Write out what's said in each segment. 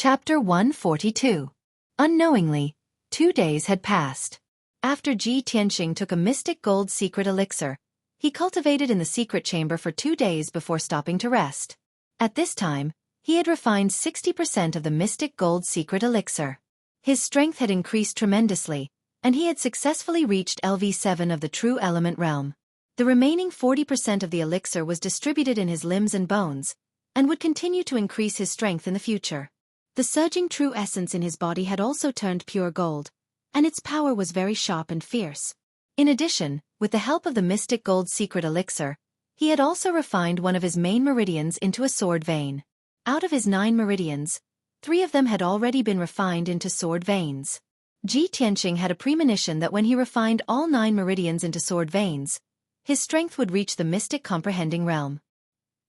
Chapter 142. Unknowingly, 2 days had passed. After Ji Tianxing took a mystic gold secret elixir, he cultivated in the secret chamber for 2 days before stopping to rest. At this time, he had refined 60% of the mystic gold secret elixir. His strength had increased tremendously, and he had successfully reached LV7 of the true element realm. The remaining 40% of the elixir was distributed in his limbs and bones, and would continue to increase his strength in the future. The surging true essence in his body had also turned pure gold, and its power was very sharp and fierce. In addition, with the help of the mystic gold secret elixir, he had also refined one of his main meridians into a sword vein. Out of his 9 meridians, 3 of them had already been refined into sword veins. Ji Tianxing had a premonition that when he refined all 9 meridians into sword veins, his strength would reach the mystic comprehending realm.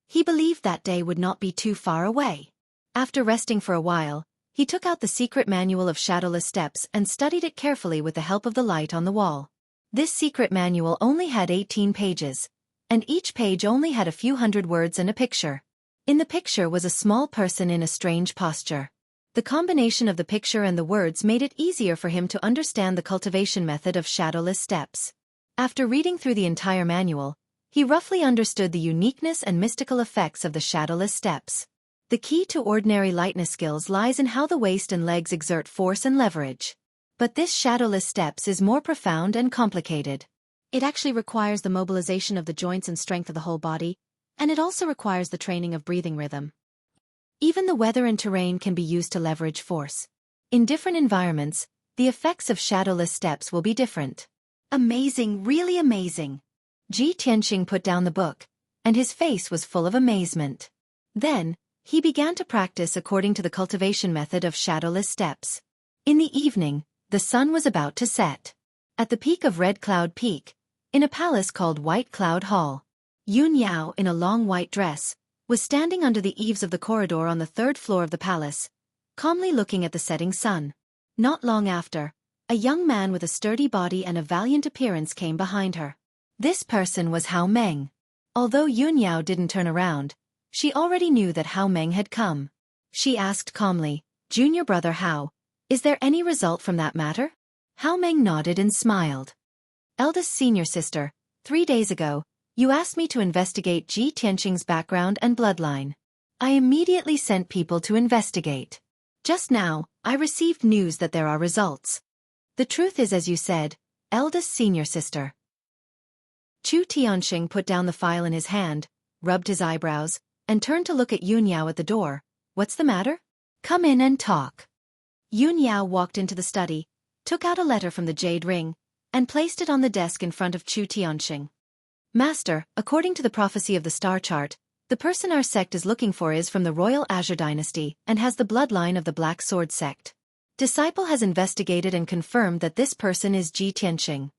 He believed that day would not be too far away. After resting for a while, he took out the secret manual of shadowless steps and studied it carefully with the help of the light on the wall. This secret manual only had 18 pages, and each page only had a few hundred words and a picture. In the picture was a small person in a strange posture. The combination of the picture and the words made it easier for him to understand the cultivation method of shadowless steps. After reading through the entire manual, he roughly understood the uniqueness and mystical effects of the shadowless steps. The key to ordinary lightness skills lies in how the waist and legs exert force and leverage. But this shadowless steps is more profound and complicated. It actually requires the mobilization of the joints and strength of the whole body, and it also requires the training of breathing rhythm. Even the weather and terrain can be used to leverage force. In different environments, the effects of shadowless steps will be different. Amazing, really amazing. Ji Tianxing put down the book, and his face was full of amazement. Then, he began to practice according to the cultivation method of shadowless steps. In the evening, the sun was about to set. At the peak of Red Cloud Peak, in a palace called White Cloud Hall, Yun Yao, in a long white dress, was standing under the eaves of the corridor on the 3rd floor of the palace, calmly looking at the setting sun. Not long after, a young man with a sturdy body and a valiant appearance came behind her. This person was Hao Meng. Although Yun Yao didn't turn around, she already knew that Hao Meng had come. She asked calmly, "Junior brother Hao, is there any result from that matter?" Hao Meng nodded and smiled. "Eldest senior sister, 3 days ago, you asked me to investigate Ji Tianxing's background and bloodline. I immediately sent people to investigate. Just now, I received news that there are results. The truth is as you said, eldest senior sister." Chu Tianxing put down the file in his hand, rubbed his eyebrows, and turned to look at Yun Yao at the door. "What's the matter? Come in and talk." Yun Yao walked into the study, took out a letter from the jade ring, and placed it on the desk in front of Chu Tianxing. "Master, according to the prophecy of the star chart, the person our sect is looking for is from the Royal Azure Dynasty and has the bloodline of the Black Sword sect. Disciple has investigated and confirmed that this person is Ji Tianxing.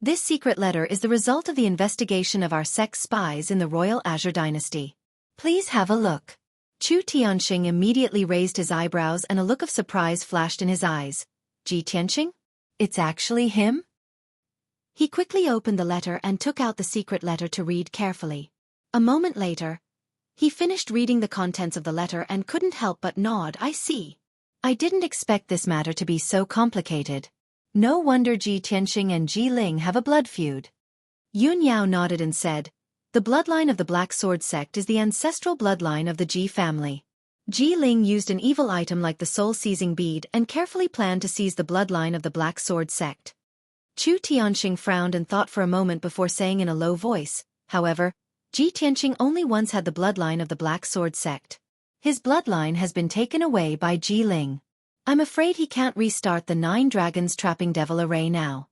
This secret letter is the result of the investigation of our sect's spies in the Royal Azure Dynasty. Please have a look." Chu Tianxing immediately raised his eyebrows and a look of surprise flashed in his eyes. "Ji Tianxing? It's actually him?" He quickly opened the letter and took out the secret letter to read carefully. A moment later, he finished reading the contents of the letter and couldn't help but nod. "I see. I didn't expect this matter to be so complicated. No wonder Ji Tianxing and Ji Ling have a blood feud." Yun Yao nodded and said, "The bloodline of the Black Sword sect is the ancestral bloodline of the Ji family. Ji Ling used an evil item like the soul-seizing bead and carefully planned to seize the bloodline of the Black Sword sect." Chu Tianxing frowned and thought for a moment before saying in a low voice, "However, Ji Tianxing only once had the bloodline of the Black Sword sect. His bloodline has been taken away by Ji Ling. I'm afraid he can't restart the 9 dragons trapping devil array now.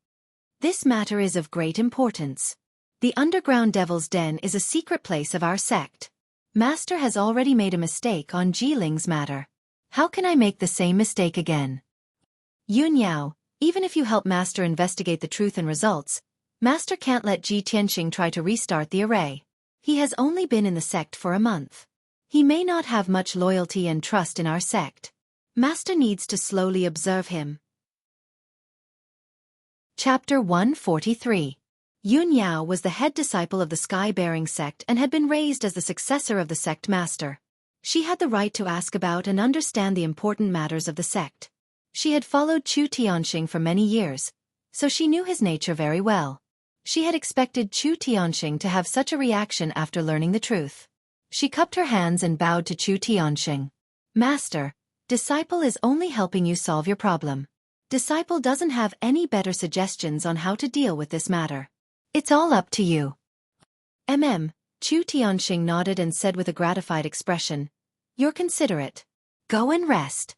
This matter is of great importance. The underground devil's den is a secret place of our sect. Master has already made a mistake on Ji Ling's matter. How can I make the same mistake again? Yun Yao, even if you help Master investigate the truth and results, Master can't let Ji Tianxing try to restart the array. He has only been in the sect for a month. He may not have much loyalty and trust in our sect. Master needs to slowly observe him." Chapter 143. Yun Yao was the head disciple of the Sky-Bearing sect and had been raised as the successor of the sect master. She had the right to ask about and understand the important matters of the sect. She had followed Chu Tianxing for many years, so she knew his nature very well. She had expected Chu Tianxing to have such a reaction after learning the truth. She cupped her hands and bowed to Chu Tianxing. Master, disciple is only helping you solve your problem. Disciple doesn't have any better suggestions on how to deal with this matter. It's all up to you. Chu Tianxing nodded and said with a gratified expression, You're considerate. Go and rest.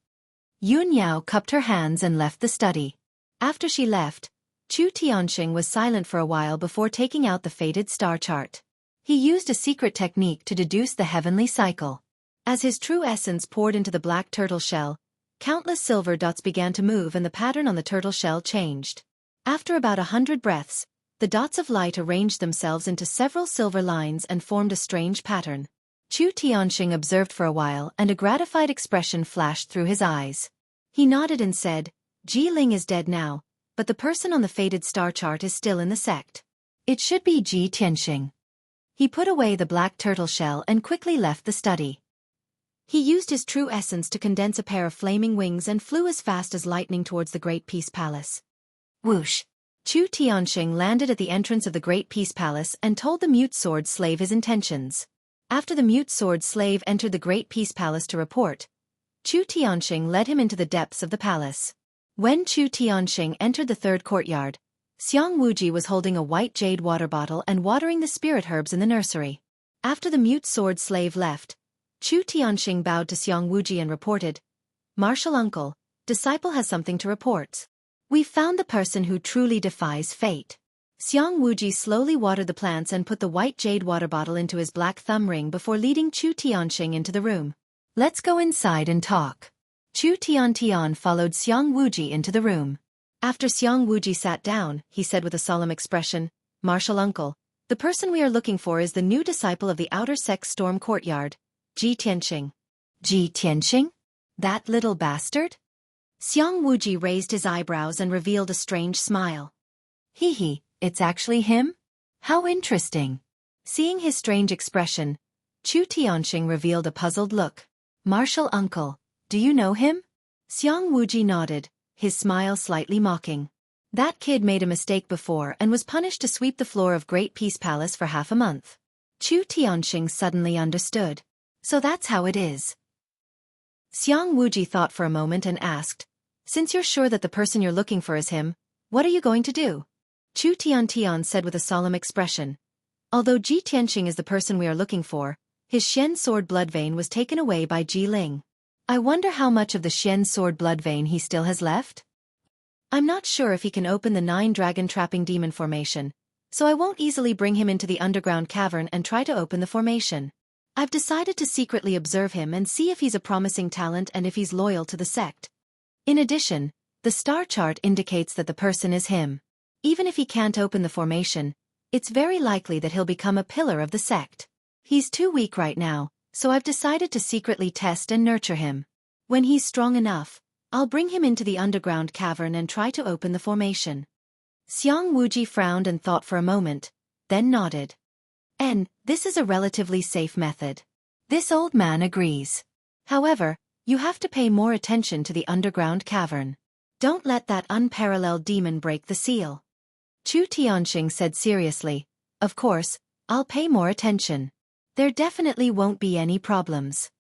Yun Yao cupped her hands and left the study. After she left, Chu Tianxing was silent for a while before taking out the fated star chart. He used a secret technique to deduce the heavenly cycle. As his true essence poured into the black turtle shell, countless silver dots began to move and the pattern on the turtle shell changed. After about 100 breaths, the dots of light arranged themselves into several silver lines and formed a strange pattern. Chu Tianxing observed for a while and a gratified expression flashed through his eyes. He nodded and said, Ji Ling is dead now, but the person on the fated star chart is still in the sect. It should be Ji Tianxing. He put away the black turtle shell and quickly left the study. He used his true essence to condense a pair of flaming wings and flew as fast as lightning towards the Great Peace Palace. Whoosh! Chu Tianxing landed at the entrance of the Great Peace Palace and told the mute sword slave his intentions. After the mute sword slave entered the Great Peace Palace to report, Chu Tianxing led him into the depths of the palace. When Chu Tianxing entered the third courtyard, Xiang Wuji was holding a white jade water bottle and watering the spirit herbs in the nursery. After the mute sword slave left, Chu Tianxing bowed to Xiang Wuji and reported, Martial uncle, disciple has something to report. We found the person who truly defies fate. Xiang Wuji slowly watered the plants and put the white jade water bottle into his black thumb ring before leading Chu Tianxing into the room. Let's go inside and talk. Chu Tian followed Xiang Wuji into the room. After Xiang Wuji sat down, he said with a solemn expression, Martial uncle, the person we are looking for is the new disciple of the outer sect storm courtyard, Ji Tianxing. Ji Tianxing? That little bastard? Xiang Wuji raised his eyebrows and revealed a strange smile. Hee, it's actually him? How interesting. Seeing his strange expression, Chu Tianxing revealed a puzzled look. Martial uncle, do you know him? Xiang Wuji nodded, his smile slightly mocking. That kid made a mistake before and was punished to sweep the floor of Great Peace Palace for half a month. Chu Tianxing suddenly understood. So that's how it is. Xiang Wuji thought for a moment and asked, Since you're sure that the person you're looking for is him, what are you going to do? Chu Tian said with a solemn expression. Although Ji Tianxing is the person we are looking for, his Shen sword blood vein was taken away by Ji Ling. I wonder how much of the Shen sword blood vein he still has left? I'm not sure if he can open the 9 dragon trapping demon formation, so I won't easily bring him into the underground cavern and try to open the formation. I've decided to secretly observe him and see if he's a promising talent and if he's loyal to the sect. In addition, the star chart indicates that the person is him. Even if he can't open the formation, it's very likely that he'll become a pillar of the sect. He's too weak right now, so I've decided to secretly test and nurture him. When he's strong enough, I'll bring him into the underground cavern and try to open the formation. Xiang Wuji frowned and thought for a moment, then nodded. This is a relatively safe method. This old man agrees. However, you have to pay more attention to the underground cavern. Don't let that unparalleled demon break the seal. Chu Tianxing said seriously, Of course, I'll pay more attention. There definitely won't be any problems.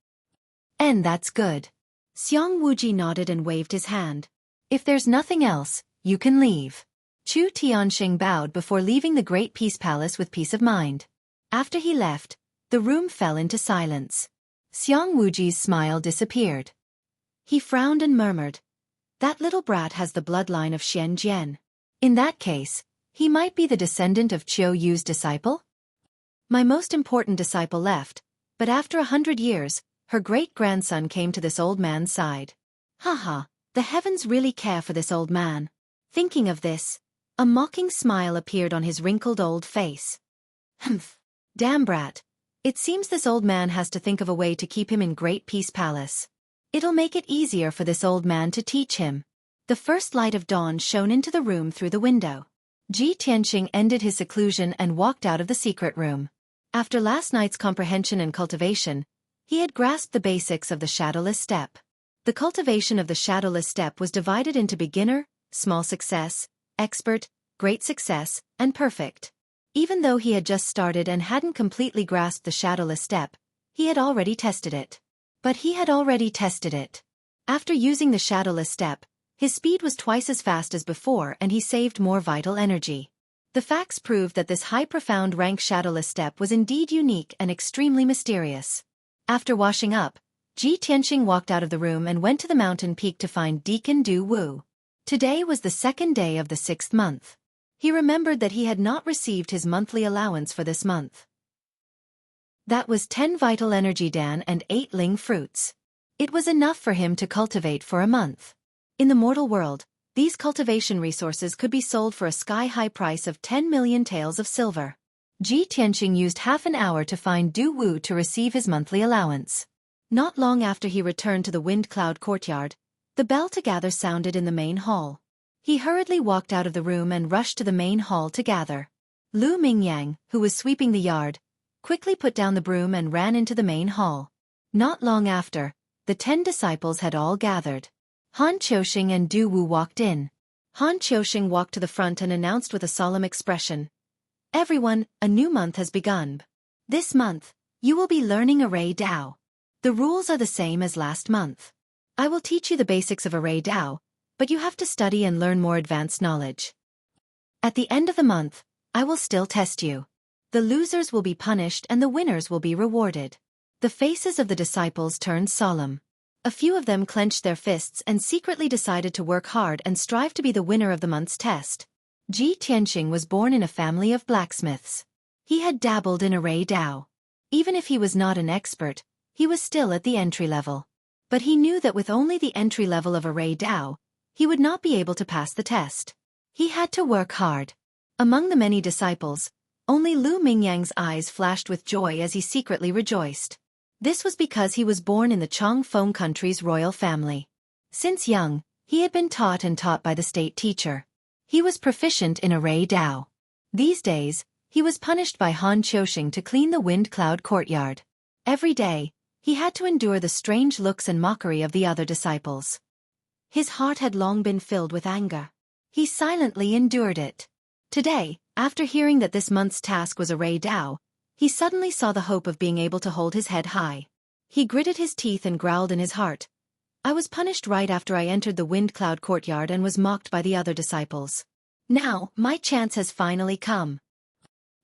And that's good. Xiang Wuji nodded and waved his hand. If there's nothing else, you can leave. Chu Tianxing bowed before leaving the Great Peace Palace with peace of mind. After he left, the room fell into silence. Xiang Wuji's smile disappeared. He frowned and murmured, That little brat has the bloodline of Shen Jian. In that case, he might be the descendant of Qiu Yu's disciple? My most important disciple left, but after 100 years, her great-grandson came to this old man's side. Haha, the heavens really care for this old man. Thinking of this, a mocking smile appeared on his wrinkled old face. Humph. Damn brat. It seems this old man has to think of a way to keep him in Great Peace Palace. It'll make it easier for this old man to teach him. The first light of dawn shone into the room through the window. Ji Tianxing ended his seclusion and walked out of the secret room. After last night's comprehension and cultivation, He had grasped the basics of the shadowless step. The cultivation of the shadowless step was divided into beginner, small success, expert, great success, and perfect. Even though he had just started and hadn't completely grasped the shadowless step, he had already tested it. But he had already tested it. After using the shadowless step, his speed was twice as fast as before and he saved more vital energy. The facts proved that this high-profound rank shadowless step was indeed unique and extremely mysterious. After washing up, Ji Tianxing walked out of the room and went to the mountain peak to find Deacon Du Wu. Today was the second day of the 6th month. He remembered that he had not received his monthly allowance for this month. That was 10 vital energy dan and 8 ling fruits. It was enough for him to cultivate for a month. In the mortal world, these cultivation resources could be sold for a sky-high price of 10 million taels of silver. Ji Tianxing used half an hour to find Du Wu to receive his monthly allowance. Not long after he returned to the wind cloud courtyard, the bell to gather sounded in the main hall. He hurriedly walked out of the room and rushed to the main hall to gather. Lu Mingyang, who was sweeping the yard, quickly put down the broom and ran into the main hall. Not long after, the 10 disciples had all gathered. Han Qiuxing and Du Wu walked in. Han Qiuxing walked to the front and announced with a solemn expression, "Everyone, a new month has begun. This month, you will be learning Array Dao. The rules are the same as last month. I will teach you the basics of Array Dao, but you have to study and learn more advanced knowledge. At the end of the month, I will still test you. The losers will be punished and the winners will be rewarded." The faces of the disciples turned solemn. A few of them clenched their fists and secretly decided to work hard and strive to be the winner of the month's test. Ji Tianxing was born in a family of blacksmiths. He had dabbled in Array Dao. Even if he was not an expert, he was still at the entry level. But he knew that with only the entry level of Array Dao, he would not be able to pass the test. He had to work hard. Among the many disciples, only Lu Mingyang's eyes flashed with joy as he secretly rejoiced. This was because he was born in the Chongfeng country's royal family. Since young, he had been taught and taught by the state teacher. He was proficient in Array Dao. These days, he was punished by Han Qiuxing to clean the wind cloud courtyard. Every day, he had to endure the strange looks and mockery of the other disciples. His heart had long been filled with anger. He silently endured it. Today, after hearing that this month's task was Array Dao, he suddenly saw the hope of being able to hold his head high. He gritted his teeth and growled in his heart, "I was punished right after I entered the wind cloud courtyard and was mocked by the other disciples. Now, my chance has finally come.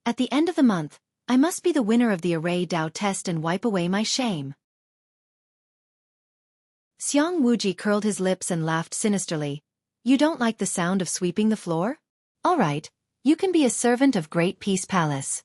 At the end of the month, I must be the winner of the Array Dao test and wipe away my shame." Xiang Wuji curled his lips and laughed sinisterly. "You don't like the sound of sweeping the floor? All right, you can be a servant of Great Peace Palace."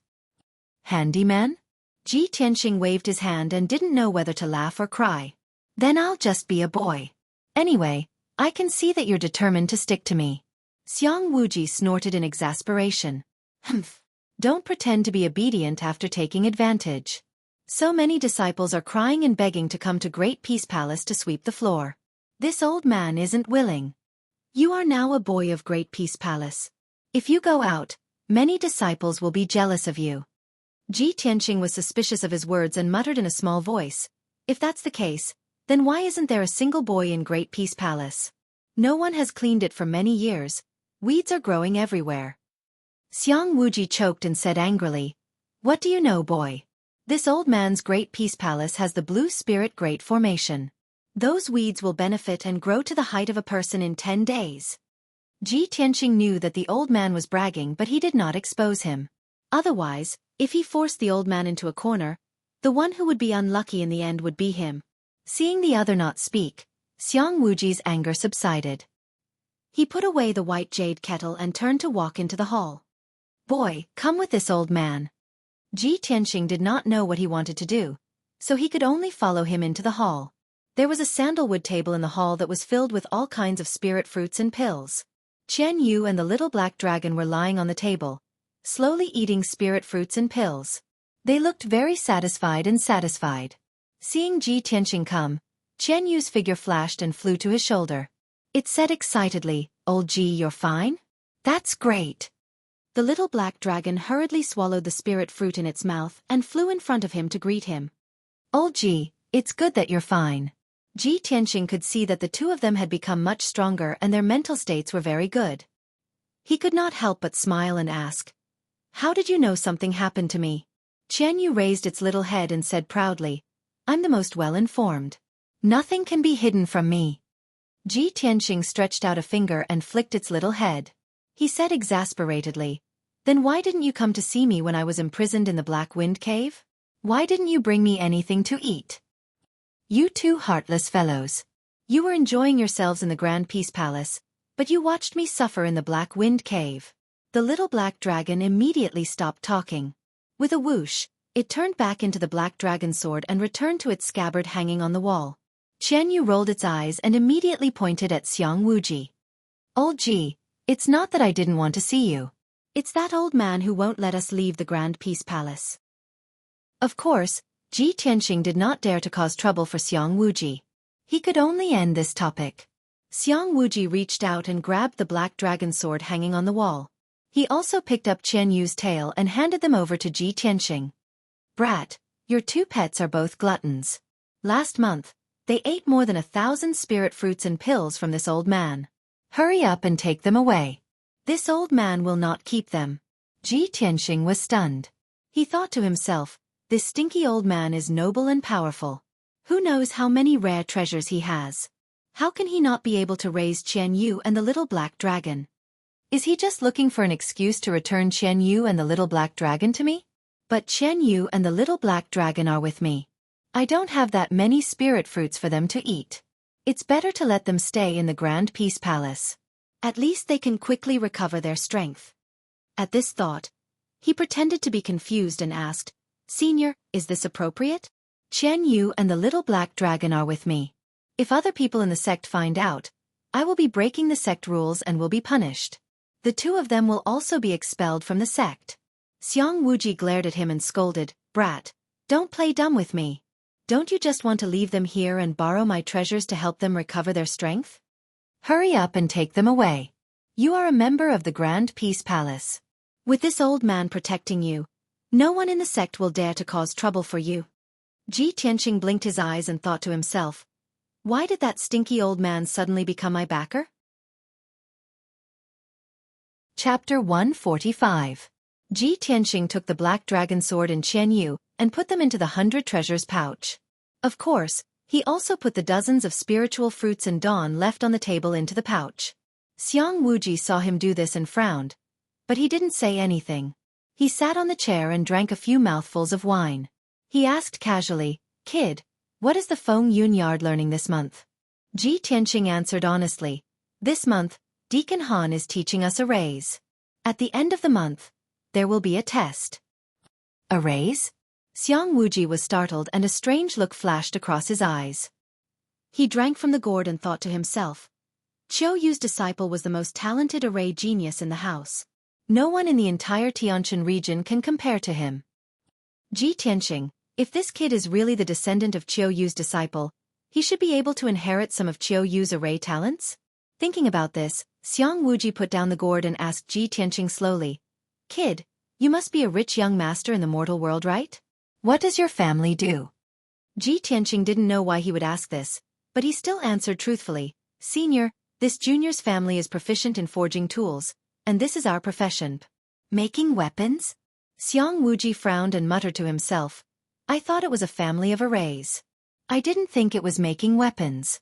"Handyman?" Ji Tianxing waved his hand and didn't know whether to laugh or cry. "Then I'll just be a boy. Anyway, I can see that you're determined to stick to me." Xiang Wuji snorted in exasperation. "Humph. Don't pretend to be obedient after taking advantage. So many disciples are crying and begging to come to Great Peace Palace to sweep the floor. This old man isn't willing. You are now a boy of Great Peace Palace. If you go out, many disciples will be jealous of you." Ji Tianxing was suspicious of his words and muttered in a small voice, "If that's the case, then why isn't there a single boy in Great Peace Palace? No one has cleaned it for many years. Weeds are growing everywhere." Xiang Wuji choked and said angrily, "What do you know, boy? This old man's Great Peace Palace has the Blue Spirit Great Formation. Those weeds will benefit and grow to the height of a person in 10 days. Ji Tianxing knew that the old man was bragging, but he did not expose him. Otherwise, if he forced the old man into a corner, the one who would be unlucky in the end would be him. Seeing the other not speak, Xiang Wuji's anger subsided. He put away the white jade kettle and turned to walk into the hall. "Boy, come with this old man." Ji Tianxing did not know what he wanted to do, so he could only follow him into the hall. There was a sandalwood table in the hall that was filled with all kinds of spirit fruits and pills. Qian Yu and the little black dragon were lying on the table, slowly eating spirit fruits and pills. They looked very satisfied and satisfied. Seeing Ji Tianxing come, Qian Yu's figure flashed and flew to his shoulder. It said excitedly, "Old Ji, you're fine? That's great." The little black dragon hurriedly swallowed the spirit fruit in its mouth and flew in front of him to greet him. Old Ji, it's good that you're fine. Ji Tianxing could see that the two of them had become much stronger and their mental states were very good. He could not help but smile and ask, "How did you know something happened to me?" Qian Yu raised its little head and said proudly, "I'm the most well-informed. Nothing can be hidden from me." Ji Tianxing stretched out a finger and flicked its little head. He said exasperatedly, "Then why didn't you come to see me when I was imprisoned in the Black Wind Cave? Why didn't you bring me anything to eat? You two heartless fellows. You were enjoying yourselves in the Grand Peace Palace, but you watched me suffer in the Black Wind Cave." The little black dragon immediately stopped talking. With a whoosh, it turned back into the black dragon sword and returned to its scabbard hanging on the wall. Qian Yu rolled its eyes and immediately pointed at Xiang Wuji. "Old Ji, it's not that I didn't want to see you. It's that old man who won't let us leave the Grand Peace Palace." Of course, Ji Tianxing did not dare to cause trouble for Xiang Wuji. He could only end this topic. Xiang Wuji reached out and grabbed the black dragon sword hanging on the wall. He also picked up Qian Yu's tail and handed them over to Ji Tianxing. "Brat, your two pets are both gluttons. Last month, they ate more than 1,000 spirit fruits and pills from this old man. Hurry up and take them away. This old man will not keep them." Ji Tianxing was stunned. He thought to himself, "This stinky old man is noble and powerful. Who knows how many rare treasures he has? How can he not be able to raise Qian Yu and the little black dragon? Is he just looking for an excuse to return Qian Yu and the little black dragon to me? But Qian Yu and the little black dragon are with me. I don't have that many spirit fruits for them to eat. It's better to let them stay in the Grand Peace Palace. At least they can quickly recover their strength." At this thought, he pretended to be confused and asked, "Senior, is this appropriate? Qian Yu and the little black dragon are with me. If other people in the sect find out, I will be breaking the sect rules and will be punished. The two of them will also be expelled from the sect." Xiang Wuji glared at him and scolded, "Brat, don't play dumb with me. Don't you just want to leave them here and borrow my treasures to help them recover their strength? Hurry up and take them away. You are a member of the Grand Peace Palace. With this old man protecting you, no one in the sect will dare to cause trouble for you." Ji Tianxing blinked his eyes and thought to himself, "Why did that stinky old man suddenly become my backer?" Chapter 145. Ji Tianxing took the black dragon sword and Qian Yu and put them into the 100 treasures pouch. Of course, he also put the dozens of spiritual fruits and dawn left on the table into the pouch. Xiang Wuji saw him do this and frowned, but he didn't say anything. He sat on the chair and drank a few mouthfuls of wine. He asked casually, "Kid, what is the Feng Yun Yard learning this month?" Ji Tianxing answered honestly, "This month, Deacon Han is teaching us a raise. At the end of the month, there will be a test." "A raise?" Xiang Wuji was startled and a strange look flashed across his eyes. He drank from the gourd and thought to himself, Qiu Yu's disciple was the most talented array genius in the house. No one in the entire Tianjin region can compare to him. Ji Tianxing, if this kid is really the descendant of Qiu Yu's disciple, he should be able to inherit some of Qiu Yu's array talents? Thinking about this, Xiang Wuji put down the gourd and asked Ji Tianxing slowly, "Kid, you must be a rich young master in the mortal world, right? What does your family do?" Ji Tianxing didn't know why he would ask this, but he still answered truthfully, "Senior, this junior's family is proficient in forging tools, and this is our profession." "Making weapons?" Xiang Wuji frowned and muttered to himself, "I thought it was a family of arrays. I didn't think it was making weapons."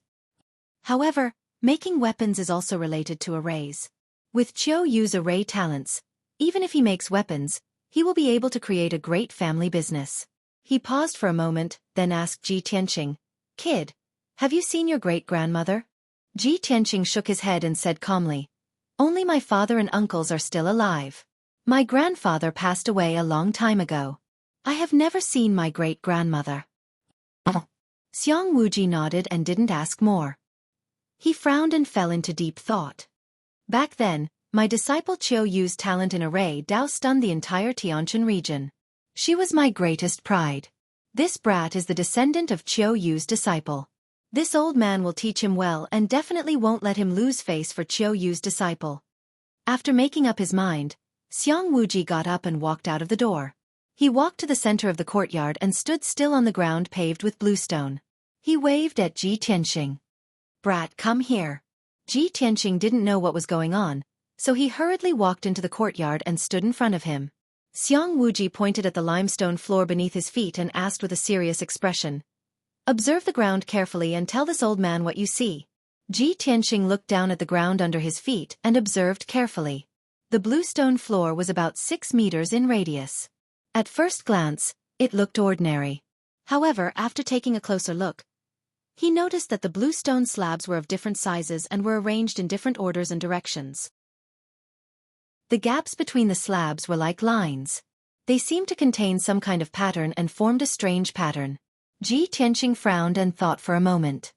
However, making weapons is also related to arrays. With Qiu Yu's array talents, even if he makes weapons, he will be able to create a great family business. He paused for a moment, then asked Ji Tianxing, "Kid, have you seen your great-grandmother?" Ji Tianxing shook his head and said calmly, "Only my father and uncles are still alive. My grandfather passed away a long time ago. I have never seen my great-grandmother." Xiang Wuji nodded and didn't ask more. He frowned and fell into deep thought. "Back then, my disciple Qiu Yu's talent in array Dao stunned the entire Tianjin region. She was my greatest pride. This brat is the descendant of Qiu Yu's disciple. This old man will teach him well and definitely won't let him lose face for Qiu Yu's disciple." After making up his mind, Xiang Wuji got up and walked out of the door. He walked to the center of the courtyard and stood still on the ground paved with bluestone. He waved at Ji Tianxing. "Brat, come here." Ji Tianxing didn't know what was going on, so he hurriedly walked into the courtyard and stood in front of him. Xiang Wuji pointed at the limestone floor beneath his feet and asked with a serious expression, "Observe the ground carefully and tell this old man what you see." Ji Tianxing looked down at the ground under his feet and observed carefully. The bluestone floor was about 6 meters in radius. At first glance, it looked ordinary. However, after taking a closer look, he noticed that the bluestone slabs were of different sizes and were arranged in different orders and directions. The gaps between the slabs were like lines. They seemed to contain some kind of pattern and formed a strange pattern. Ji Tianxing frowned and thought for a moment.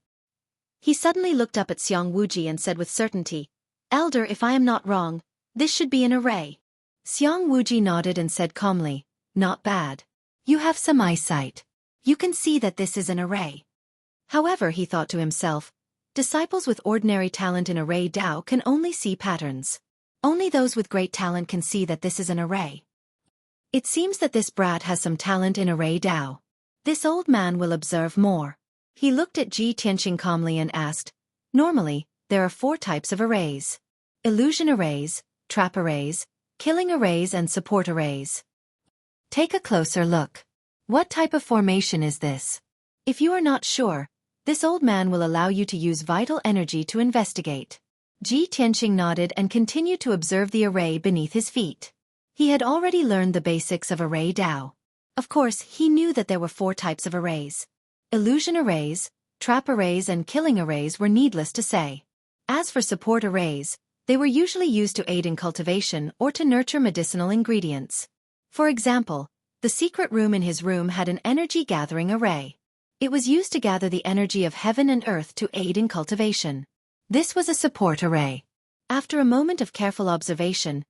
He suddenly looked up at Xiang Wuji and said with certainty, "Elder, if I am not wrong, this should be an array." Xiang Wuji nodded and said calmly, "Not bad. You have some eyesight. You can see that this is an array." However, he thought to himself, disciples with ordinary talent in array Dao can only see patterns. Only those with great talent can see that this is an array. It seems that this brat has some talent in array Dao. This old man will observe more. He looked at Ji Tianxing calmly and asked, "Normally, there are 4 types of arrays: illusion arrays, trap arrays, killing arrays and support arrays. Take a closer look. What type of formation is this? If you are not sure, this old man will allow you to use vital energy to investigate." Ji Tianxing nodded and continued to observe the array beneath his feet. He had already learned the basics of array Dao. Of course, he knew that there were 4 types of arrays. Illusion arrays, trap arrays and killing arrays were needless to say. As for support arrays, they were usually used to aid in cultivation or to nurture medicinal ingredients. For example, the secret room in his room had an energy-gathering array. It was used to gather the energy of heaven and earth to aid in cultivation. This was a support array. After a moment of careful observation,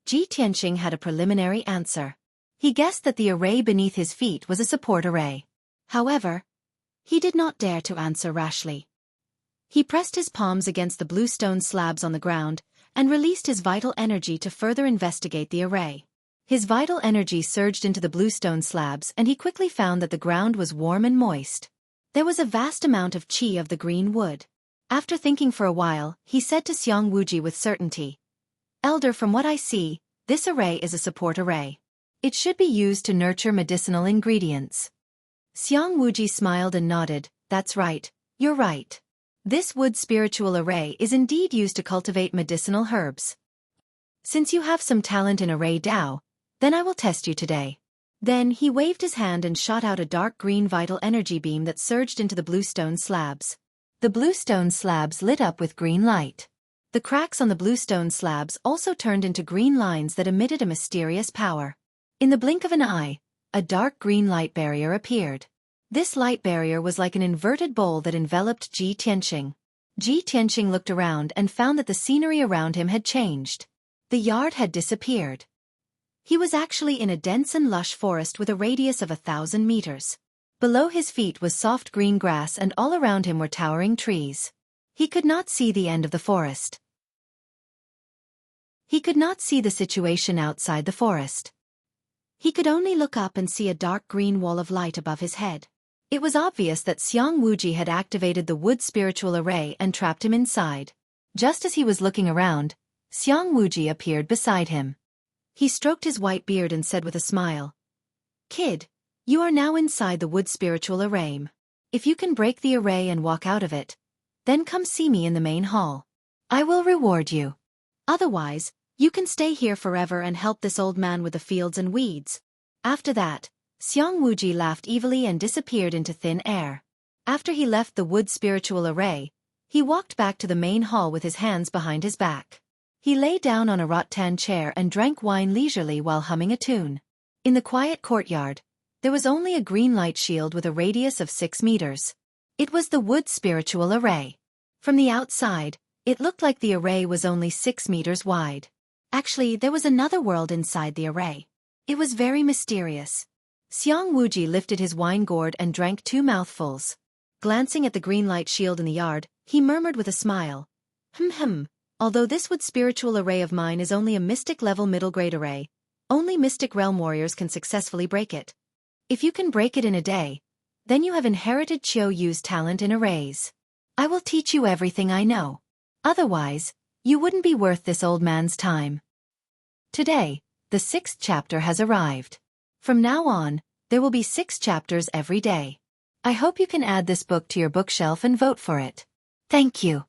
Ji Tianxing had a preliminary answer. He guessed that the array beneath his feet was a support array. However, he did not dare to answer rashly. He pressed his palms against the bluestone slabs on the ground and released his vital energy to further investigate the array. His vital energy surged into the bluestone slabs and he quickly found that the ground was warm and moist. There was a vast amount of qi of the green wood. After thinking for a while, he said to Xiang Wuji with certainty, "Elder, from what I see, this array is a support array. It should be used to nurture medicinal ingredients." Xiang Wuji smiled and nodded, "That's right, you're right. This wood spiritual array is indeed used to cultivate medicinal herbs. Since you have some talent in array Dao, then I will test you today." Then he waved his hand and shot out a dark green vital energy beam that surged into the bluestone slabs. The bluestone slabs lit up with green light. The cracks on the bluestone slabs also turned into green lines that emitted a mysterious power. In the blink of an eye, a dark green light barrier appeared. This light barrier was like an inverted bowl that enveloped Ji Tianxing. Ji Tianxing looked around and found that the scenery around him had changed. The yard had disappeared. He was actually in a dense and lush forest with a radius of 1,000 meters. Below his feet was soft green grass and all around him were towering trees. He could not see the end of the forest. He could not see the situation outside the forest. He could only look up and see a dark green wall of light above his head. It was obvious that Xiang Wuji had activated the wood spiritual array and trapped him inside. Just as he was looking around, Xiang Wuji appeared beside him. He stroked his white beard and said with a smile, "Kid, you are now inside the wood spiritual array. If you can break the array and walk out of it, then come see me in the main hall. I will reward you. Otherwise, you can stay here forever and help this old man with the fields and weeds." After that, Xiang Wuji laughed evilly and disappeared into thin air. After he left the wood spiritual array, he walked back to the main hall with his hands behind his back. He lay down on a rattan chair and drank wine leisurely while humming a tune. In the quiet courtyard, there was only a green light shield with a radius of 6 meters. It was the wood spiritual array. From the outside, it looked like the array was only 6 meters wide. Actually, there was another world inside the array. It was very mysterious. Xiang Wuji lifted his wine gourd and drank 2 mouthfuls. Glancing at the green light shield in the yard, he murmured with a smile, "Although this wood spiritual array of mine is only a mystic level middle grade array, Only Mystic Realm warriors can successfully break it. If you can break it in a day, then you have inherited Xueqi's talent in arrays. I will teach you everything I know. Otherwise, you wouldn't be worth this old man's time. Today, the 6th chapter has arrived. From now on, there will be 6 chapters every day. I hope you can add this book to your bookshelf and vote for it. Thank you.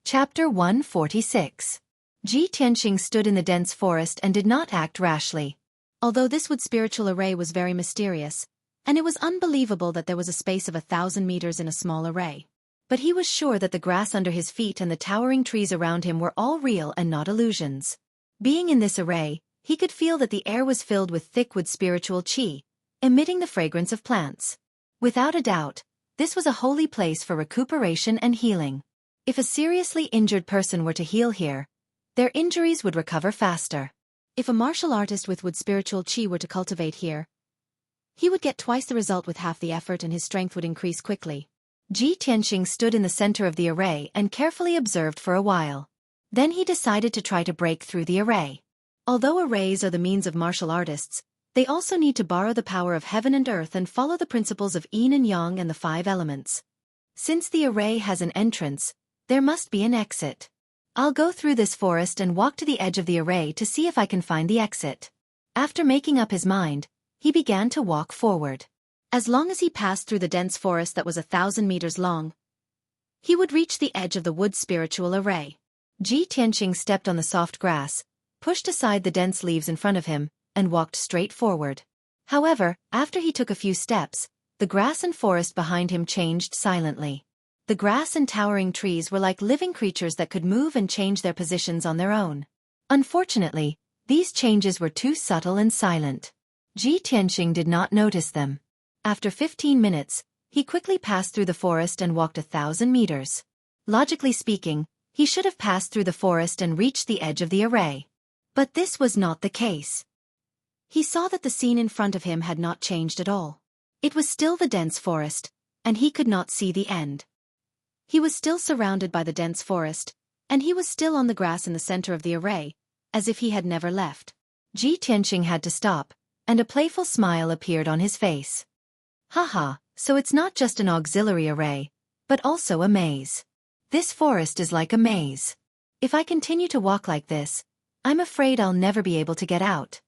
Chapter 146. Ji Tianxing stood in the dense forest and did not act rashly. Although this wood spiritual array was very mysterious, and it was unbelievable that there was a space of 1,000 meters in a small array. But he was sure that the grass under his feet and the towering trees around him were all real and not illusions. Being in this array, he could feel that the air was filled with thick wood spiritual qi, emitting the fragrance of plants. Without a doubt, this was a holy place for recuperation and healing. If a seriously injured person were to heal here, their injuries would recover faster. If a martial artist with wood spiritual qi were to cultivate here, he would get twice the result with half the effort and his strength would increase quickly. Ji Tianxing stood in the center of the array and carefully observed for a while. Then he decided to try to break through the array. Although arrays are the means of martial artists, they also need to borrow the power of heaven and earth and follow the principles of yin and yang and the 5 elements. Since the array has an entrance, there must be an exit. I'll go through this forest and walk to the edge of the array to see if I can find the exit. After making up his mind, he began to walk forward. As long as he passed through the dense forest that was 1,000 meters long, he would reach the edge of the wood spiritual array. Ji Tianxing stepped on the soft grass, pushed aside the dense leaves in front of him, and walked straight forward. However, after he took a few steps, the grass and forest behind him changed silently. The grass and towering trees were like living creatures that could move and change their positions on their own. Unfortunately, these changes were too subtle and silent. Ji Tianxing did not notice them. After 15 minutes, he quickly passed through the forest and walked 1,000 meters. Logically speaking, he should have passed through the forest and reached the edge of the array. But this was not the case. He saw that the scene in front of him had not changed at all. It was still the dense forest, and he could not see the end. He was still surrounded by the dense forest, and he was still on the grass in the center of the array, as if he had never left. Ji Tianxing had to stop, and a playful smile appeared on his face. Haha, so it's not just an auxiliary array, but also a maze. This forest is like a maze. If I continue to walk like this, I'm afraid I'll never be able to get out.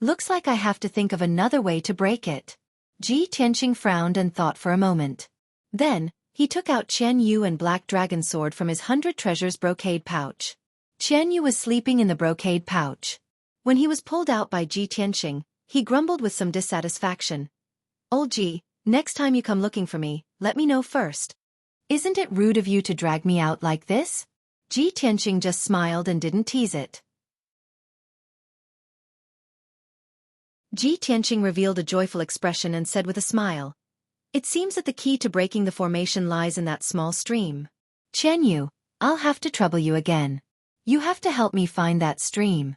Looks like I have to think of another way to break it. Ji Tianxing frowned and thought for a moment. Then, he took out Qian Yu and Black Dragon Sword from his 100 treasures brocade pouch. Qian Yu was sleeping in the brocade pouch. When he was pulled out by Ji Tianxing, he grumbled with some dissatisfaction. Old Ji, next time you come looking for me, let me know first. Isn't it rude of you to drag me out like this? Ji Tianxing just smiled and didn't tease it. Ji Tianxing revealed a joyful expression and said with a smile, "It seems that the key to breaking the formation lies in that small stream. Qian Yu, I'll have to trouble you again. You have to help me find that stream."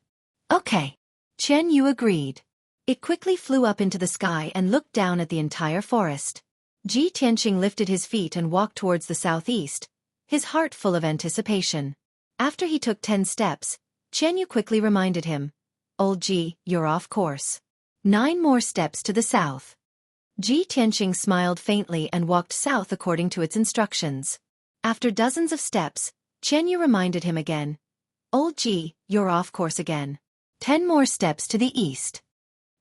Okay. Qian Yu agreed. It quickly flew up into the sky and looked down at the entire forest. Ji Tianxing lifted his feet and walked towards the southeast, his heart full of anticipation. After he took 10 steps, Qian Yu quickly reminded him, "Old Ji, you're off course. 9 more steps to the south." Ji Tianxing smiled faintly and walked south according to its instructions. After dozens of steps, Qian Yu reminded him again, "Old Ji, you're off course again. 10 more steps to the east."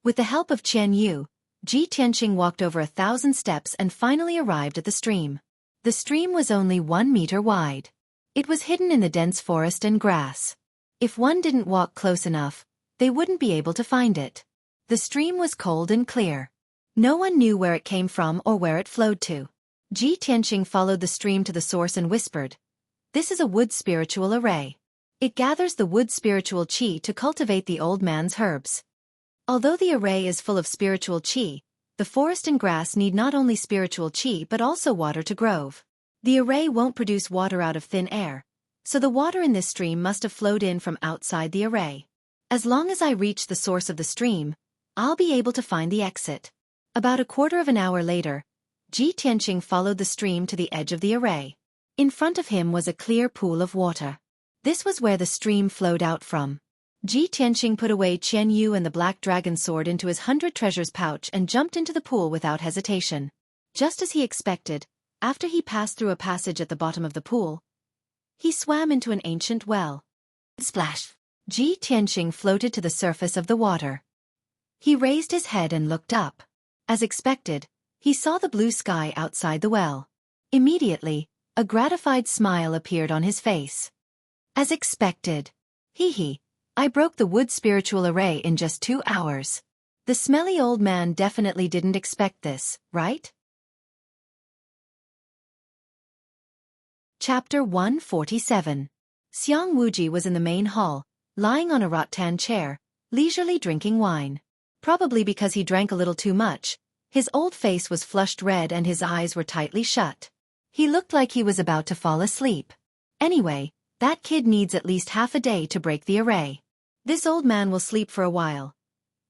With the help of Qian Yu, Ji Tianxing walked over 1,000 steps and finally arrived at the stream. The stream was only 1 meter wide. It was hidden in the dense forest and grass. If one didn't walk close enough, they wouldn't be able to find it. The stream was cold and clear. No one knew where it came from or where it flowed to. Ji Tianxing followed the stream to the source and whispered, "This is a wood spiritual array. It gathers the wood spiritual qi to cultivate the old man's herbs." Although the array is full of spiritual qi, the forest and grass need not only spiritual qi but also water to grow. The array won't produce water out of thin air, so the water in this stream must have flowed in from outside the array. As long as I reach the source of the stream, I'll be able to find the exit. About a quarter of an hour later, Ji Tianxing followed the stream to the edge of the array. In front of him was a clear pool of water. This was where the stream flowed out from. Ji Tianqing put away Qian Yu and the black dragon sword into his 100 treasures pouch and jumped into the pool without hesitation. Just as he expected, after he passed through a passage at the bottom of the pool, he swam into an ancient well. Splash! Ji Tianqing floated to the surface of the water. He raised his head and looked up. As expected, he saw the blue sky outside the well. Immediately, a gratified smile appeared on his face. As expected. Hee. I broke the wood spiritual array in just 2 hours. The smelly old man definitely didn't expect this, right? Chapter 147. Xiang Wuji was in the main hall, lying on a rattan chair, leisurely drinking wine. Probably because he drank a little too much, his old face was flushed red and his eyes were tightly shut. He looked like he was about to fall asleep. Anyway, that kid needs at least half a day to break the array. This old man will sleep for a while.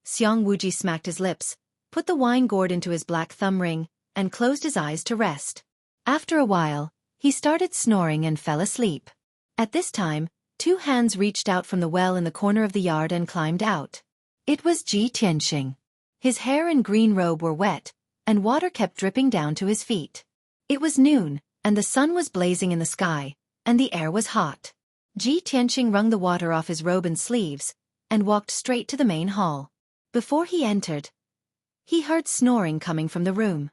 Xiang Wuji smacked his lips, put the wine gourd into his black thumb ring, and closed his eyes to rest. After a while, he started snoring and fell asleep. At this time, 2 hands reached out from the well in the corner of the yard and climbed out. It was Ji Tianqing. His hair and green robe were wet, and water kept dripping down to his feet. It was noon, and the sun was blazing in the sky, and the air was hot. Ji Tianqing wrung the water off his robe and sleeves, and walked straight to the main hall. Before he entered, he heard snoring coming from the room.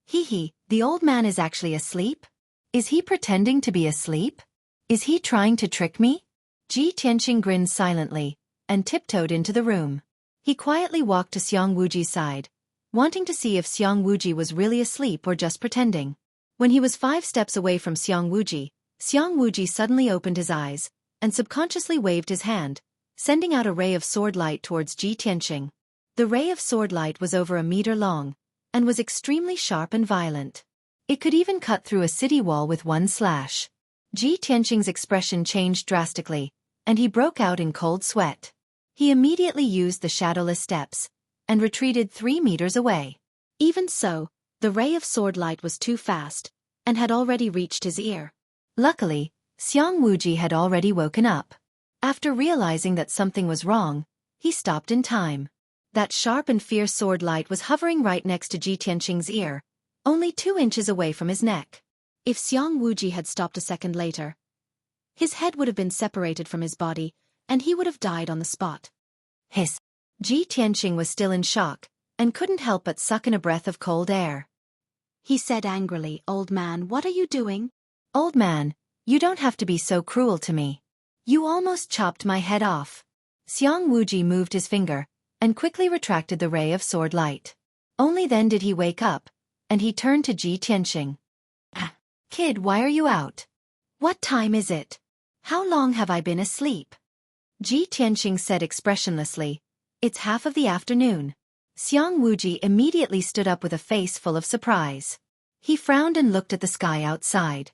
Hee, the old man is actually asleep? Is he pretending to be asleep? Is he trying to trick me? Ji Tianqing grinned silently, and tiptoed into the room. He quietly walked to Xiang Wuji's side, wanting to see if Xiang Wuji was really asleep or just pretending. When he was 5 steps away from Xiang Wuji suddenly opened his eyes, and subconsciously waved his hand, sending out a ray of sword light towards Ji Tianqing. The ray of sword light was over a meter long, and was extremely sharp and violent. It could even cut through a city wall with one slash. Ji Tianqing's expression changed drastically, and he broke out in cold sweat. He immediately used the shadowless steps, and retreated 3 meters away. Even so, the ray of sword light was too fast, and had already reached his ear. Luckily, Xiang Wuji had already woken up. After realizing that something was wrong, he stopped in time. That sharp and fierce sword light was hovering right next to Ji Tianqing's ear, only 2 inches away from his neck. If Xiang Wuji had stopped a second later, his head would have been separated from his body, and he would have died on the spot. Hiss! Ji Tianqing was still in shock, and couldn't help but suck in a breath of cold air. He said angrily, "Old man, what are you doing?" "Old man, you don't have to be so cruel to me. You almost chopped my head off." Xiang Wuji moved his finger, and quickly retracted the ray of sword light. Only then did he wake up, and he turned to Ji Tianqing. "Kid, why are you out? What time is it? How long have I been asleep?" Ji Tianqing said expressionlessly, "It's half of the afternoon." Xiang Wuji immediately stood up with a face full of surprise. He frowned and looked at the sky outside.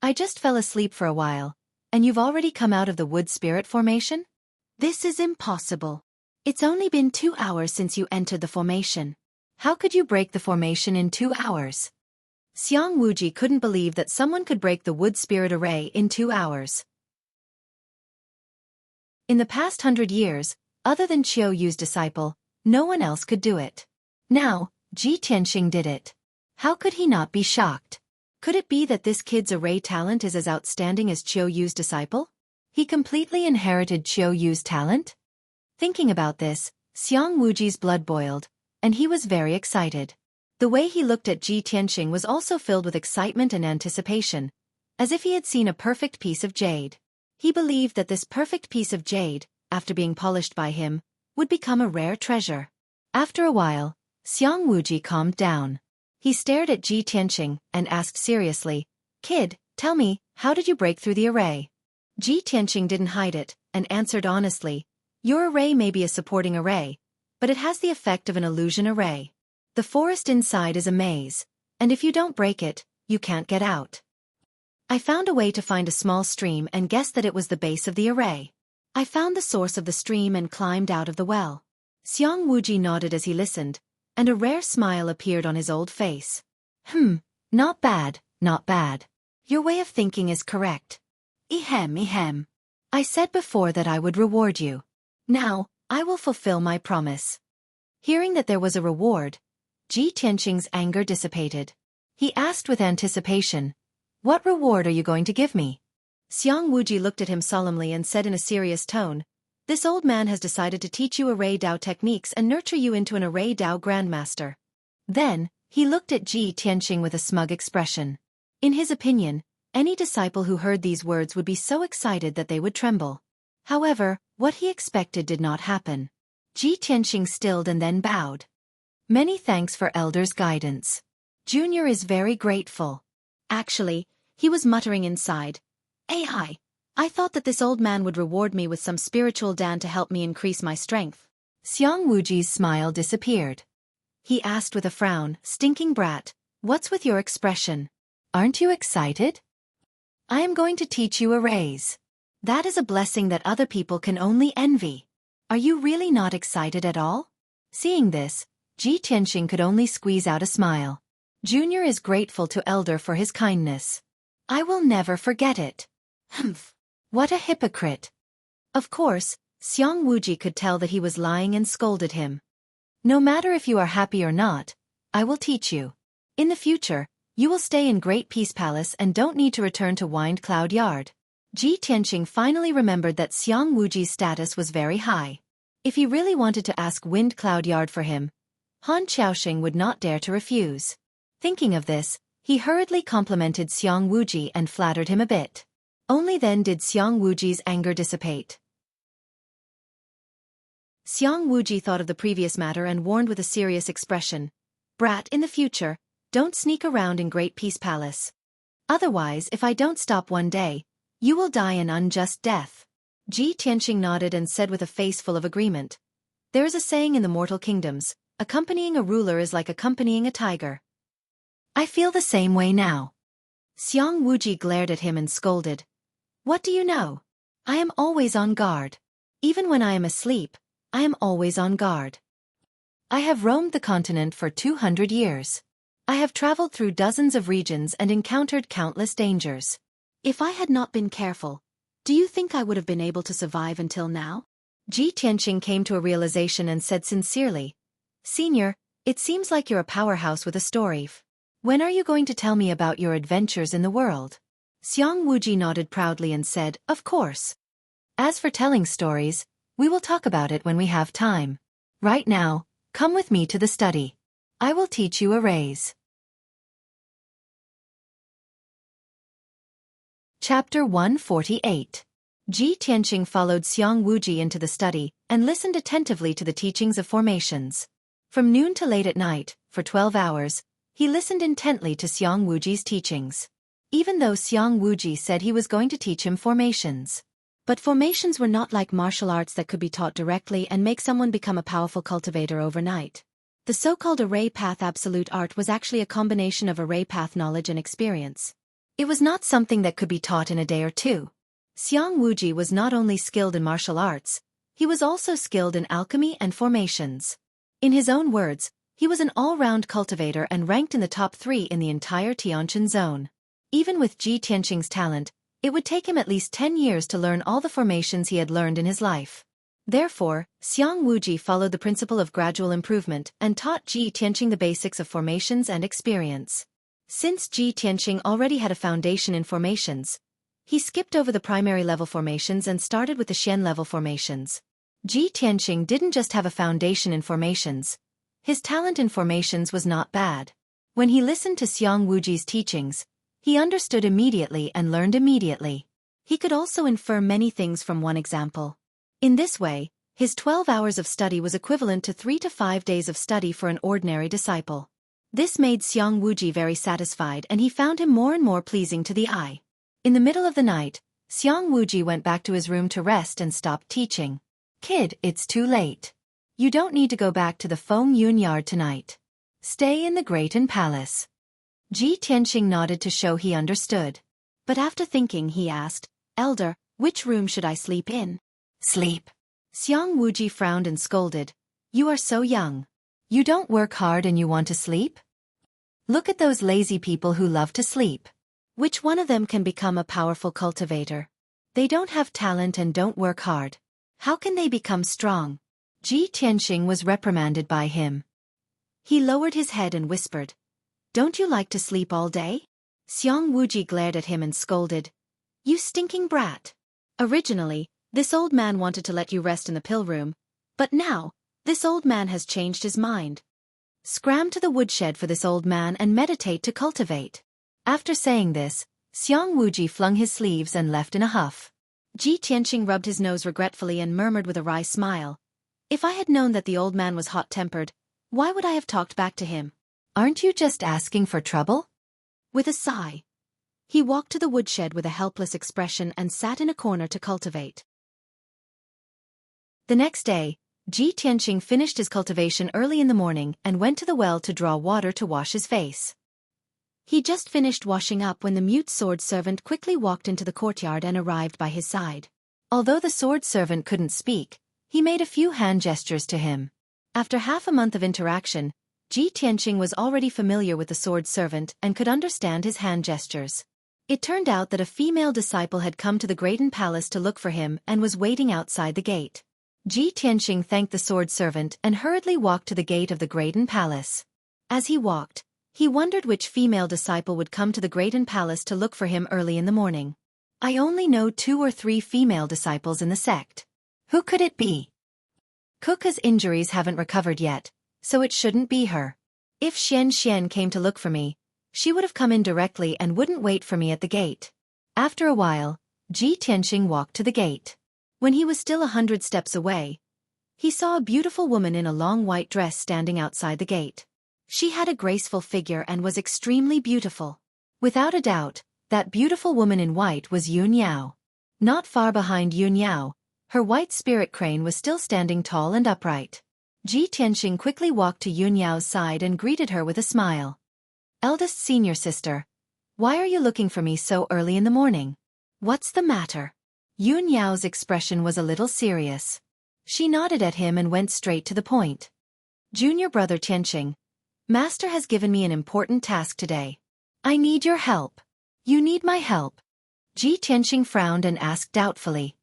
"I just fell asleep for a while, and you've already come out of the wood spirit formation? This is impossible. It's only been 2 hours since you entered the formation. How could you break the formation in 2 hours?" Xiang Wuji couldn't believe that someone could break the wood spirit array in 2 hours. In the past 100 years, other than Xueqi's disciple, no one else could do it. Now, Ji Tianqing did it. How could he not be shocked? Could it be that this kid's array talent is as outstanding as Xueqi's disciple? He completely inherited Xueqi's talent? Thinking about this, Xiang Wuji's blood boiled, and he was very excited. The way he looked at Ji Tianqing was also filled with excitement and anticipation, as if he had seen a perfect piece of jade. He believed that this perfect piece of jade, after being polished by him, would become a rare treasure. After a while, Xiang Wuji calmed down. He stared at Ji Tianqing and asked seriously, "Kid, tell me, how did you break through the array?" Ji Tianqing didn't hide it, and answered honestly, "Your array may be a supporting array, but it has the effect of an illusion array. The forest inside is a maze, and if you don't break it, you can't get out. I found a way to find a small stream and guessed that it was the base of the array. I found the source of the stream and climbed out of the well." Xiang Wuji nodded as he listened, and a rare smile appeared on his old face. Not bad, not bad. Your way of thinking is correct. Ehem. I said before that I would reward you. Now, I will fulfill my promise. Hearing that there was a reward, Ji Tianqing's anger dissipated. He asked with anticipation, "What reward are you going to give me?" Xiang Wuji looked at him solemnly and said in a serious tone, "This old man has decided to teach you array Dao techniques and nurture you into an array Dao grandmaster." Then, he looked at Ji Tianqing with a smug expression. In his opinion, any disciple who heard these words would be so excited that they would tremble. However, what he expected did not happen. Ji Tianqing stilled and then bowed. "Many thanks for Elder's guidance. Junior is very grateful." Actually, he was muttering inside, I thought that this old man would reward me with some spiritual dan to help me increase my strength." Xiang Wuji's smile disappeared. He asked with a frown, "Stinking brat, what's with your expression? Aren't you excited?" "I am going to teach you arrays. That is a blessing that other people can only envy. Are you really not excited at all?" Seeing this, Ji Tianqing could only squeeze out a smile. Junior is grateful to Elder for his kindness. I will never forget it. Humph. What a hypocrite. Of course, Xiang Wuji could tell that he was lying and scolded him. "No matter if you are happy or not, I will teach you. In the future, you will stay in Great Peace Palace and don't need to return to Wind Cloud Yard." Ji Tianqing finally remembered that Xiang Wuji's status was very high. If he really wanted to ask Wind Cloud Yard for him, Han Qiaoxing would not dare to refuse. Thinking of this, he hurriedly complimented Xiang Wuji and flattered him a bit. Only then did Xiang Wuji's anger dissipate. Xiang Wuji thought of the previous matter and warned with a serious expression, "Brat, in the future, don't sneak around in Great Peace Palace. Otherwise, if I don't stop one day, you will die an unjust death." Ji Tianqing nodded and said with a face full of agreement, "There is a saying in the mortal kingdoms, accompanying a ruler is like accompanying a tiger. I feel the same way now." Xiang Wuji glared at him and scolded, "What do you know? I am always on guard. Even when I am asleep, I am always on guard. I have roamed the continent for 200 years. I have traveled through dozens of regions and encountered countless dangers. If I had not been careful, do you think I would have been able to survive until now?" Ji Tianqing came to a realization and said sincerely, "Senior, it seems like you're a powerhouse with a story. When are you going to tell me about your adventures in the world?" Xiang Wuji nodded proudly and said, "Of course. As for telling stories, we will talk about it when we have time. Right now, come with me to the study. I will teach you arrays." Chapter 148. Ji Tianqing followed Xiang Wuji into the study and listened attentively to the teachings of formations. From noon to late at night, for 12 hours, he listened intently to Xiang Wuji's teachings. Even though Xiang Wuji said he was going to teach him formations. But formations were not like martial arts that could be taught directly and make someone become a powerful cultivator overnight. The so-called array path absolute art was actually a combination of array path knowledge and experience. It was not something that could be taught in a day or two. Xiang Wuji was not only skilled in martial arts, he was also skilled in alchemy and formations. In his own words, he was an all-round cultivator and ranked in the top 3 in the entire Tianjin zone. Even with Ji Tianqing's talent, it would take him at least 10 years to learn all the formations he had learned in his life. Therefore, Xiang Wuji followed the principle of gradual improvement and taught Ji Tianqing the basics of formations and experience. Since Ji Tianqing already had a foundation in formations, he skipped over the primary level formations and started with the Xian level formations. Ji Tianqing didn't just have a foundation in formations. His talent in formations was not bad. When he listened to Xiang Wuji's teachings, he understood immediately and learned immediately. He could also infer many things from one example. In this way, his 12 hours of study was equivalent to 3 to 5 days of study for an ordinary disciple. This made Xiang Wuji very satisfied and he found him more and more pleasing to the eye. In the middle of the night, Xiang Wuji went back to his room to rest and stopped teaching. "Kid, it's too late. You don't need to go back to the Feng Yun Yard tonight. Stay in the Greaton Palace." Ji Tianqing nodded to show he understood. But after thinking he asked, "Elder, which room should I sleep in?" "Sleep." Xiang Wuji frowned and scolded, "You are so young. You don't work hard and you want to sleep? Look at those lazy people who love to sleep. Which one of them can become a powerful cultivator?" They don't have talent and don't work hard. How can they become strong? Ji Tianxing was reprimanded by him. He lowered his head and whispered, "Don't you like to sleep all day?" Xiang Wuji glared at him and scolded, "You stinking brat. Originally, this old man wanted to let you rest in the pill room, but now, this old man has changed his mind. Scram to the woodshed for this old man and meditate to cultivate." After saying this, Xiang Wuji flung his sleeves and left in a huff. Ji Tianxing rubbed his nose regretfully and murmured with a wry smile, "If I had known that the old man was hot-tempered, why would I have talked back to him? Aren't you just asking for trouble?" With a sigh, he walked to the woodshed with a helpless expression and sat in a corner to cultivate. The next day, Ji Tianxing finished his cultivation early in the morning and went to the well to draw water to wash his face. He just finished washing up when the mute sword servant quickly walked into the courtyard and arrived by his side. Although the sword servant couldn't speak, he made a few hand gestures to him. After half a month of interaction, Ji Tianxing was already familiar with the sword servant and could understand his hand gestures. It turned out that a female disciple had come to the Graydon Palace to look for him and was waiting outside the gate. Ji Tianxing thanked the sword servant and hurriedly walked to the gate of the Graydon Palace. As he walked, he wondered which female disciple would come to the Graydon Palace to look for him early in the morning. "I only know 2 or 3 female disciples in the sect. Who could it be? Kuka's injuries haven't recovered yet, so it shouldn't be her. If Xian came to look for me, she would have come in directly and wouldn't wait for me at the gate." After a while, Ji Tianxing walked to the gate. When he was still 100 steps away, he saw a beautiful woman in a long white dress standing outside the gate. She had a graceful figure and was extremely beautiful. Without a doubt, that beautiful woman in white was Yun Yao. Not far behind Yun Yao, her white spirit crane was still standing tall and upright. Ji Tianxing quickly walked to Yun Yao's side and greeted her with a smile. "Eldest senior sister, why are you looking for me so early in the morning? What's the matter?" Yun Yao's expression was a little serious. She nodded at him and went straight to the point. "Junior brother Tianxing, Master has given me an important task today. I need your help." "You need my help?" Ji Tianxing frowned and asked doubtfully.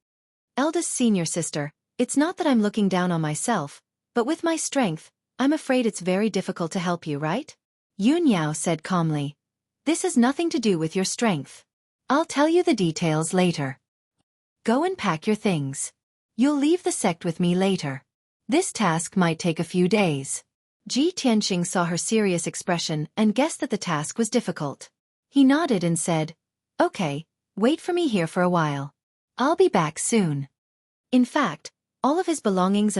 "Eldest senior sister, it's not that I'm looking down on myself, but with my strength, I'm afraid it's very difficult to help you, right?" Yun Yao said calmly. "This has nothing to do with your strength. I'll tell you the details later. Go and pack your things. You'll leave the sect with me later. This task might take a few days." Ji Tianxing saw her serious expression and guessed that the task was difficult. He nodded and said, "Okay, wait for me here for a while. I'll be back soon." In fact, all of his belongings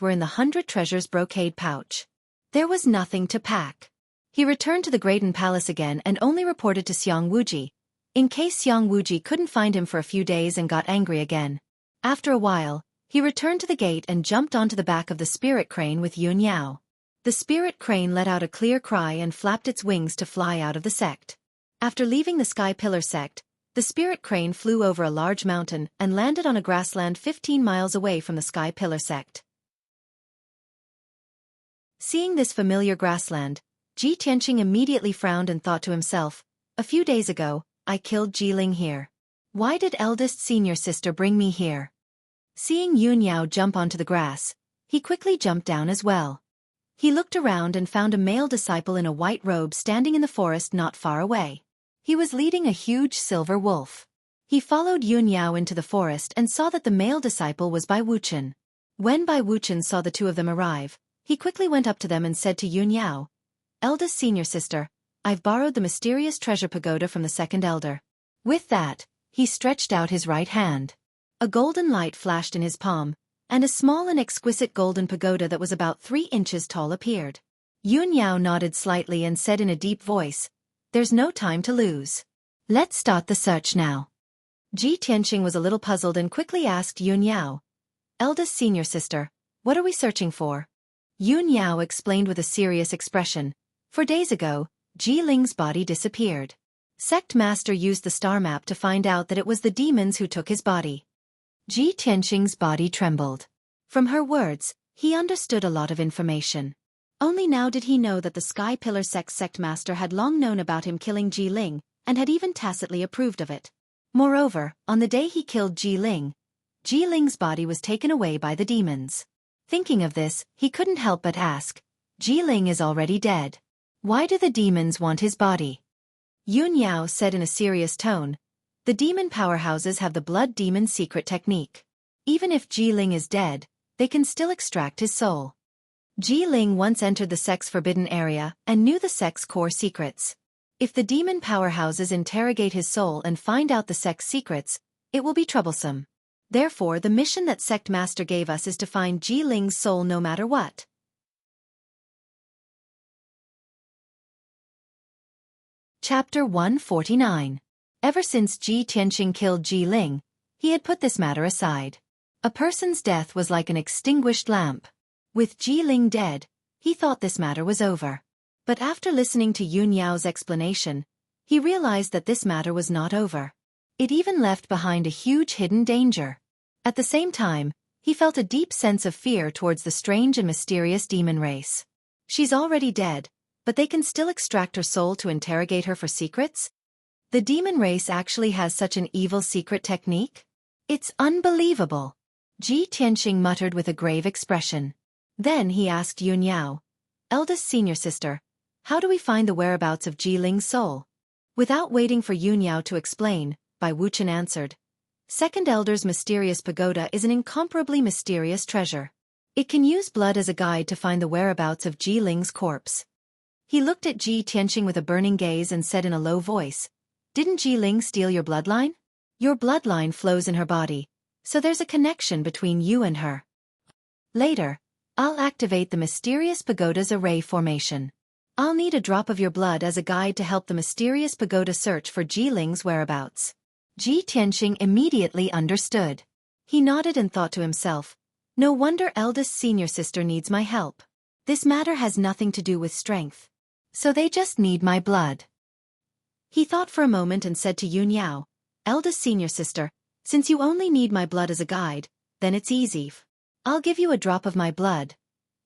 were in the 100 treasures brocade pouch. There was nothing to pack. He returned to the Graydon Palace again and only reported to Xiang Wuji, in case Xiang Wuji couldn't find him for a few days and got angry again. After a while, he returned to the gate and jumped onto the back of the spirit crane with Yun Yao. The spirit crane let out a clear cry and flapped its wings to fly out of the sect. After leaving the Sky Pillar sect, the spirit crane flew over a large mountain and landed on a grassland 15 miles away from the Sky Pillar sect. Seeing this familiar grassland, Ji Tianxing immediately frowned and thought to himself, "A few days ago, I killed Jiling here. Why did eldest senior sister bring me here?" Seeing Yun Yao jump onto the grass, he quickly jumped down as well. He looked around and found a male disciple in a white robe standing in the forest not far away. He was leading a huge silver wolf. He followed Yun Yao into the forest and saw that the male disciple was Bai Wuchen. When Bai Wuchen saw the two of them arrive, he quickly went up to them and said to Yun Yao, "Eldest senior sister, I've borrowed the mysterious treasure pagoda from the second elder." With that, he stretched out his right hand. A golden light flashed in his palm, and a small and exquisite golden pagoda that was about 3 inches tall appeared. Yun Yao nodded slightly and said in a deep voice, "There's no time to lose. Let's start the search now." Ji Tianxing was a little puzzled and quickly asked Yun Yao, "Eldest senior sister, what are we searching for?" Yun Yao explained with a serious expression, "For days ago, Ji Ling's body disappeared. Sect Master used the star map to find out that it was the demons who took his body." Ji Tianxing's body trembled. From her words, he understood a lot of information. Only now did he know that the Sky Pillar sect master had long known about him killing Ji Ling, and had even tacitly approved of it. Moreover, on the day he killed Ji Ling's body was taken away by the demons. Thinking of this, he couldn't help but ask, Ji Ling is already dead. Why do the demons want his body? Yun Yao said in a serious tone, the demon powerhouses have the blood demon secret technique. Even if Ji Ling is dead, they can still extract his soul. Ji Ling once entered the sect's forbidden area and knew the sect's core secrets. If the demon powerhouses interrogate his soul and find out the sect's secrets, it will be troublesome. Therefore, the mission that sect master gave us is to find Ji Ling's soul no matter what. Chapter 149. Ever since Ji Tianqing killed Ji Ling, he had put this matter aside. A person's death was like an extinguished lamp. With Ji Ling dead, he thought this matter was over. But after listening to Yun Yao's explanation, he realized that this matter was not over. It even left behind a huge hidden danger. At the same time, he felt a deep sense of fear towards the strange and mysterious demon race. She's already dead, but they can still extract her soul to interrogate her for secrets? The demon race actually has such an evil secret technique? It's unbelievable. Ji Tianqing muttered with a grave expression. Then he asked Yun Yao, eldest senior sister, how do we find the whereabouts of Ji Ling's soul? Without waiting for Yun Yao to explain, Bai Wuchen answered. Second Elder's mysterious pagoda is an incomparably mysterious treasure. It can use blood as a guide to find the whereabouts of Ji Ling's corpse. He looked at Ji Tianqing with a burning gaze and said in a low voice, didn't Ji Ling steal your bloodline? Your bloodline flows in her body, so there's a connection between you and her. Later, I'll activate the mysterious pagoda's array formation. I'll need a drop of your blood as a guide to help the mysterious pagoda search for Ji Ling's whereabouts. Ji Tianqing immediately understood. He nodded and thought to himself, no wonder eldest senior sister needs my help. This matter has nothing to do with strength. So they just need my blood. He thought for a moment and said to Yun Yao, eldest senior sister, since you only need my blood as a guide, then it's easy. I'll give you a drop of my blood.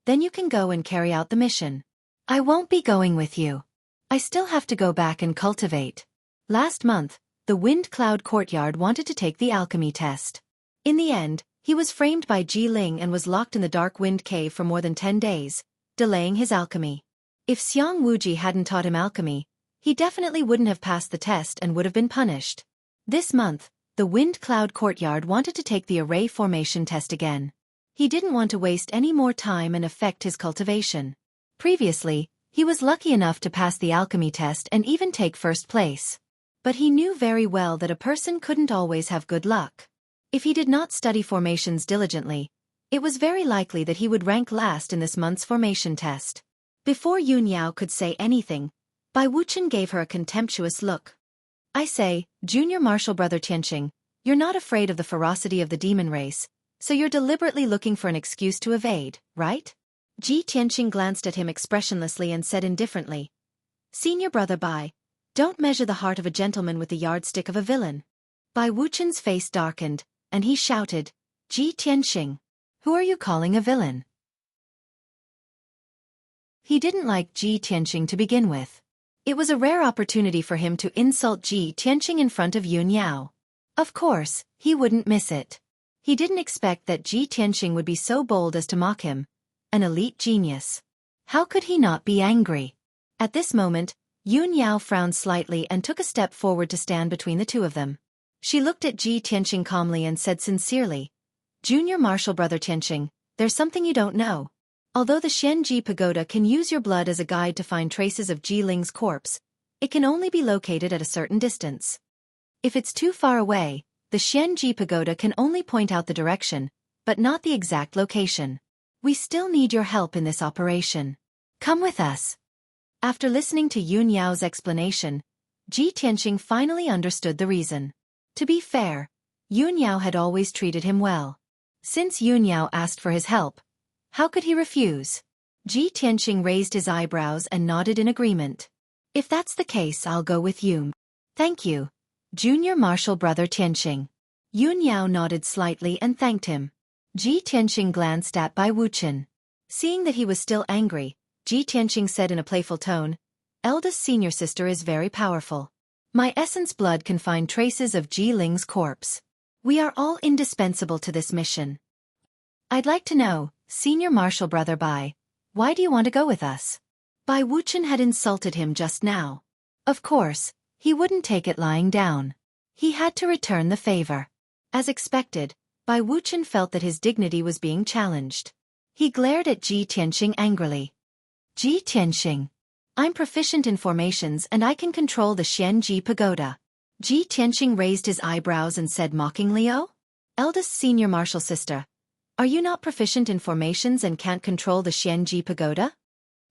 Then you can go and carry out the mission. I won't be going with you. I still have to go back and cultivate. Last month, the Wind Cloud Courtyard wanted to take the alchemy test. In the end, he was framed by Ji Ling and was locked in the Dark Wind Cave for more than 10 days, delaying his alchemy. If Xiang Wuji hadn't taught him alchemy, he definitely wouldn't have passed the test and would have been punished. This month, the Wind Cloud Courtyard wanted to take the array formation test again. He didn't want to waste any more time and affect his cultivation. Previously, he was lucky enough to pass the alchemy test and even take first place. But he knew very well that a person couldn't always have good luck. If he did not study formations diligently, it was very likely that he would rank last in this month's formation test. Before Yun Yao could say anything, Bai Wuchen gave her a contemptuous look. I say, Junior Martial Brother Tianqing, you're not afraid of the ferocity of the demon race, so you're deliberately looking for an excuse to evade, right? Ji Tianqing glanced at him expressionlessly and said indifferently, Senior Brother Bai, don't measure the heart of a gentleman with the yardstick of a villain. Bai Wuchen's face darkened, and he shouted, Ji Tianqing, who are you calling a villain? He didn't like Ji Tianqing to begin with. It was a rare opportunity for him to insult Ji Tianqing in front of Yun Yao. Of course, he wouldn't miss it. He didn't expect that Ji Tianqing would be so bold as to mock him. An elite genius. How could he not be angry? At this moment, Yun Yao frowned slightly and took a step forward to stand between the two of them. She looked at Ji Tianqing calmly and said sincerely, Junior Martial Brother Tianqing, there's something you don't know. Although the Xianji Pagoda can use your blood as a guide to find traces of Ji Ling's corpse, it can only be located at a certain distance. If it's too far away, the Xianji Pagoda can only point out the direction, but not the exact location. We still need your help in this operation. Come with us. After listening to Yun Yao's explanation, Ji Tianqing finally understood the reason. To be fair, Yun Yao had always treated him well. Since Yun Yao asked for his help, how could he refuse? Ji Tianqing raised his eyebrows and nodded in agreement. If that's the case, I'll go with you. Thank you, Junior Martial Brother Tianqing. Yun Yao nodded slightly and thanked him. Ji Tianqing glanced at Bai Wuchen. Seeing that he was still angry, Ji Tianqing said in a playful tone, Eldest senior sister is very powerful. My essence blood can find traces of Ji Ling's corpse. We are all indispensable to this mission. I'd like to know, Senior Marshal Brother Bai, why do you want to go with us? Bai Wuchen had insulted him just now. Of course, he wouldn't take it lying down. He had to return the favor. As expected, Bai Wuchen felt that his dignity was being challenged. He glared at Ji Tianxing angrily. Ji Tianxing. I'm proficient in formations and I can control the Xianji Pagoda. Ji Tianxing raised his eyebrows and said mockingly, "Oh? Eldest senior martial sister, are you not proficient in formations and can't control the Xianji Pagoda?"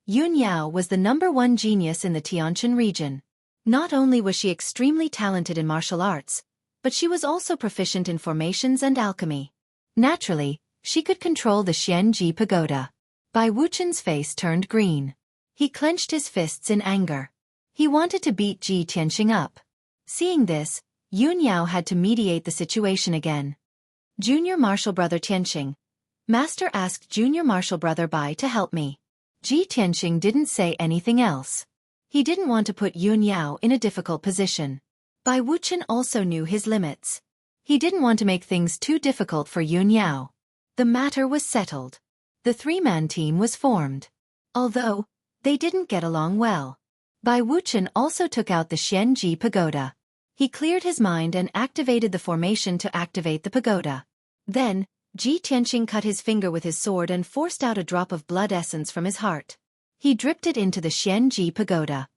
Yun Yao was the #1 genius in the Tianjin region. Not only was she extremely talented in martial arts, but she was also proficient in formations and alchemy. Naturally, she could control the Xianji Pagoda. Bai Wuchen's face turned green. He clenched his fists in anger. He wanted to beat Ji Tianxing up. Seeing this, Yun Yao had to mediate the situation again. Junior Marshal Brother Tianxing. Master asked Junior Marshal Brother Bai to help me. Ji Tianxing didn't say anything else. He didn't want to put Yun Yao in a difficult position. Bai Wuchen also knew his limits. He didn't want to make things too difficult for Yun Yao. The matter was settled. The three-man team was formed. Although they didn't get along well, Bai Wuchen also took out the Xianji Pagoda. He cleared his mind and activated the formation to activate the pagoda. Then, Ji Tianxing cut his finger with his sword and forced out a drop of blood essence from his heart. He dripped it into the Xianji Pagoda.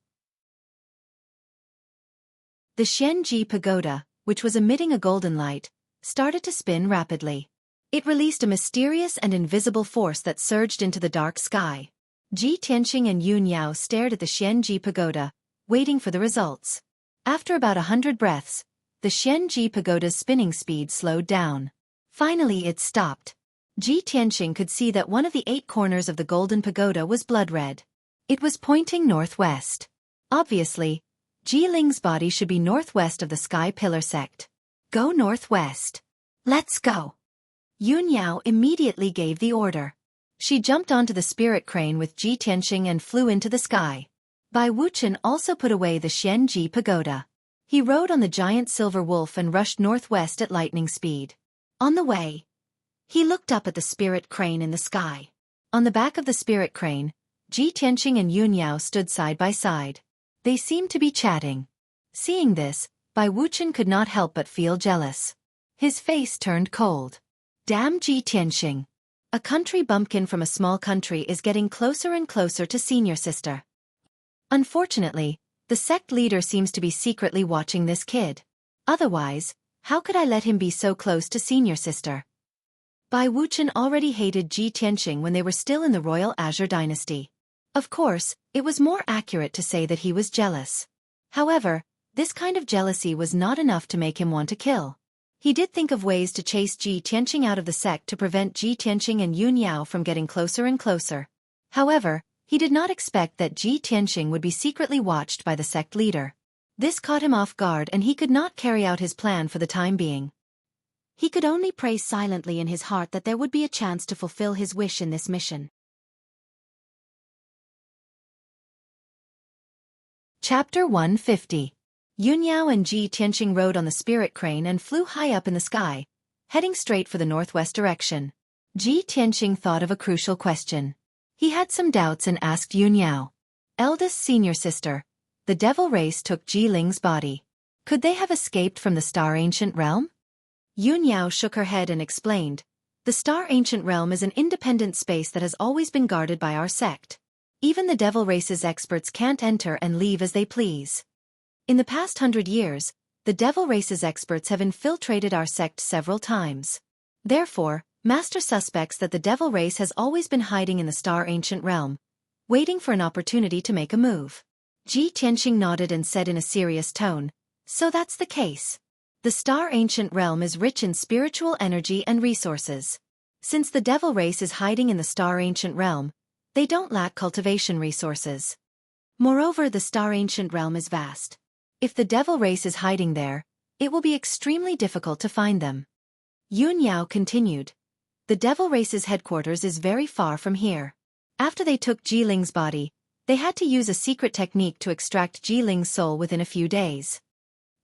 The Xianji Pagoda, which was emitting a golden light, started to spin rapidly. It released a mysterious and invisible force that surged into the dark sky. Ji Tianxing and Yun Yao stared at the Xianji Pagoda, waiting for the results. After about 100 breaths, the Xianji Pagoda's spinning speed slowed down. Finally it stopped. Ji Tianxing could see that one of the 8 corners of the golden pagoda was blood red. It was pointing northwest. Obviously, Ji Ling's body should be northwest of the Sky Pillar sect. Go northwest. Let's go. Yun Yao immediately gave the order. She jumped onto the spirit crane with Ji Tianxing and flew into the sky. Bai Wuchen also put away the Xianji Pagoda. He rode on the giant silver wolf and rushed northwest at lightning speed. On the way, he looked up at the spirit crane in the sky. On the back of the spirit crane, Ji Tianxing and Yun Yao stood side by side. They seemed to be chatting. Seeing this, Bai Wuchen could not help but feel jealous. His face turned cold. Damn Ji Tianxing. A country bumpkin from a small country is getting closer and closer to senior sister. Unfortunately, the sect leader seems to be secretly watching this kid. Otherwise, how could I let him be so close to senior sister? Bai Wuchen already hated Ji Tianxing when they were still in the Royal Azure Dynasty. Of course, it was more accurate to say that he was jealous. However, this kind of jealousy was not enough to make him want to kill. He did think of ways to chase Ji Tianxing out of the sect to prevent Ji Tianxing and Yun Yao from getting closer and closer. However, he did not expect that Ji Tianxing would be secretly watched by the sect leader. This caught him off guard and he could not carry out his plan for the time being. He could only pray silently in his heart that there would be a chance to fulfill his wish in this mission. Chapter 150. Yun Yao and Ji Tianxing rode on the spirit crane and flew high up in the sky, heading straight for the northwest direction. Ji Tianxing thought of a crucial question. He had some doubts and asked Yun Yao. Eldest senior sister, the devil race took Ji Ling's body. Could they have escaped from the Star Ancient Realm? Yun Yao shook her head and explained. The Star Ancient Realm is an independent space that has always been guarded by our sect. Even the devil race's experts can't enter and leave as they please. In the past 100 years, the devil race's experts have infiltrated our sect several times. Therefore, Master suspects that the devil race has always been hiding in the Star Ancient Realm, waiting for an opportunity to make a move. Ji Tianxing nodded and said in a serious tone, so that's the case. The Star Ancient Realm is rich in spiritual energy and resources. Since the devil race is hiding in the Star Ancient Realm, they don't lack cultivation resources. Moreover, the Star Ancient Realm is vast. If the devil race is hiding there, it will be extremely difficult to find them. Yun Yao continued. The devil race's headquarters is very far from here. After they took Ji Ling's body, they had to use a secret technique to extract Ji Ling's soul within a few days.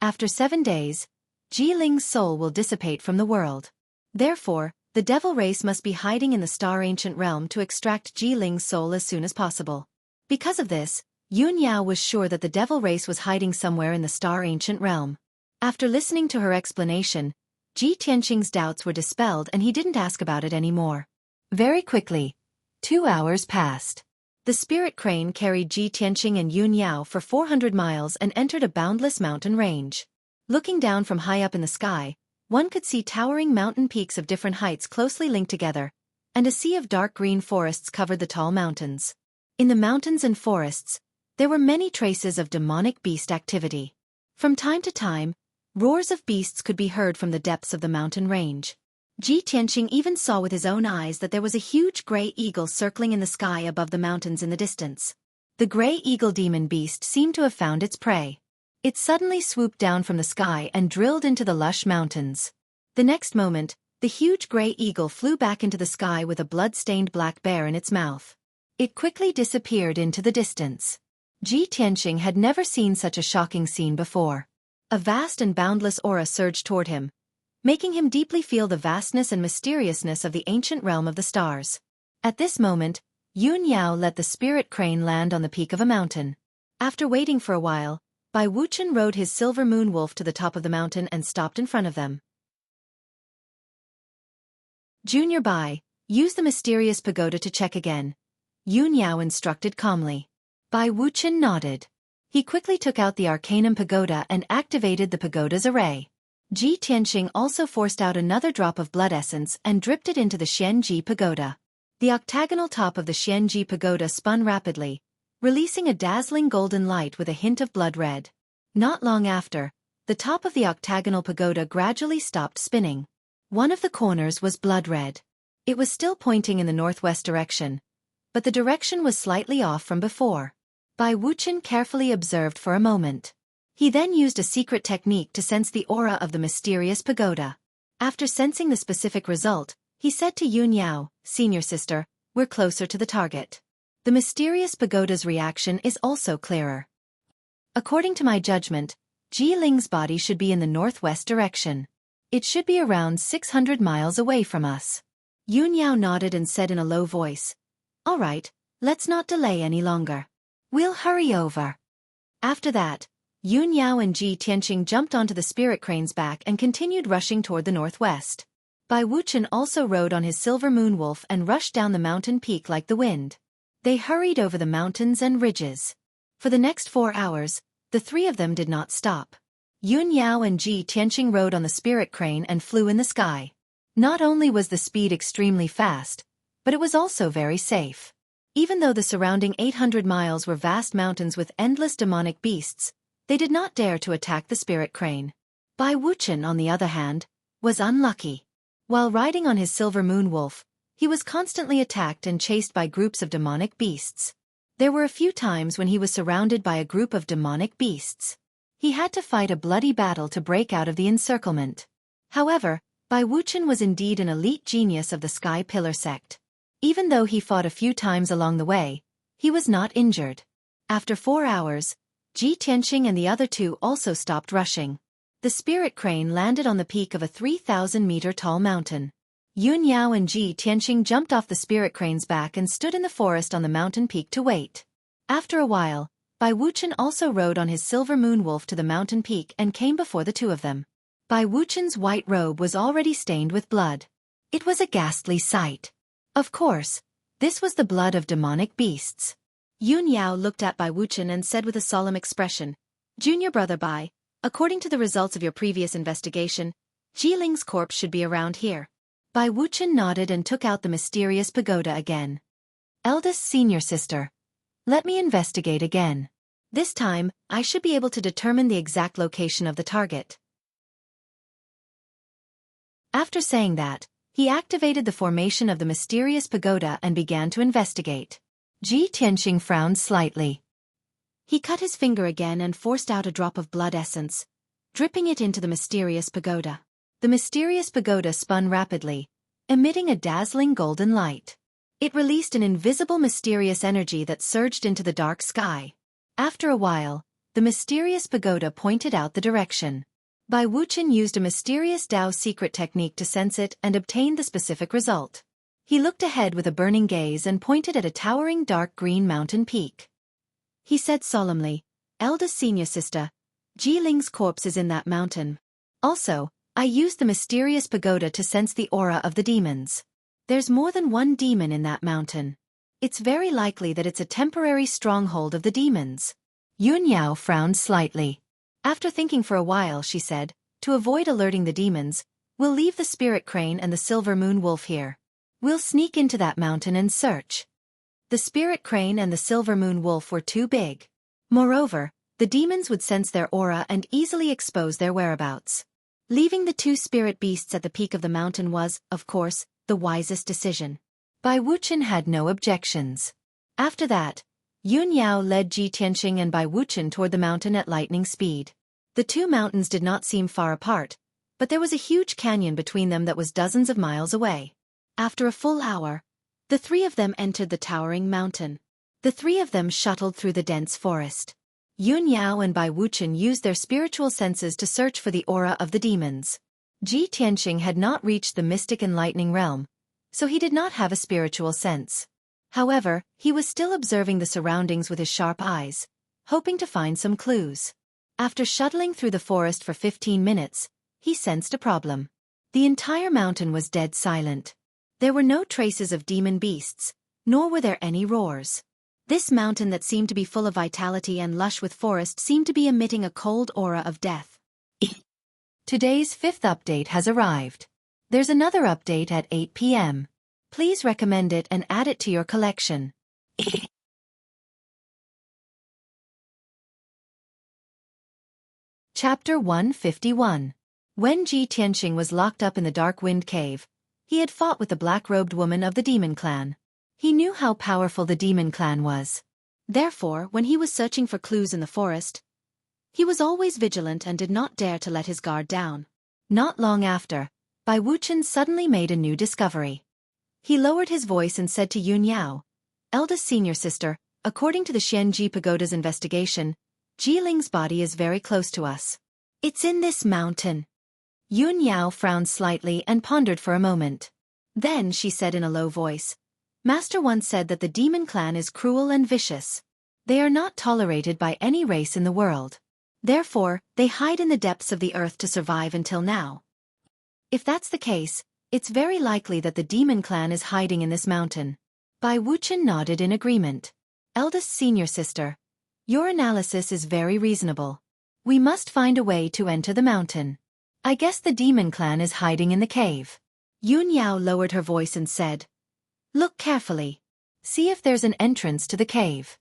After 7 days, Ji Ling's soul will dissipate from the world. Therefore, the devil race must be hiding in the star ancient realm to extract Ji Ling's soul as soon as possible. Because of this, Yun Yao was sure that the devil race was hiding somewhere in the star ancient realm. After listening to her explanation, Ji Tianqing's doubts were dispelled and he didn't ask about it anymore. Very quickly, 2 hours passed. The spirit crane carried Ji Tianqing and Yun Yao for 400 miles and entered a boundless mountain range. Looking down from high up in the sky, one could see towering mountain peaks of different heights closely linked together, and a sea of dark green forests covered the tall mountains. In the mountains and forests, there were many traces of demonic beast activity. From time to time, roars of beasts could be heard from the depths of the mountain range. Ji Tianqing even saw with his own eyes that there was a huge gray eagle circling in the sky above the mountains in the distance. The gray eagle demon beast seemed to have found its prey. It suddenly swooped down from the sky and drilled into the lush mountains. The next moment, the huge gray eagle flew back into the sky with a blood-stained black bear in its mouth. It quickly disappeared into the distance. Ji Tianqing had never seen such a shocking scene before. A vast and boundless aura surged toward him, making him deeply feel the vastness and mysteriousness of the ancient realm of the stars. At this moment, Yun Yao let the spirit crane land on the peak of a mountain. After waiting for a while, Bai Wuchen rode his silver moon wolf to the top of the mountain and stopped in front of them. Junior Bai, use the mysterious pagoda to check again, Yun Yao instructed calmly. Bai Wuchen nodded. He quickly took out the Arcanum Pagoda and activated the pagoda's array. Ji Tianqing also forced out another drop of blood essence and dripped it into the Xuanji Pagoda. The octagonal top of the Xuanji Pagoda spun rapidly, releasing a dazzling golden light with a hint of blood red. Not long after, the top of the octagonal pagoda gradually stopped spinning. One of the corners was blood red. It was still pointing in the northwest direction, but the direction was slightly off from before. Bai Wuchen carefully observed for a moment. He then used a secret technique to sense the aura of the mysterious pagoda. After sensing the specific result, he said to Yun Yao, "Senior sister, we're closer to the target." The mysterious pagoda's reaction is also clearer. According to my judgment, Ji Ling's body should be in the northwest direction. It should be around 600 miles away from us. Yun Yao nodded and said in a low voice, "All right, let's not delay any longer. We'll hurry over." After that, Yun Yao and Ji Tianqing jumped onto the spirit crane's back and continued rushing toward the northwest. Bai Wuchen also rode on his silver moon wolf and rushed down the mountain peak like the wind. They hurried over the mountains and ridges. For the next 4 hours, the three of them did not stop. Yun Yao and Ji Tianqing rode on the spirit crane and flew in the sky. Not only was the speed extremely fast, but it was also very safe. Even though the surrounding 800 miles were vast mountains with endless demonic beasts, they did not dare to attack the spirit crane. Bai Wuchen, on the other hand, was unlucky. While riding on his silver moon wolf, he was constantly attacked and chased by groups of demonic beasts. There were a few times when he was surrounded by a group of demonic beasts. He had to fight a bloody battle to break out of the encirclement. However, Bai Wuchen was indeed an elite genius of the Sky Pillar sect. Even though he fought a few times along the way, he was not injured. After 4 hours, Ji Tianqing and the other two also stopped rushing. The spirit crane landed on the peak of a 3,000-meter tall mountain. Yun Yao and Ji Tianqing jumped off the spirit crane's back and stood in the forest on the mountain peak to wait. After a while, Bai Wuchen also rode on his silver moon wolf to the mountain peak and came before the two of them. Bai Wuchen's white robe was already stained with blood. It was a ghastly sight. Of course, this was the blood of demonic beasts. Yun Yao looked at Bai Wuchen and said with a solemn expression, "Junior brother Bai, according to the results of your previous investigation, Ji Ling's corpse should be around here." Bai Wuchen nodded and took out the mysterious pagoda again. "Eldest senior sister, let me investigate again. This time, I should be able to determine the exact location of the target." After saying that, he activated the formation of the mysterious pagoda and began to investigate. Ji Tianqing frowned slightly. He cut his finger again and forced out a drop of blood essence, dripping it into the mysterious pagoda. The mysterious pagoda spun rapidly, emitting a dazzling golden light. It released an invisible mysterious energy that surged into the dark sky. After a while, the the mysterious pagoda pointed out the direction. Bai Wuchen used a mysterious Dao secret technique to sense it and obtain the specific result. He looked ahead with a burning gaze and pointed at a towering dark green mountain peak. He said solemnly, "Eldest senior sister, Jiling's corpse is in that mountain. Also, I used the mysterious pagoda to sense the aura of the demons. There's more than one demon in that mountain. It's very likely that it's a temporary stronghold of the demons." Yun Yao frowned slightly. After thinking for a while, she said, "To avoid alerting the demons, we'll leave the spirit crane and the silver moon wolf here. We'll sneak into that mountain and search." The spirit crane and the silver moon wolf were too big. Moreover, the demons would sense their aura and easily expose their whereabouts. Leaving the two spirit beasts at the peak of the mountain was, of course, the wisest decision. Bai Wuchen had no objections. After that, Yun Yao led Ji Tianqing and Bai Wuchen toward the mountain at lightning speed. The two mountains did not seem far apart, but there was a huge canyon between them that was dozens of miles away. After a full hour, the three of them entered the towering mountain. The three of them shuttled through the dense forest. Yun Yao and Bai Wuchen used their spiritual senses to search for the aura of the demons. Ji Tianqing had not reached the mystic enlightening realm, so he did not have a spiritual sense. However, he was still observing the surroundings with his sharp eyes, hoping to find some clues. After shuttling through the forest for 15 minutes, he sensed a problem. The entire mountain was dead silent. There were no traces of demon beasts, nor were there any roars. This mountain that seemed to be full of vitality and lush with forest seemed to be emitting a cold aura of death. Today's 5th update has arrived. There's another update at 8 p.m. Please recommend it and add it to your collection. Chapter 151. When Ji Tianqing was locked up in the dark wind cave, he had fought with the black-robed woman of the demon clan. He knew how powerful the demon clan was. Therefore, when he was searching for clues in the forest, he was always vigilant and did not dare to let his guard down. Not long after, Bai Wuchen suddenly made a new discovery. He lowered his voice and said to Yun Yao, "Eldest senior sister, according to the Xueqi Pagoda's investigation, Jiling's body is very close to us. It's in this mountain." Yun Yao frowned slightly and pondered for a moment. Then she said in a low voice, "Master once said that the demon clan is cruel and vicious. They are not tolerated by any race in the world. Therefore, they hide in the depths of the earth to survive until now. If that's the case, it's very likely that the demon clan is hiding in this mountain." Bai Wuchen nodded in agreement. "Eldest senior sister, your analysis is very reasonable. We must find a way to enter the mountain. I guess the demon clan is hiding in the cave." Yun Yao lowered her voice and said, "Look carefully. See if there's an entrance to the cave."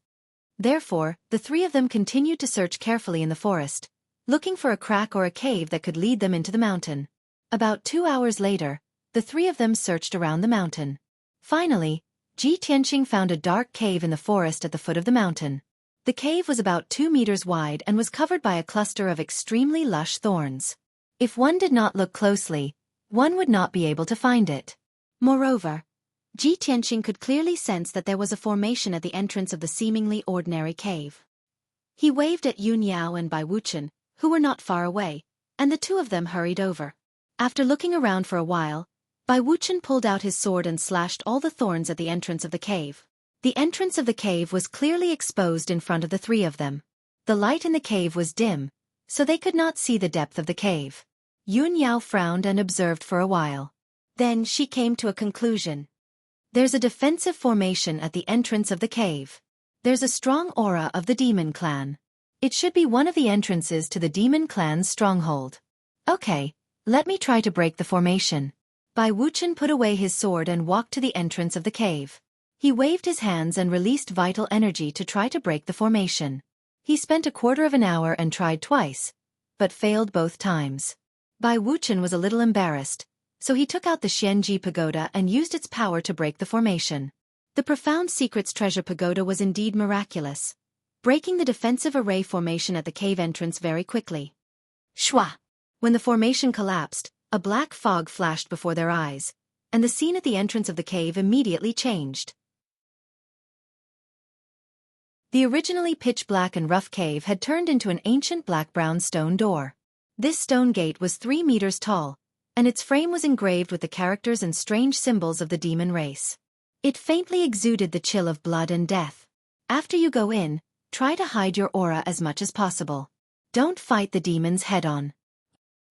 Therefore, the three of them continued to search carefully in the forest, looking for a crack or a cave that could lead them into the mountain. About 2 hours later, the three of them searched around the mountain. Finally, Ji Tianqing found a dark cave in the forest at the foot of the mountain. The cave was about 2 meters wide and was covered by a cluster of extremely lush thorns. If one did not look closely, one would not be able to find it. Moreover, Ji Tianqing could clearly sense that there was a formation at the entrance of the seemingly ordinary cave. He waved at Yun Yao and Bai Wuchen, who were not far away, and the two of them hurried over. After looking around for a while, Bai Wuchen pulled out his sword and slashed all the thorns at the entrance of the cave. The entrance of the cave was clearly exposed in front of the three of them. The light in the cave was dim, so they could not see the depth of the cave. Yun Yao frowned and observed for a while. Then she came to a conclusion. There's a defensive formation at the entrance of the cave. There's a strong aura of the demon clan. It should be one of the entrances to the demon clan's stronghold. Okay, let me try to break the formation. Bai Wuchen put away his sword and walked to the entrance of the cave. He waved his hands and released vital energy to try to break the formation. He spent a quarter of an hour and tried twice, but failed both times. Bai Wuchen was a little embarrassed, so he took out the Xueqi Pagoda and used its power to break the formation. The Profound Secrets Treasure Pagoda was indeed miraculous, breaking the defensive array formation at the cave entrance very quickly. Shwa! When the formation collapsed, a black fog flashed before their eyes, and the scene at the entrance of the cave immediately changed. The originally pitch-black and rough cave had turned into an ancient black-brown stone door. This stone gate was 3 meters tall, and its frame was engraved with the characters and strange symbols of the demon race. It faintly exuded the chill of blood and death. After you go in, try to hide your aura as much as possible. Don't fight the demons head-on.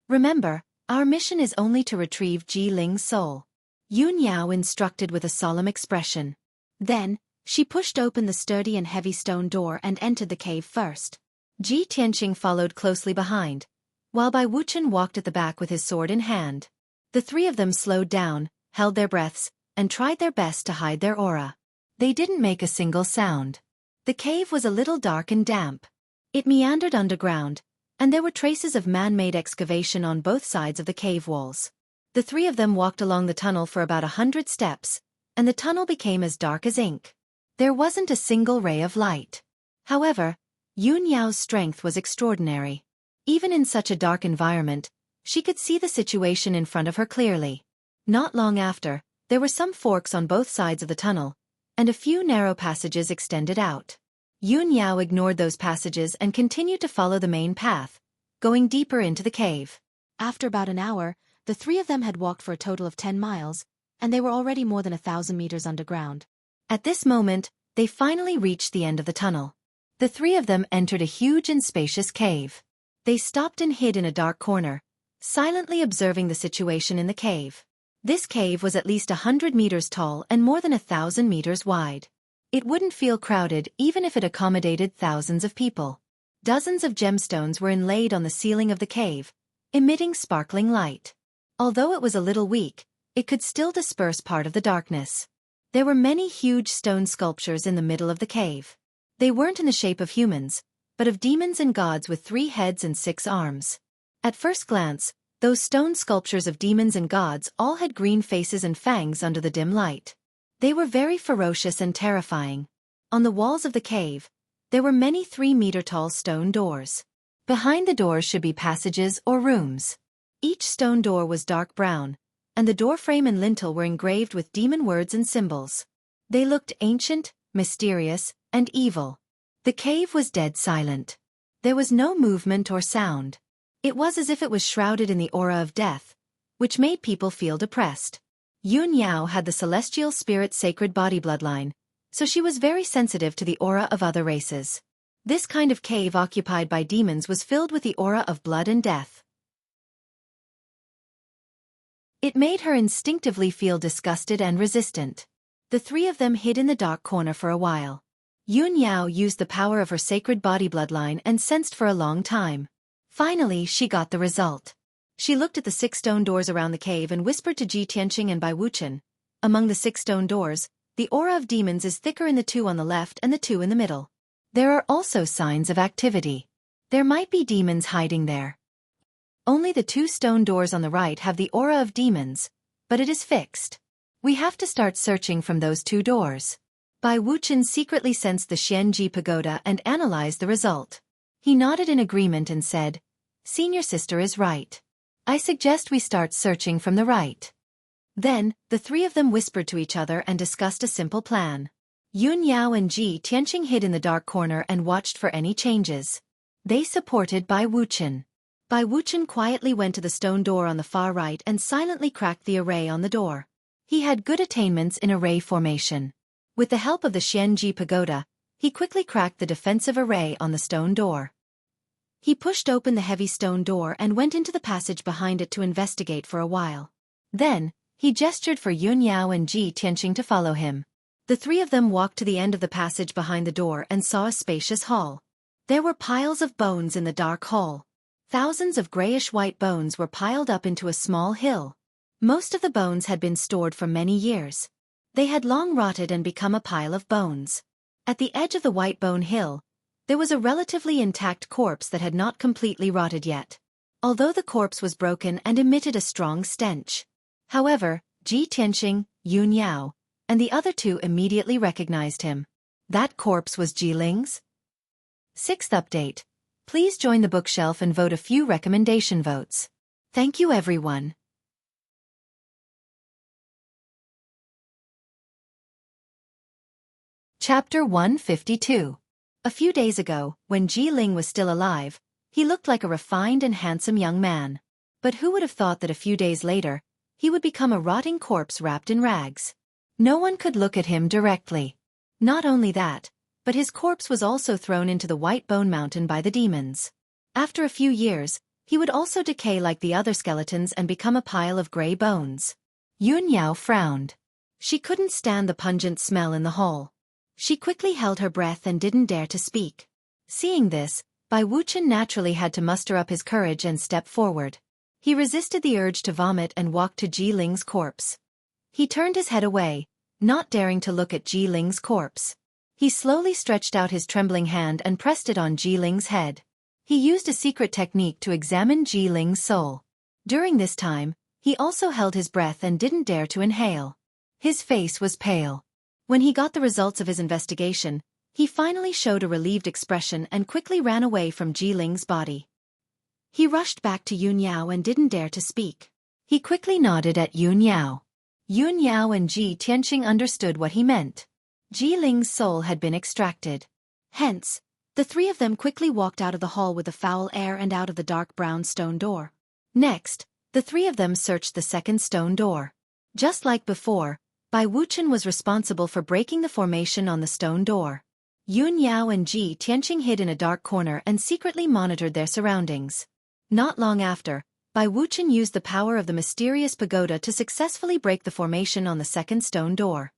Remember, our mission is only to retrieve Ji Ling's soul. Yun Yao instructed with a solemn expression. Then, she pushed open the sturdy and heavy stone door and entered the cave first. Ji Tianqing followed closely behind, while Bai Wuchen walked at the back with his sword in hand. The three of them slowed down, held their breaths, and tried their best to hide their aura. They didn't make a single sound. The cave was a little dark and damp. It meandered underground, and there were traces of man-made excavation on both sides of the cave walls. The three of them walked along the tunnel for about 100 steps, and the tunnel became as dark as ink. There wasn't a single ray of light. However, Yun Yao's strength was extraordinary. Even in such a dark environment, she could see the situation in front of her clearly. Not long after, there were some forks on both sides of the tunnel, and a few narrow passages extended out. Yun Yao ignored those passages and continued to follow the main path, going deeper into the cave. After about an hour, the three of them had walked for a total of 10 miles, and they were already more than 1,000 meters underground. At this moment, they finally reached the end of the tunnel. The three of them entered a huge and spacious cave. They stopped and hid in a dark corner, silently observing the situation in the cave. This cave was at least 100 meters tall and more than 1,000 meters wide. It wouldn't feel crowded even if it accommodated thousands of people. Dozens of gemstones were inlaid on the ceiling of the cave, emitting sparkling light. Although it was a little weak, it could still disperse part of the darkness. There were many huge stone sculptures in the middle of the cave. They weren't in the shape of humans, but of demons and gods with 3 heads and 6 arms. At first glance, those stone sculptures of demons and gods all had green faces and fangs under the dim light. They were very ferocious and terrifying. On the walls of the cave, there were many 3-meter-tall stone doors. Behind the doors should be passages or rooms. Each stone door was dark brown, and the doorframe and lintel were engraved with demon words and symbols. They looked ancient, mysterious, and evil. The cave was dead silent. There was no movement or sound. It was as if it was shrouded in the aura of death, which made people feel depressed. Yun Yao had the celestial spirit sacred body bloodline, so she was very sensitive to the aura of other races. This kind of cave occupied by demons was filled with the aura of blood and death. It made her instinctively feel disgusted and resistant. The three of them hid in the dark corner for a while. Yun Yao used the power of her sacred body bloodline and sensed for a long time. Finally, she got the result. She looked at the 6 stone doors around the cave and whispered to Ji Tianqing and Bai Wuchen. Among the 6 stone doors, the aura of demons is thicker in the 2 on the left and the 2 in the middle. There are also signs of activity. There might be demons hiding there. Only the 2 stone doors on the right have the aura of demons, but it is fixed. We have to start searching from those 2 doors. Bai Wuchen secretly sensed the Xueqi pagoda and analyzed the result. He nodded in agreement and said, "Senior sister is right. I suggest we start searching from the right." Then, the three of them whispered to each other and discussed a simple plan. Yun Yao and Ji Tianqing hid in the dark corner and watched for any changes. They supported Bai Wuchen. Bai Wuchen quietly went to the stone door on the far right and silently cracked the array on the door. He had good attainments in array formation. With the help of the Xueqi pagoda, he quickly cracked the defensive array on the stone door. He pushed open the heavy stone door and went into the passage behind it to investigate for a while. Then, he gestured for Yun Yao and Ji Tianqing to follow him. The three of them walked to the end of the passage behind the door and saw a spacious hall. There were piles of bones in the dark hall. Thousands of grayish-white bones were piled up into a small hill. Most of the bones had been stored for many years. They had long rotted and become a pile of bones. At the edge of the white bone hill, there was a relatively intact corpse that had not completely rotted yet, although the corpse was broken and emitted a strong stench. However, Ji Tianqing, Yun Yao, and the other 2 immediately recognized him. That corpse was Ji Ling's? 6th update. Please join the bookshelf and vote a few recommendation votes. Thank you everyone. Chapter 152. A few days ago, when Ji Ling was still alive, he looked like a refined and handsome young man. But who would have thought that a few days later, he would become a rotting corpse wrapped in rags? No one could look at him directly. Not only that, but his corpse was also thrown into the White Bone Mountain by the demons. After a few years, he would also decay like the other skeletons and become a pile of gray bones. Yun Yao frowned. She couldn't stand the pungent smell in the hall. She quickly held her breath and didn't dare to speak. Seeing this, Bai Wuchen naturally had to muster up his courage and step forward. He resisted the urge to vomit and walked to Ji Ling's corpse. He turned his head away, not daring to look at Ji Ling's corpse. He slowly stretched out his trembling hand and pressed it on Ji Ling's head. He used a secret technique to examine Ji Ling's soul. During this time, he also held his breath and didn't dare to inhale. His face was pale. When he got the results of his investigation, he finally showed a relieved expression and quickly ran away from Ji Ling's body. He rushed back to Yun Yao and didn't dare to speak. He quickly nodded at Yun Yao. Yun Yao and Ji Tianqing understood what he meant. Ji Ling's soul had been extracted. Hence, the three of them quickly walked out of the hall with the foul air and out of the dark brown stone door. Next, the three of them searched the second stone door. Just like before, Bai Wuchen was responsible for breaking the formation on the stone door. Yun Yao and Ji Tianqing hid in a dark corner and secretly monitored their surroundings. Not long after, Bai Wuchen used the power of the mysterious pagoda to successfully break the formation on the second stone door.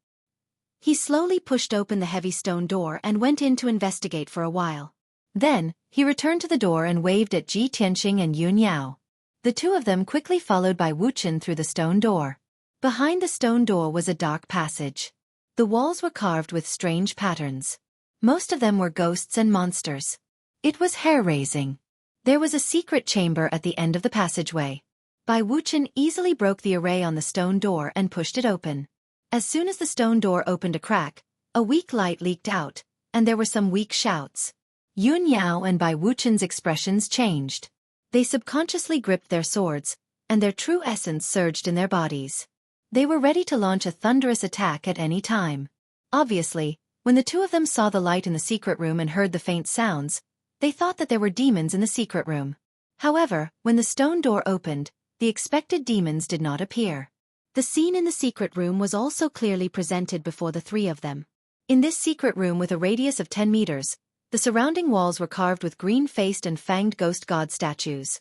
He slowly pushed open the heavy stone door and went in to investigate for a while. Then, he returned to the door and waved at Ji Tianqing and Yun Yao. The two of them quickly followed Bai Wuchen through the stone door. Behind the stone door was a dark passage. The walls were carved with strange patterns. Most of them were ghosts and monsters. It was hair-raising. There was a secret chamber at the end of the passageway. Bai Wuchen easily broke the array on the stone door and pushed it open. As soon as the stone door opened a crack, a weak light leaked out, and there were some weak shouts. Yun Yao and Bai Wuchen's expressions changed. They subconsciously gripped their swords, and their true essence surged in their bodies. They were ready to launch a thunderous attack at any time. Obviously, when the two of them saw the light in the secret room and heard the faint sounds, they thought that there were demons in the secret room. However, when the stone door opened, the expected demons did not appear. The scene in the secret room was also clearly presented before the three of them. In this secret room with a radius of 10 meters, the surrounding walls were carved with green-faced and fanged ghost god statues.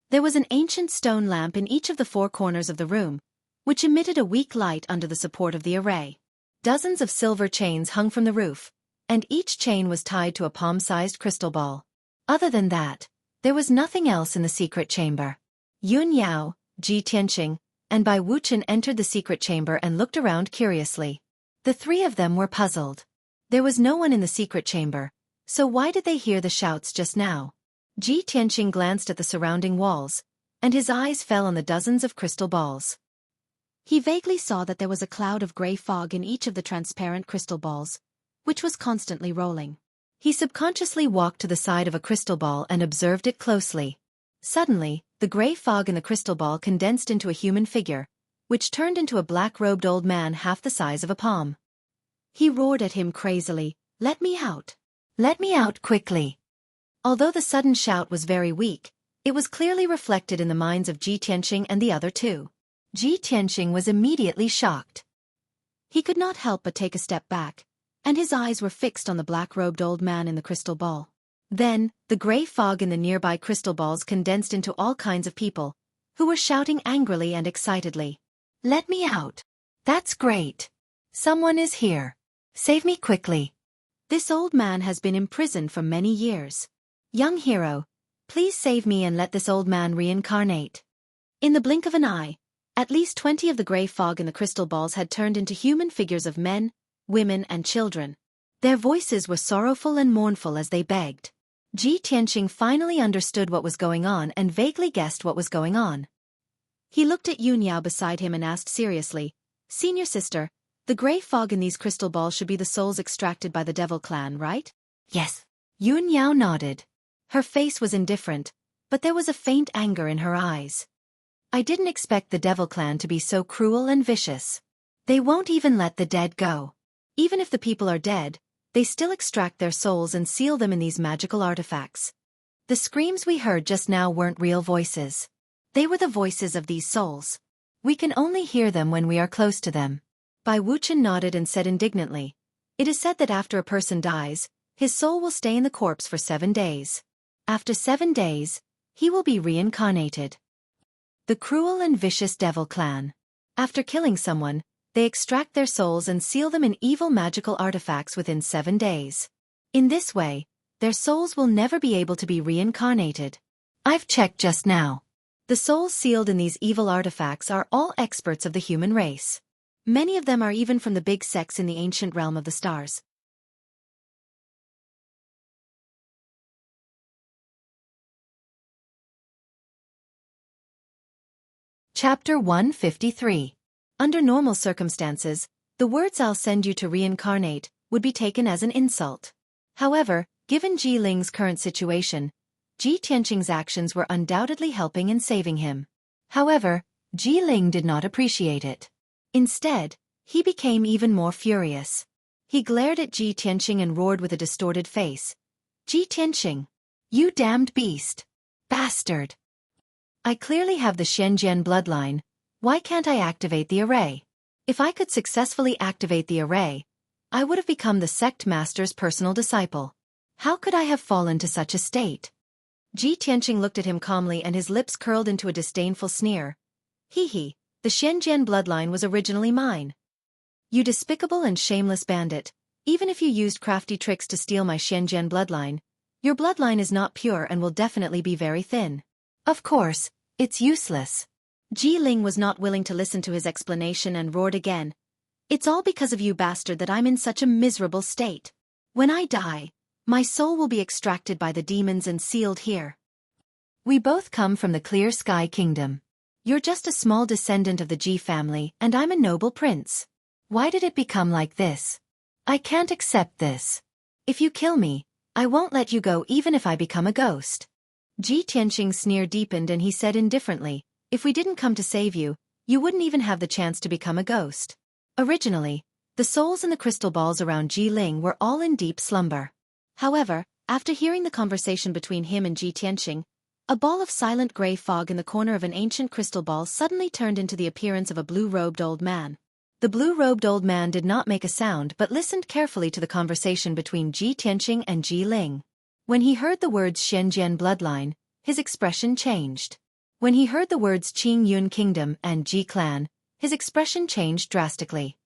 There was an ancient stone lamp in each of the four corners of the room, which emitted a weak light under the support of the array. Dozens of silver chains hung from the roof, and each chain was tied to a palm-sized crystal ball. Other than that, there was nothing else in the secret chamber. Yun Yao, Ji Tianqing, and Bai Wuchen entered the secret chamber and looked around curiously. The three of them were puzzled. There was no one in the secret chamber, so why did they hear the shouts just now? Ji Tianqing glanced at the surrounding walls, and his eyes fell on the dozens of crystal balls. He vaguely saw that there was a cloud of gray fog in each of the transparent crystal balls, which was constantly rolling. He subconsciously walked to the side of a crystal ball and observed it closely. Suddenly, the gray fog in the crystal ball condensed into a human figure, which turned into a black-robed old man half the size of a palm. He roared at him crazily, "Let me out! Let me out quickly!" Although the sudden shout was very weak, it was clearly reflected in the minds of Ji Tianqing and the other two. Ji Tianqing was immediately shocked. He could not help but take a step back, and his eyes were fixed on the black-robed old man in the crystal ball. Then, the gray fog in the nearby crystal balls condensed into all kinds of people, who were shouting angrily and excitedly. "Let me out! That's great! Someone is here! Save me quickly! This old man has been imprisoned for many years. Young hero, please save me and let this old man reincarnate." In the blink of an eye, at least 20 of the gray fog in the crystal balls had turned into human figures of men, women and children. Their voices were sorrowful and mournful as they begged. Ji Tianqing finally understood what was going on and vaguely guessed what was going on. He looked at Yun Yao beside him and asked seriously, "Senior sister, the gray fog in these crystal balls should be the souls extracted by the devil clan, right?" "Yes." Yun Yao nodded. Her face was indifferent, but there was a faint anger in her eyes. "I didn't expect the devil clan to be so cruel and vicious. They won't even let the dead go. Even if the people are dead, they still extract their souls and seal them in these magical artifacts. The screams we heard just now weren't real voices. They were the voices of these souls. We can only hear them when we are close to them. Bai Wuchen nodded and said indignantly, "It is said that after a person dies, his soul will stay in the corpse for 7 days. After 7 days, he will be reincarnated." The cruel and vicious devil clan. After killing someone, they extract their souls and seal them in evil magical artifacts within 7 days. In this way, their souls will never be able to be reincarnated. I've checked just now. The souls sealed in these evil artifacts are all experts of the human race. Many of them are even from the big sects in the ancient realm of the stars. Chapter 153. Under normal circumstances, the words "I'll send you to reincarnate" would be taken as an insult. However, given Ji Ling's current situation, Ji Tianqing's actions were undoubtedly helping in saving him. However, Ji Ling did not appreciate it. Instead, he became even more furious. He glared at Ji Tianqing and roared with a distorted face, "Ji Tianqing! You damned beast! Bastard! I clearly have the Shenzhen bloodline. Why can't I activate the array? If I could successfully activate the array, I would have become the sect master's personal disciple. How could I have fallen to such a state?" Ji Tianqing looked at him calmly and his lips curled into a disdainful sneer. "Hee, the Shenzhen bloodline was originally mine. You despicable and shameless bandit, even if you used crafty tricks to steal my Shenzhen bloodline, your bloodline is not pure and will definitely be very thin. Of course, it's useless." Ji Ling was not willing to listen to his explanation and roared again, "It's all because of you, bastard, that I'm in such a miserable state. When I die, my soul will be extracted by the demons and sealed here. We both come from the Clear Sky Kingdom. You're just a small descendant of the Ji family and I'm a noble prince. Why did it become like this? I can't accept this. If you kill me, I won't let you go even if I become a ghost." Ji Tianqing's sneer deepened and he said indifferently, "If we didn't come to save you, you wouldn't even have the chance to become a ghost." Originally, the souls in the crystal balls around Ji Ling were all in deep slumber. However, after hearing the conversation between him and Ji Tianqing, a ball of silent gray fog in the corner of an ancient crystal ball suddenly turned into the appearance of a blue-robed old man. The blue-robed old man did not make a sound but listened carefully to the conversation between Ji Tianqing and Ji Ling. When he heard the words Shenzhen bloodline, his expression changed. When he heard the words Qing Yun Kingdom and Ji Clan, his expression changed drastically.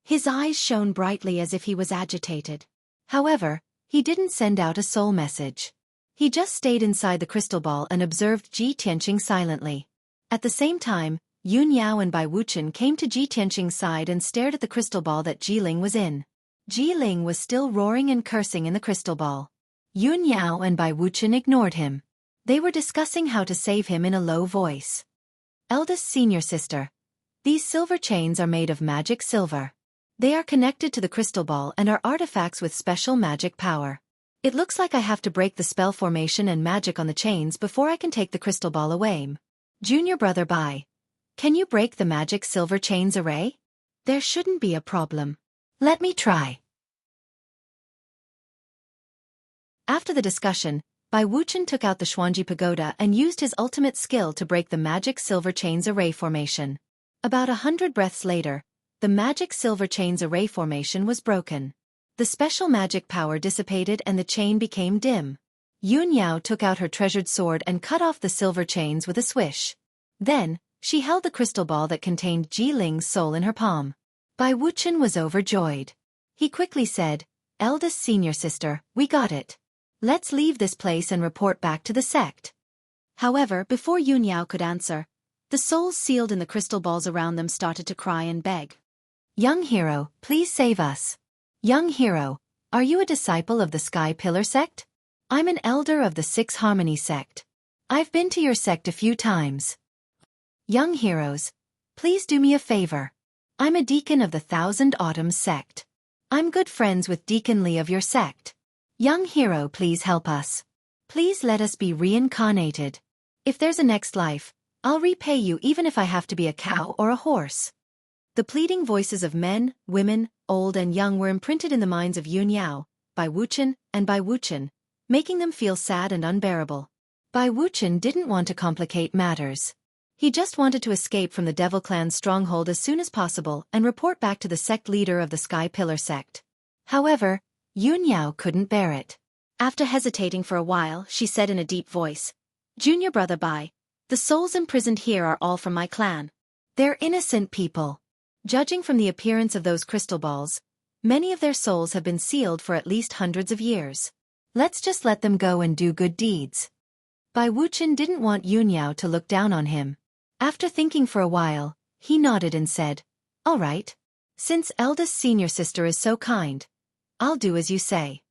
His eyes shone brightly as if he was agitated. However, he didn't send out a soul message. He just stayed inside the crystal ball and observed Ji Tianqing silently. At the same time, Yun Yao and Bai Wuchen came to Ji Tianqing's side and stared at the crystal ball that Ji Ling was in. Ji Ling was still roaring and cursing in the crystal ball. Yun Yao and Bai Wuchen ignored him. They were discussing how to save him in a low voice. "Eldest senior sister. These silver chains are made of magic silver. They are connected to the crystal ball and are artifacts with special magic power. It looks like I have to break the spell formation and magic on the chains before I can take the crystal ball away. Junior brother Bai, can you break the magic silver chains array? There shouldn't be a problem. Let me try." After the discussion, Bai Wuchen took out the Xuanji pagoda and used his ultimate skill to break the magic silver chains array formation. About 100 breaths later, the magic silver chains array formation was broken. The special magic power dissipated and the chain became dim. Yun Yao took out her treasured sword and cut off the silver chains with a swish. Then, she held the crystal ball that contained Ji Ling's soul in her palm. Bai Wuchen was overjoyed. He quickly said, "Eldest senior sister, we got it. Let's leave this place and report back to the sect." However, before Yun Yao could answer, the souls sealed in the crystal balls around them started to cry and beg. "Young hero, please save us. Young hero, are you a disciple of the Sky Pillar sect? I'm an elder of the Six Harmony sect. I've been to your sect a few times. Young heroes, please do me a favor. I'm a deacon of the Thousand Autumns sect. I'm good friends with Deacon Li of your sect. Young hero, please help us. Please let us be reincarnated. If there's a next life, I'll repay you even if I have to be a cow or a horse." The pleading voices of men, women, old and young were imprinted in the minds of Yun Yao, Bai Wuchen, and Bai Wuchen, making them feel sad and unbearable. Bai Wuchen didn't want to complicate matters. He just wanted to escape from the Devil Clan's stronghold as soon as possible and report back to the sect leader of the Sky Pillar sect. However, Yun Yao couldn't bear it. After hesitating for a while, she said in a deep voice, "Junior brother Bai, the souls imprisoned here are all from my clan. They're innocent people. Judging from the appearance of those crystal balls, many of their souls have been sealed for at least hundreds of years. Let's just let them go and do good deeds." Bai Wuchen didn't want Yun Yao to look down on him. After thinking for a while, he nodded and said, "All right. Since eldest senior sister is so kind, I'll do as you say."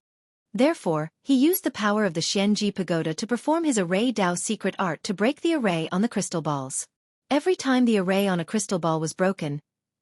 Therefore, he used the power of the Xueqi pagoda to perform his array Dao secret art to break the array on the crystal balls. Every time the array on a crystal ball was broken,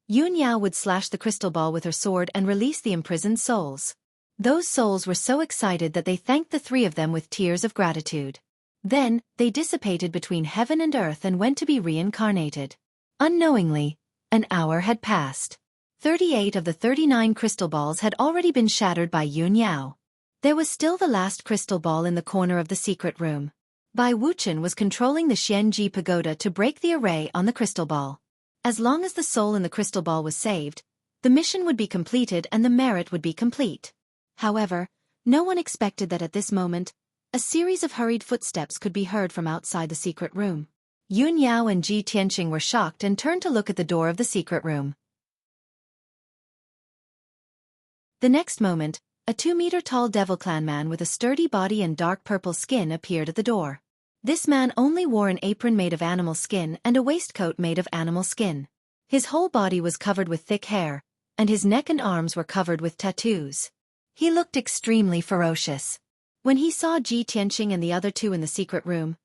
Yun Yao would slash the crystal ball with her sword and release the imprisoned souls. Those souls were so excited that they thanked the three of them with tears of gratitude. Then, they dissipated between heaven and earth and went to be reincarnated. Unknowingly, an hour had passed. 38 of the 39 crystal balls had already been shattered by Yun Yao. There was still the last crystal ball in the corner of the secret room. Bai Wuchen was controlling the Xueqi pagoda to break the array on the crystal ball. As long as the soul in the crystal ball was saved, the mission would be completed and the merit would be complete. However, no one expected that at this moment, a series of hurried footsteps could be heard from outside the secret room. Yun Yao and Ji Tianqing were shocked and turned to look at the door of the secret room. The next moment, a 2-meter-tall Devil Clan man with a sturdy body and dark purple skin appeared at the door. This man only wore an apron made of animal skin and a waistcoat made of animal skin. His whole body was covered with thick hair, and his neck and arms were covered with tattoos. He looked extremely ferocious. When he saw Ji Tianqing and the other two in the secret room,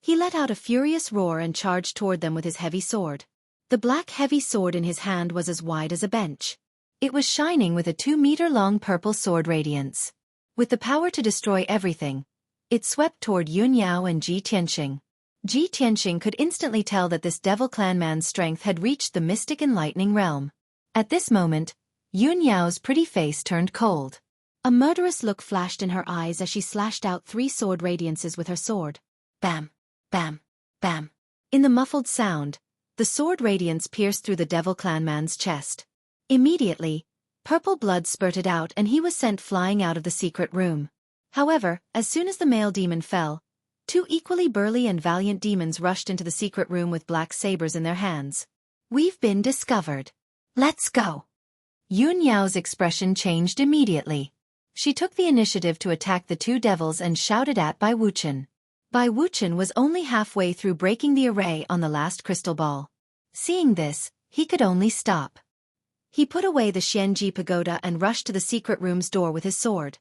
he let out a furious roar and charged toward them with his heavy sword. The black heavy sword in his hand was as wide as a bench. It was shining with a 2-meter-long purple sword radiance. With the power to destroy everything, it swept toward Yun Yao and Ji Tianqing. Ji Tianqing could instantly tell that this Devil Clan man's strength had reached the mystic enlightening realm. At this moment, Yun Yao's pretty face turned cold. A murderous look flashed in her eyes as she slashed out 3 sword radiances with her sword. Bam! Bam! Bam! In the muffled sound, the sword radiance pierced through the Devil Clan man's chest. Immediately, purple blood spurted out and he was sent flying out of the secret room. However, as soon as the male demon fell, 2 equally burly and valiant demons rushed into the secret room with black sabers in their hands. "We've been discovered. Let's go." Yun Yao's expression changed immediately. She took the initiative to attack the 2 devils and shouted at Bai Wuchen. Bai Wuchen was only halfway through breaking the array on the last crystal ball. Seeing this, he could only stop. He put away the Xueqi pagoda and rushed to the secret room's door with his sword.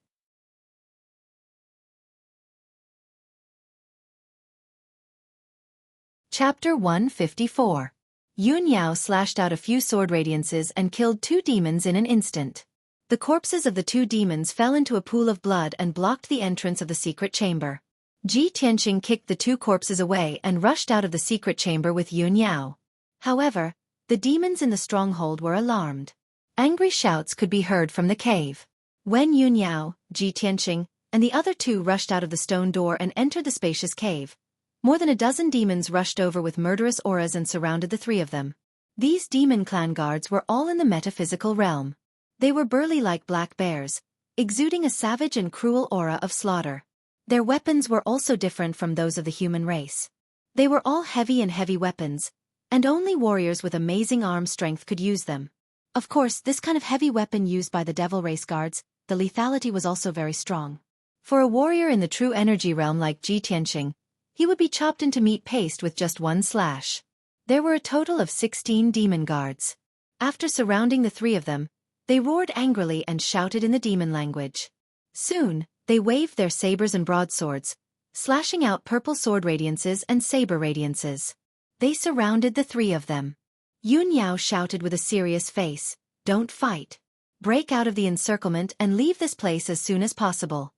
Chapter 154. Yun Yao slashed out a few sword radiances and killed 2 demons in an instant. The corpses of the 2 demons fell into a pool of blood and blocked the entrance of the secret chamber. Ji Tianqing kicked the 2 corpses away and rushed out of the secret chamber with Yun Yao. However, the demons in the stronghold were alarmed. Angry shouts could be heard from the cave. When Yun Yao, Ji Tianqing, and the other 2 rushed out of the stone door and entered the spacious cave, more than a dozen demons rushed over with murderous auras and surrounded the 3 of them. These demon clan guards were all in the metaphysical realm. They were burly like black bears, exuding a savage and cruel aura of slaughter. Their weapons were also different from those of the human race. They were all heavy weapons, and only warriors with amazing arm strength could use them. Of course, this kind of heavy weapon used by the devil race guards, the lethality was also very strong. For a warrior in the true energy realm like Ji Tianqing, he would be chopped into meat paste with just 1 slash. There were a total of 16 demon guards. After surrounding the 3 of them, they roared angrily and shouted in the demon language. Soon, they waved their sabers and broadswords, slashing out purple sword radiances and saber radiances. They surrounded the 3 of them. Yun Yao shouted with a serious face, "Don't fight. Break out of the encirclement and leave this place as soon as possible."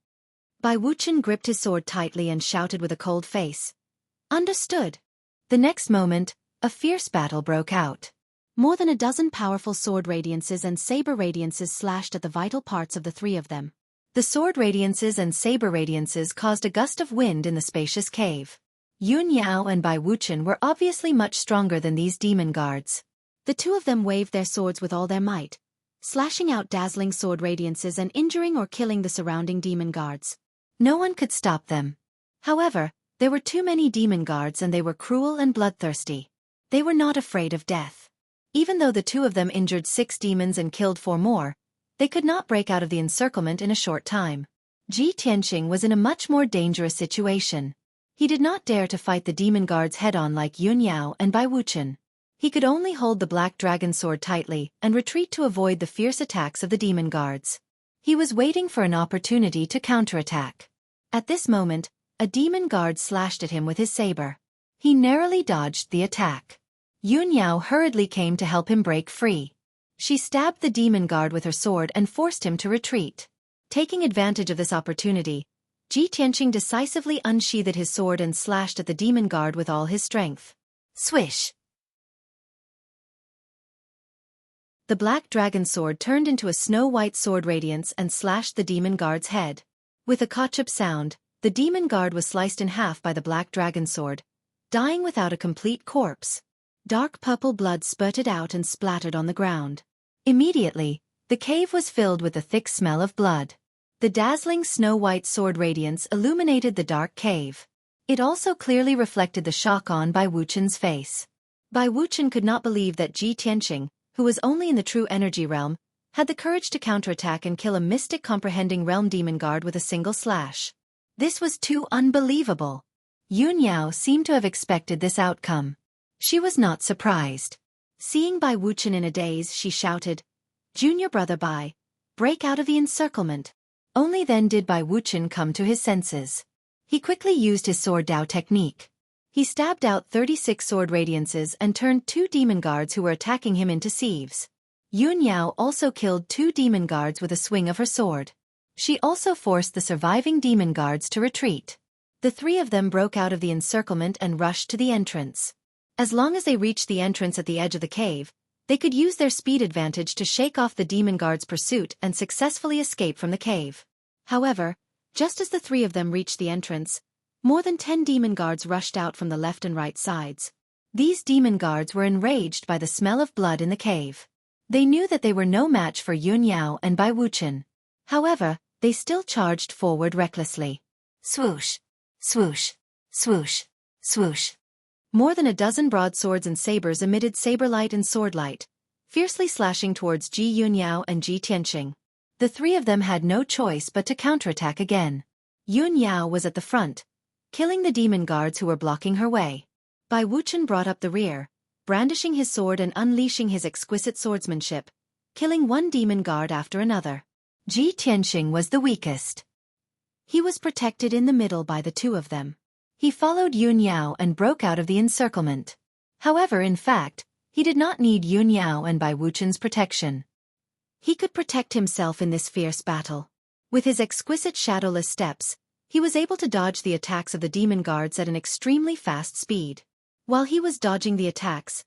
Bai Wuchen gripped his sword tightly and shouted with a cold face, "Understood." The next moment, a fierce battle broke out. More than a dozen powerful sword radiances and saber radiances slashed at the vital parts of the three of them. The sword radiances and saber radiances caused a gust of wind in the spacious cave. Yun Yao and Bai Wuchen were obviously much stronger than these demon guards. The two of them waved their swords with all their might, slashing out dazzling sword radiances and injuring or killing the surrounding demon guards. No one could stop them. However, there were too many demon guards and they were cruel and bloodthirsty. They were not afraid of death. Even though the two of them injured 6 demons and killed 4 more, they could not break out of the encirclement in a short time. Ji Tianqing was in a much more dangerous situation. He did not dare to fight the demon guards head-on like Yun Yao and Bai Wuchen. He could only hold the black dragon sword tightly and retreat to avoid the fierce attacks of the demon guards. He was waiting for an opportunity to counterattack. At this moment, a demon guard slashed at him with his saber. He narrowly dodged the attack. Yun Yao hurriedly came to help him break free. She stabbed the demon guard with her sword and forced him to retreat. Taking advantage of this opportunity, Ji Tianqing decisively unsheathed his sword and slashed at the demon guard with all his strength. Swish! The black dragon sword turned into a snow-white sword radiance and slashed the demon guard's head. With a kachap sound, the demon guard was sliced in half by the black dragon sword, dying without a complete corpse. Dark purple blood spurted out and splattered on the ground. Immediately, the cave was filled with the thick smell of blood. The dazzling snow-white sword radiance illuminated the dark cave. It also clearly reflected the shock on Bai Wuchen's face. Bai Wuchen could not believe that Ji Tianqing, who was only in the true energy realm, had the courage to counterattack and kill a mystic comprehending realm demon guard with a single slash. This was too unbelievable. Yun Yao seemed to have expected this outcome. She was not surprised. Seeing Bai Wuchen in a daze, she shouted, "Junior brother Bai, break out of the encirclement." Only then did Bai Wuchen come to his senses. He quickly used his sword Dao technique. He stabbed out 36 sword radiances and turned 2 demon guards who were attacking him into sieves. Yun Yao also killed 2 demon guards with a swing of her sword. She also forced the surviving demon guards to retreat. The 3 of them broke out of the encirclement and rushed to the entrance. As long as they reached the entrance at the edge of the cave, they could use their speed advantage to shake off the demon guards' pursuit and successfully escape from the cave. However, just as the 3 of them reached the entrance, more than 10 demon guards rushed out from the left and right sides. These demon guards were enraged by the smell of blood in the cave. They knew that they were no match for Yun Yao and Bai Wuchen. However, they still charged forward recklessly. Swoosh! Swoosh! Swoosh! Swoosh! More than a dozen broadswords and sabers emitted saber light and sword light, fiercely slashing towards Ji Yun Yao and Ji Tianqing. The 3 of them had no choice but to counterattack again. Yun Yao was at the front, killing the demon guards who were blocking her way. Bai Wuchen brought up the rear, brandishing his sword and unleashing his exquisite swordsmanship, killing one demon guard after another. Ji Tianqing was the weakest. He was protected in the middle by the 2 of them. He followed Yun Yao and broke out of the encirclement. However, in fact, he did not need Yun Yao and Bai Wuchen's protection. He could protect himself in this fierce battle. With his exquisite shadowless steps, he was able to dodge the attacks of the demon guards at an extremely fast speed. While he was dodging the attacks,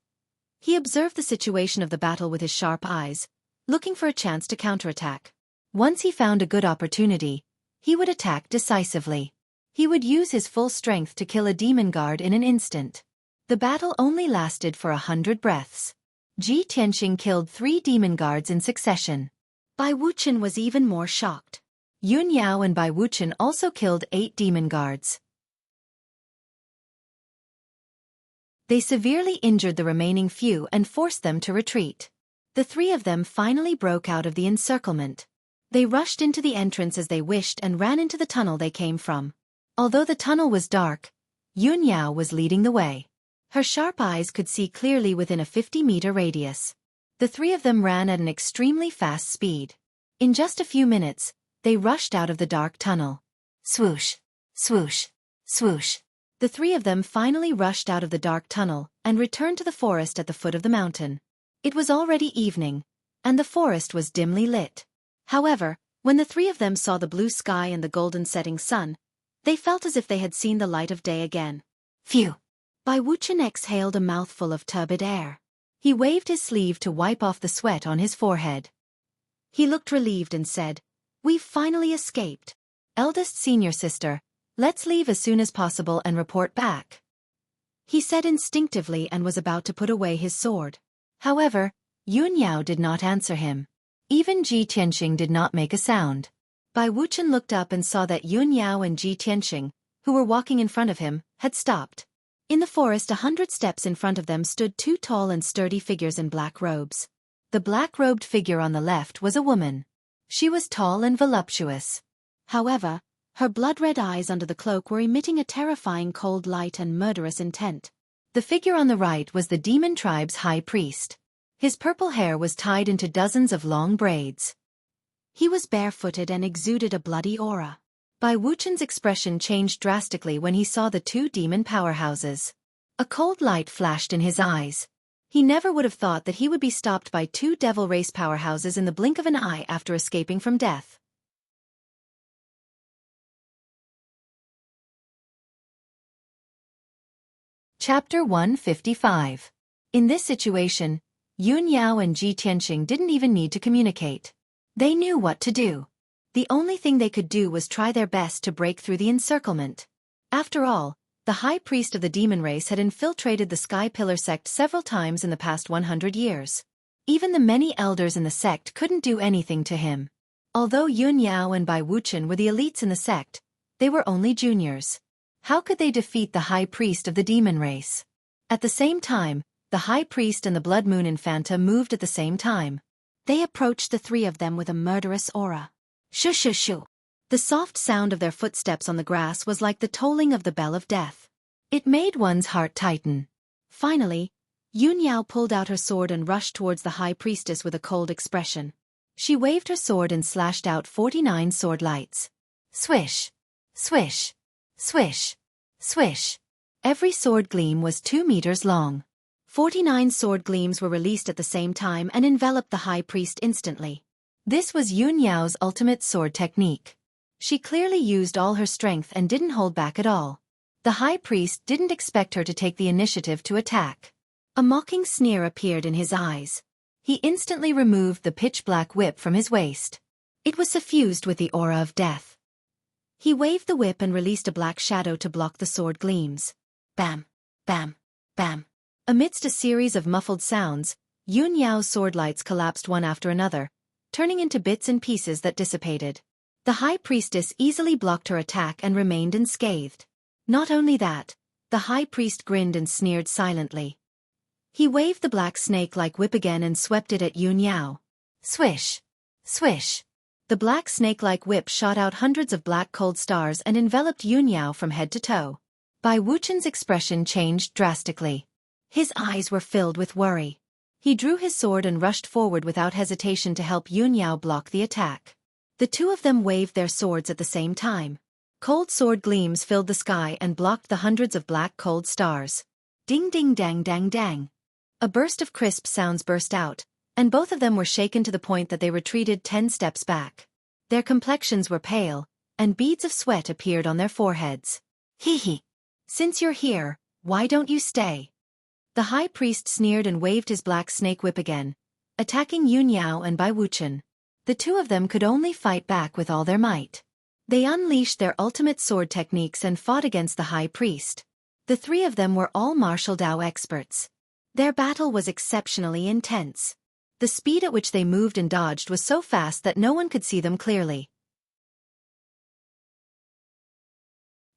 he observed the situation of the battle with his sharp eyes, looking for a chance to counterattack. Once he found a good opportunity, he would attack decisively. He would use his full strength to kill a demon guard in an instant. The battle only lasted for 100 breaths. Ji Tianqing killed 3 demon guards in succession. Bai Wuchen was even more shocked. Yun Yao and Bai Wuchen also killed 8 demon guards. They severely injured the remaining few and forced them to retreat. The 3 of them finally broke out of the encirclement. They rushed into the entrance as they wished and ran into the tunnel they came from. Although the tunnel was dark, Yun Yao was leading the way. Her sharp eyes could see clearly within a 50-meter radius. The 3 of them ran at an extremely fast speed. In just a few minutes, they rushed out of the dark tunnel. Swoosh! Swoosh! Swoosh! The 3 of them finally rushed out of the dark tunnel and returned to the forest at the foot of the mountain. It was already evening, and the forest was dimly lit. However, when the 3 of them saw the blue sky and the golden setting sun, they felt as if they had seen the light of day again. Phew! Bai Wuchen exhaled a mouthful of turbid air. He waved his sleeve to wipe off the sweat on his forehead. He looked relieved and said, "We've finally escaped. Eldest senior sister, let's leave as soon as possible and report back," he said instinctively and was about to put away his sword. However, Yun Yao did not answer him. Even Ji Tianxing did not make a sound. Bai Wuchen looked up and saw that Yun Yao and Ji Tianxing, who were walking in front of him, had stopped. In the forest 100 steps in front of them stood 2 tall and sturdy figures in black robes. The black-robed figure on the left was a woman. She was tall and voluptuous. However, her blood-red eyes under the cloak were emitting a terrifying cold light and murderous intent. The figure on the right was the demon tribe's high priest. His purple hair was tied into dozens of long braids. He was barefooted and exuded a bloody aura. Bai Wuchen's expression changed drastically when he saw the 2 demon powerhouses. A cold light flashed in his eyes. He never would have thought that he would be stopped by 2 devil race powerhouses in the blink of an eye after escaping from death. Chapter 155. In this situation, Yun Yao and Ji Tianxing didn't even need to communicate. They knew what to do. The only thing they could do was try their best to break through the encirclement. After all, the high priest of the demon race had infiltrated the Sky Pillar sect several times in the past 100 years. Even the many elders in the sect couldn't do anything to him. Although Yun Yao and Bai Wuchen were the elites in the sect, they were only juniors. How could they defeat the high priest of the demon race? At the same time, the high priest and the Blood Moon Infanta moved at the same time. They approached the 3 of them with a murderous aura. Shoo shoo shoo. The soft sound of their footsteps on the grass was like the tolling of the bell of death. It made one's heart tighten. Finally, Yun Yao pulled out her sword and rushed towards the high priestess with a cold expression. She waved her sword and slashed out 49 sword lights. Swish! Swish! Swish! Swish! Every sword gleam was 2 meters long. 49 sword gleams were released at the same time and enveloped the high priest instantly. This was Yun Yao's ultimate sword technique. She clearly used all her strength and didn't hold back at all. The high priest didn't expect her to take the initiative to attack. A mocking sneer appeared in his eyes. He instantly removed the pitch-black whip from his waist. It was suffused with the aura of death. He waved the whip and released a black shadow to block the sword gleams. Bam! Bam! Bam! Amidst a series of muffled sounds, Yun Yao's sword lights collapsed one after another, turning into bits and pieces that dissipated. The high priestess easily blocked her attack and remained unscathed. Not only that, the high priest grinned and sneered silently. He waved the black snake-like whip again and swept it at Yun Yao. Swish! Swish! The black snake-like whip shot out hundreds of black cold stars and enveloped Yun Yao from head to toe. Bai Wuchen's expression changed drastically. His eyes were filled with worry. He drew his sword and rushed forward without hesitation to help Yun Yao block the attack. The 2 of them waved their swords at the same time. Cold sword gleams filled the sky and blocked the hundreds of black cold stars. Ding ding dang dang dang. A burst of crisp sounds burst out, and both of them were shaken to the point that they retreated 10 steps back. Their complexions were pale, and beads of sweat appeared on their foreheads. Hee hee. Since you're here, why don't you stay? The high priest sneered and waved his black snake whip again, attacking Yun Yao and Bai Wuchen. The 2 of them could only fight back with all their might. They unleashed their ultimate sword techniques and fought against the high priest. The 3 of them were all martial Dao experts. Their battle was exceptionally intense. The speed at which they moved and dodged was so fast that no one could see them clearly.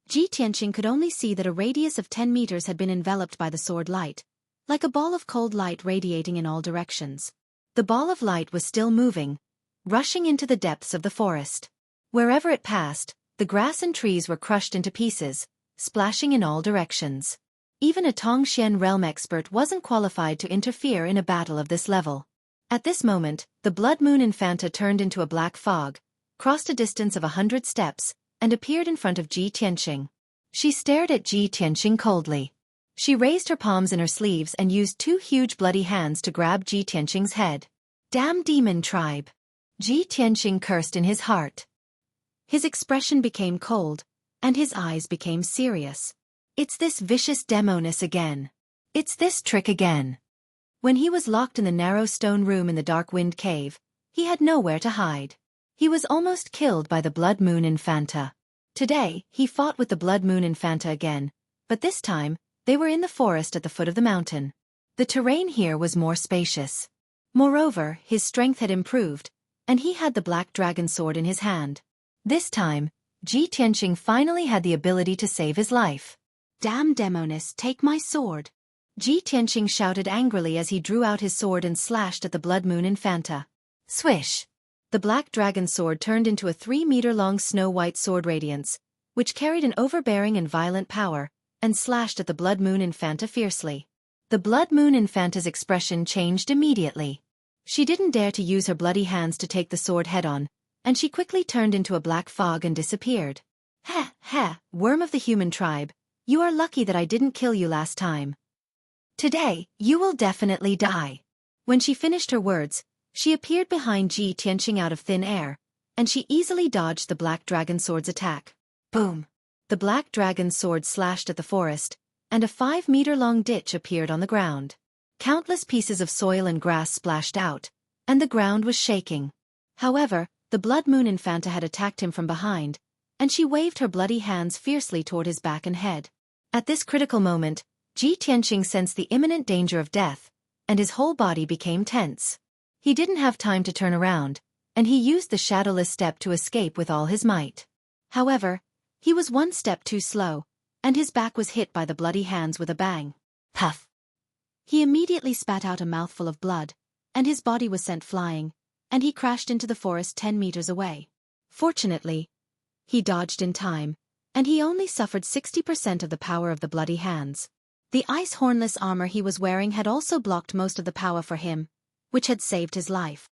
Ji Tianxing could only see that a radius of 10 meters had been enveloped by the sword light, like a ball of cold light radiating in all directions. The ball of light was still moving, rushing into the depths of the forest. Wherever it passed, the grass and trees were crushed into pieces, splashing in all directions. Even a Tongxian realm expert wasn't qualified to interfere in a battle of this level. At this moment, the Blood Moon Infanta turned into a black fog, crossed a distance of 100 steps, and appeared in front of Ji Tianxing. She stared at Ji Tianxing coldly. She raised her palms in her sleeves and used 2 huge bloody hands to grab Ji Tianxing's head. Damn demon tribe! Ji Tianxing cursed in his heart. His expression became cold, and his eyes became serious. It's this vicious demoness again. It's this trick again. When he was locked in the narrow stone room in the dark wind cave, he had nowhere to hide. He was almost killed by the Blood Moon Infanta. Today, he fought with the Blood Moon Infanta again, but this time, they were in the forest at the foot of the mountain. The terrain here was more spacious. Moreover, his strength had improved, and he had the black dragon sword in his hand. This time, Ji Tianqing finally had the ability to save his life. "Damn demoness, take my sword!" Ji Tianqing shouted angrily as he drew out his sword and slashed at the Blood Moon Infanta. Swish! The black dragon sword turned into a 3-meter-long snow-white sword radiance, which carried an overbearing and violent power, and slashed at the Blood Moon Infanta fiercely. The Blood Moon Infanta's expression changed immediately. She didn't dare to use her bloody hands to take the sword head-on, and she quickly turned into a black fog and disappeared. "Ha, ha, worm of the human tribe, you are lucky that I didn't kill you last time. Today, you will definitely die." When she finished her words, she appeared behind Ji Tianqing out of thin air, and she easily dodged the black dragon sword's attack. Boom! The black dragon's sword slashed at the forest, and a 5-meter-long ditch appeared on the ground. Countless pieces of soil and grass splashed out, and the ground was shaking. However, the Blood Moon Infanta had attacked him from behind, and she waved her bloody hands fiercely toward his back and head. At this critical moment, Ji Tianqing sensed the imminent danger of death, and his whole body became tense. He didn't have time to turn around, and he used the shadowless step to escape with all his might. However, he was one step too slow, and his back was hit by the bloody hands with a bang. Puff! He immediately spat out a mouthful of blood, and his body was sent flying, and he crashed into the forest 10 meters away. Fortunately, he dodged in time, and he only suffered 60% of the power of the bloody hands. The ice hornless armor he was wearing had also blocked most of the power for him, which had saved his life.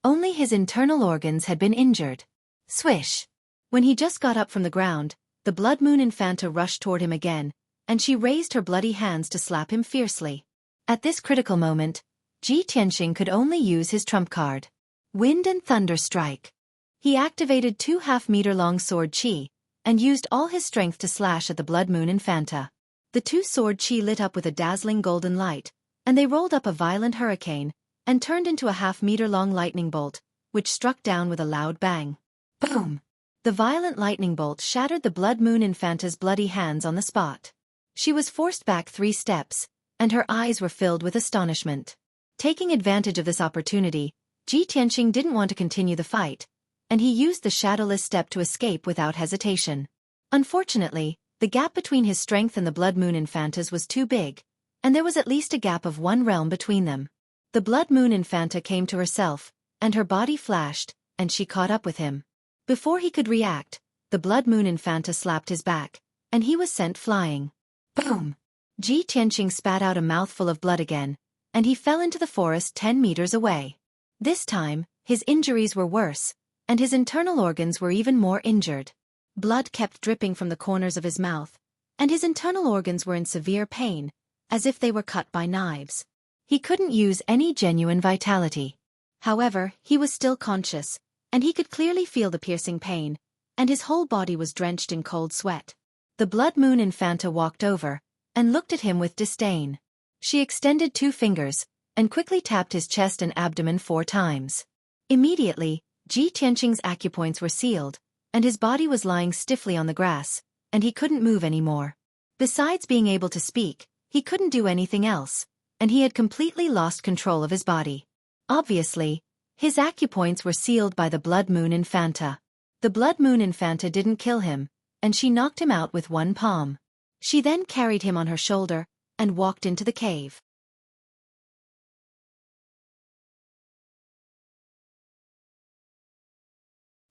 Only his internal organs had been injured. Swish! When he just got up from the ground, the Blood Moon Infanta rushed toward him again, and she raised her bloody hands to slap him fiercely. At this critical moment, Ji Tianqing could only use his trump card. Wind and Thunder Strike. He activated 2 half-meter-long sword chi, and used all his strength to slash at the Blood Moon Infanta. The 2 sword chi lit up with a dazzling golden light, and they rolled up a violent hurricane, and turned into a half-meter-long lightning bolt, which struck down with a loud bang. Boom! The violent lightning bolt shattered the Blood Moon Infanta's bloody hands on the spot. She was forced back 3 steps, and her eyes were filled with astonishment. Taking advantage of this opportunity, Ji Tianqing didn't want to continue the fight, and he used the shadowless step to escape without hesitation. Unfortunately, the gap between his strength and the Blood Moon Infanta's was too big, and there was at least a gap of 1 realm between them. The Blood Moon Infanta came to herself, and her body flashed, and she caught up with him. Before he could react, the Blood Moon Infanta slapped his back, and he was sent flying. Boom! Ji Tianqing spat out a mouthful of blood again, and he fell into the forest 10 meters away. This time, his injuries were worse, and his internal organs were even more injured. Blood kept dripping from the corners of his mouth, and his internal organs were in severe pain, as if they were cut by knives. He couldn't use any genuine vitality. However, he was still conscious, and he could clearly feel the piercing pain, and his whole body was drenched in cold sweat. The Blood Moon Infanta walked over, and looked at him with disdain. She extended 2 fingers, and quickly tapped his chest and abdomen 4 times. Immediately, Ji Tianqing's acupoints were sealed, and his body was lying stiffly on the grass, and he couldn't move anymore. Besides being able to speak, he couldn't do anything else, and he had completely lost control of his body. Obviously, his acupoints were sealed by the Blood Moon Infanta. The Blood Moon Infanta didn't kill him, and she knocked him out with 1 palm. She then carried him on her shoulder, and walked into the cave.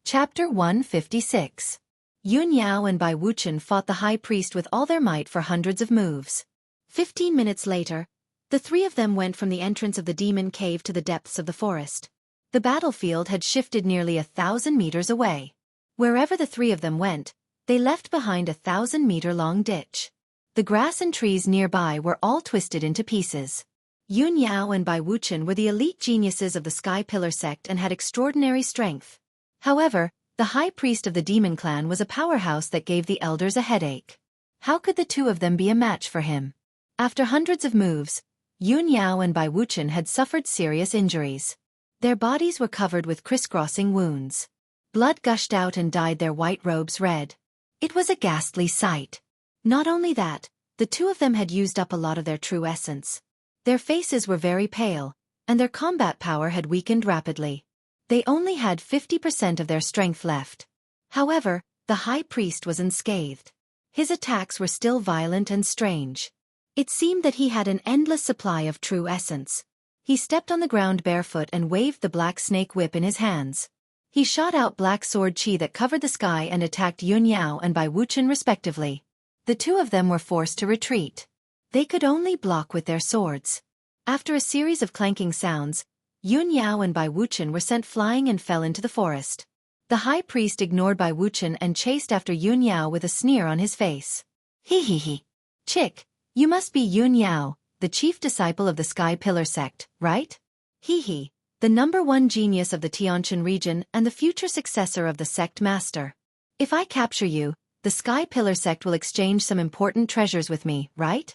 Chapter 156. Yun Yao and Bai Wuchen fought the high priest with all their might for hundreds of moves. 15 minutes later, the 3 of them went from the entrance of the demon cave to the depths of the forest. The battlefield had shifted nearly 1,000 meters away. Wherever the 3 of them went, they left behind a 1,000-meter-long ditch. The grass and trees nearby were all twisted into pieces. Yun Yao and Bai Wuchen were the elite geniuses of the Sky Pillar sect and had extraordinary strength. However, the high priest of the demon clan was a powerhouse that gave the elders a headache. How could the 2 of them be a match for him? After hundreds of moves, Yun Yao and Bai Wuchen had suffered serious injuries. Their bodies were covered with crisscrossing wounds. Blood gushed out and dyed their white robes red. It was a ghastly sight. Not only that, the two of them had used up a lot of their true essence. Their faces were very pale, and their combat power had weakened rapidly. They only had 50% of their strength left. However, the high priest was unscathed. His attacks were still violent and strange. It seemed that he had an endless supply of true essence. He stepped on the ground barefoot and waved the black snake whip in his hands. He shot out black sword chi that covered the sky and attacked Yun Yao and Bai Wuchen respectively. The two of them were forced to retreat. They could only block with their swords. After a series of clanking sounds, Yun Yao and Bai Wuchen were sent flying and fell into the forest. The high priest ignored Bai Wuchen and chased after Yun Yao with a sneer on his face. He. Chick, you must be Yun Yao, the chief disciple of the Sky Pillar sect, right? He, the #1 genius of the Tianqian region and the future successor of the sect master. If I capture you, the Sky Pillar sect will exchange some important treasures with me, right?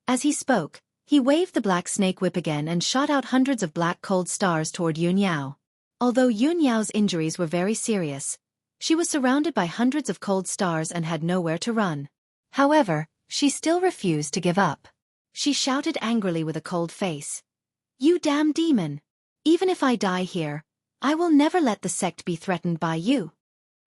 As he spoke, he waved the black snake whip again and shot out hundreds of black cold stars toward Yun Yao. Although Yun Yao's injuries were very serious, she was surrounded by hundreds of cold stars and had nowhere to run. However, she still refused to give up. She shouted angrily with a cold face. You damn demon! Even if I die here, I will never let the sect be threatened by you.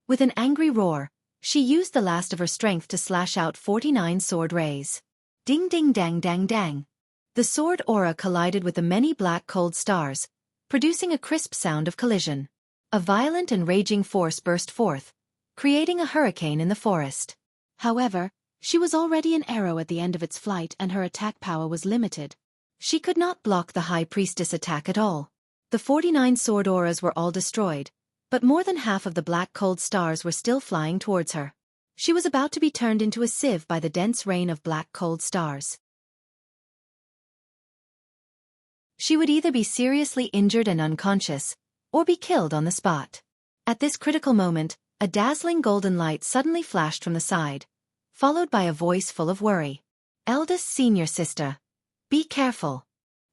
With an angry roar, she used the last of her strength to slash out 49 sword rays. Ding ding dang dang dang. The sword aura collided with the many black cold stars, producing a crisp sound of collision. A violent and raging force burst forth, creating a hurricane in the forest. However, she was already an arrow at the end of its flight and her attack power was limited. She could not block the high priestess attack at all. The 49 sword auras were all destroyed, but more than half of the black cold stars were still flying towards her. She was about to be turned into a sieve by the dense rain of black cold stars. She would either be seriously injured and unconscious, or be killed on the spot. At this critical moment, a dazzling golden light suddenly flashed from the side, followed by a voice full of worry. Eldest senior sister. Be careful.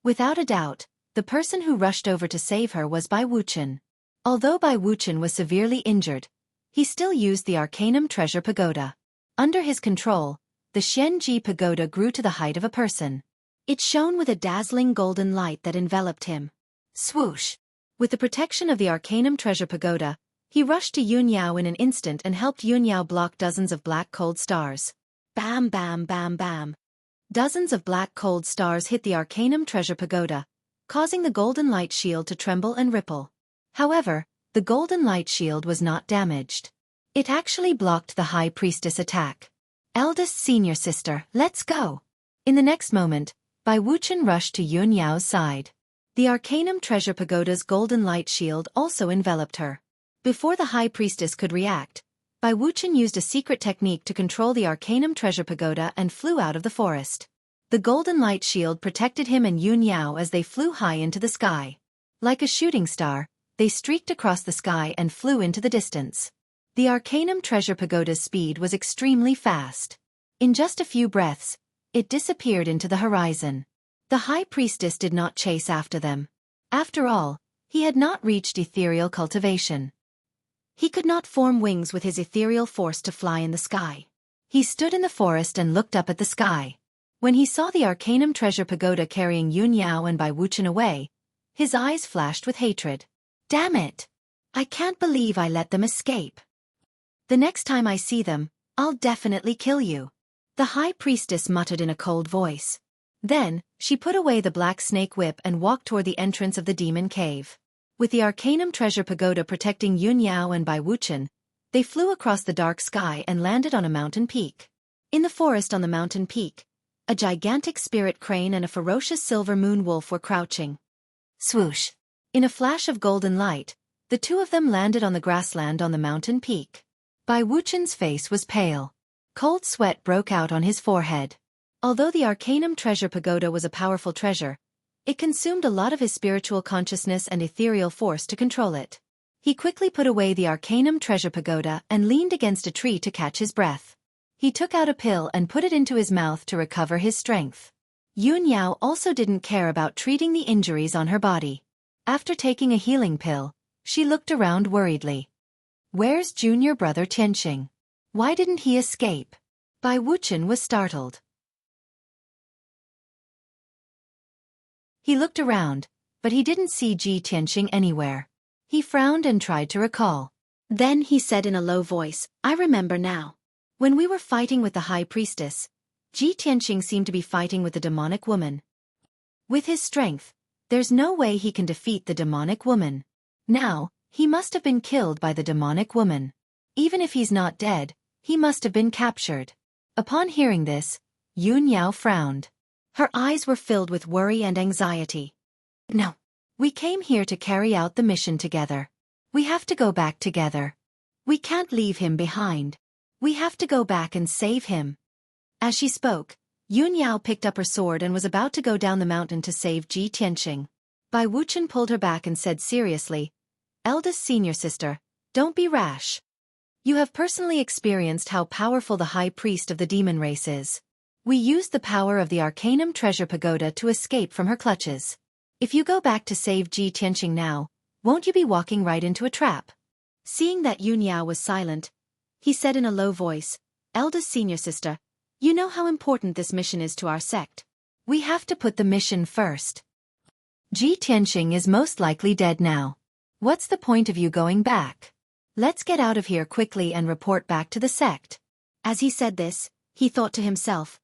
Without a doubt, the person who rushed over to save her was Bai Wuchen. Although Bai Wuchen was severely injured, he still used the Arcanum Treasure Pagoda. Under his control, the Xueqi Pagoda grew to the height of a person. It shone with a dazzling golden light that enveloped him. Swoosh! With the protection of the Arcanum Treasure Pagoda, he rushed to Yun Yao in an instant and helped Yun Yao block dozens of black cold stars. Bam bam bam bam. Dozens of black cold stars hit the Arcanum Treasure Pagoda, causing the golden light shield to tremble and ripple. However, the golden light shield was not damaged. It actually blocked the high priestess attack. Eldest senior sister, let's go. In the next moment, Bai Wuchen rushed to Yun Yao's side. The Arcanum Treasure Pagoda's golden light shield also enveloped her. Before the high priestess could react, Bai Wuchen used a secret technique to control the Arcanum Treasure Pagoda and flew out of the forest. The golden light shield protected him and Yun Yao as they flew high into the sky. Like a shooting star, they streaked across the sky and flew into the distance. The Arcanum Treasure Pagoda's speed was extremely fast. In just a few breaths, it disappeared into the horizon. The high priestess did not chase after them. After all, he had not reached ethereal cultivation. He could not form wings with his ethereal force to fly in the sky. He stood in the forest and looked up at the sky. When he saw the Arcanum Treasure Pagoda carrying Yun Yao and Bai Wuchen away, his eyes flashed with hatred. Damn it! I can't believe I let them escape. The next time I see them, I'll definitely kill you. The high priestess muttered in a cold voice. Then, she put away the black snake whip and walked toward the entrance of the demon cave. With the Arcanum Treasure Pagoda protecting Yun Yao and Bai Wuchen, they flew across the dark sky and landed on a mountain peak. In the forest on the mountain peak, a gigantic spirit crane and a ferocious silver moon wolf were crouching. Swoosh! In a flash of golden light, the two of them landed on the grassland on the mountain peak. Bai Wuchen's face was pale. Cold sweat broke out on his forehead. Although the Arcanum Treasure Pagoda was a powerful treasure, it consumed a lot of his spiritual consciousness and ethereal force to control it. He quickly put away the Arcanum Treasure Pagoda and leaned against a tree to catch his breath. He took out a pill and put it into his mouth to recover his strength. Yun Yao also didn't care about treating the injuries on her body. After taking a healing pill, she looked around worriedly. Where's junior brother Tianqing? Why didn't he escape? Bai Wuchen was startled. He looked around, but he didn't see Ji Tianqing anywhere. He frowned and tried to recall. Then he said in a low voice, I remember now. When we were fighting with the High Priestess, Ji Tianqing seemed to be fighting with the demonic woman. With his strength, there's no way he can defeat the demonic woman. Now, he must have been killed by the demonic woman. Even if he's not dead, he must have been captured. Upon hearing this, Yun Yao frowned. Her eyes were filled with worry and anxiety. No. We came here to carry out the mission together. We have to go back together. We can't leave him behind. We have to go back and save him. As she spoke, Yun Yao picked up her sword and was about to go down the mountain to save Ji Tianqing. Bai Wuchen pulled her back and said seriously, Eldest senior sister, don't be rash. You have personally experienced how powerful the high priest of the demon race is. We used the power of the Arcanum Treasure Pagoda to escape from her clutches. If you go back to save Ji Tianqing now, won't you be walking right into a trap? Seeing that Yun Yao was silent, he said in a low voice, Eldest senior sister, you know how important this mission is to our sect. We have to put the mission first. Ji Tianqing is most likely dead now. What's the point of you going back? Let's get out of here quickly and report back to the sect. As he said this, he thought to himself,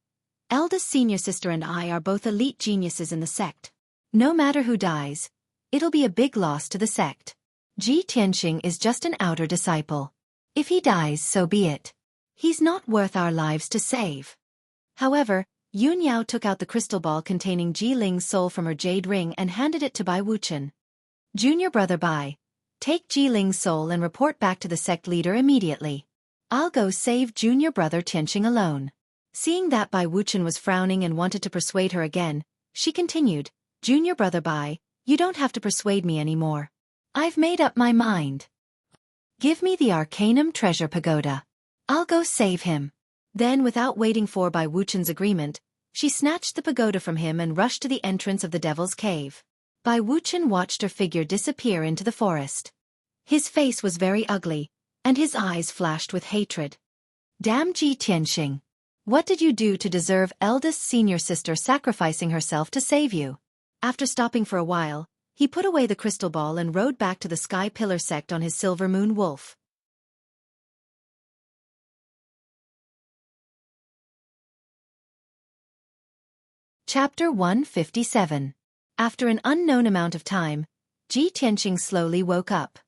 Eldest senior sister and I are both elite geniuses in the sect. No matter who dies, it'll be a big loss to the sect. Ji Tianqing is just an outer disciple. If he dies, so be it. He's not worth our lives to save. However, Yun Yao took out the crystal ball containing Ji Ling's soul from her jade ring and handed it to Bai Wuchen. Junior brother Bai, take Ji Ling's soul and report back to the sect leader immediately. I'll go save junior brother Tianqing alone. Seeing that Bai Wuchen was frowning and wanted to persuade her again, she continued, Junior brother Bai, you don't have to persuade me anymore. I've made up my mind. Give me the Arcanum Treasure Pagoda. I'll go save him. Then without waiting for Bai Wuchen's agreement, she snatched the pagoda from him and rushed to the entrance of the Devil's Cave. Bai Wuchen watched her figure disappear into the forest. His face was very ugly, and his eyes flashed with hatred. Damn Ji Tianqing. What did you do to deserve eldest senior sister sacrificing herself to save you? After stopping for a while, he put away the crystal ball and rode back to the Sky Pillar sect on his Silver Moon Wolf. Chapter 157. After an unknown amount of time, Ji Tianqing slowly woke up.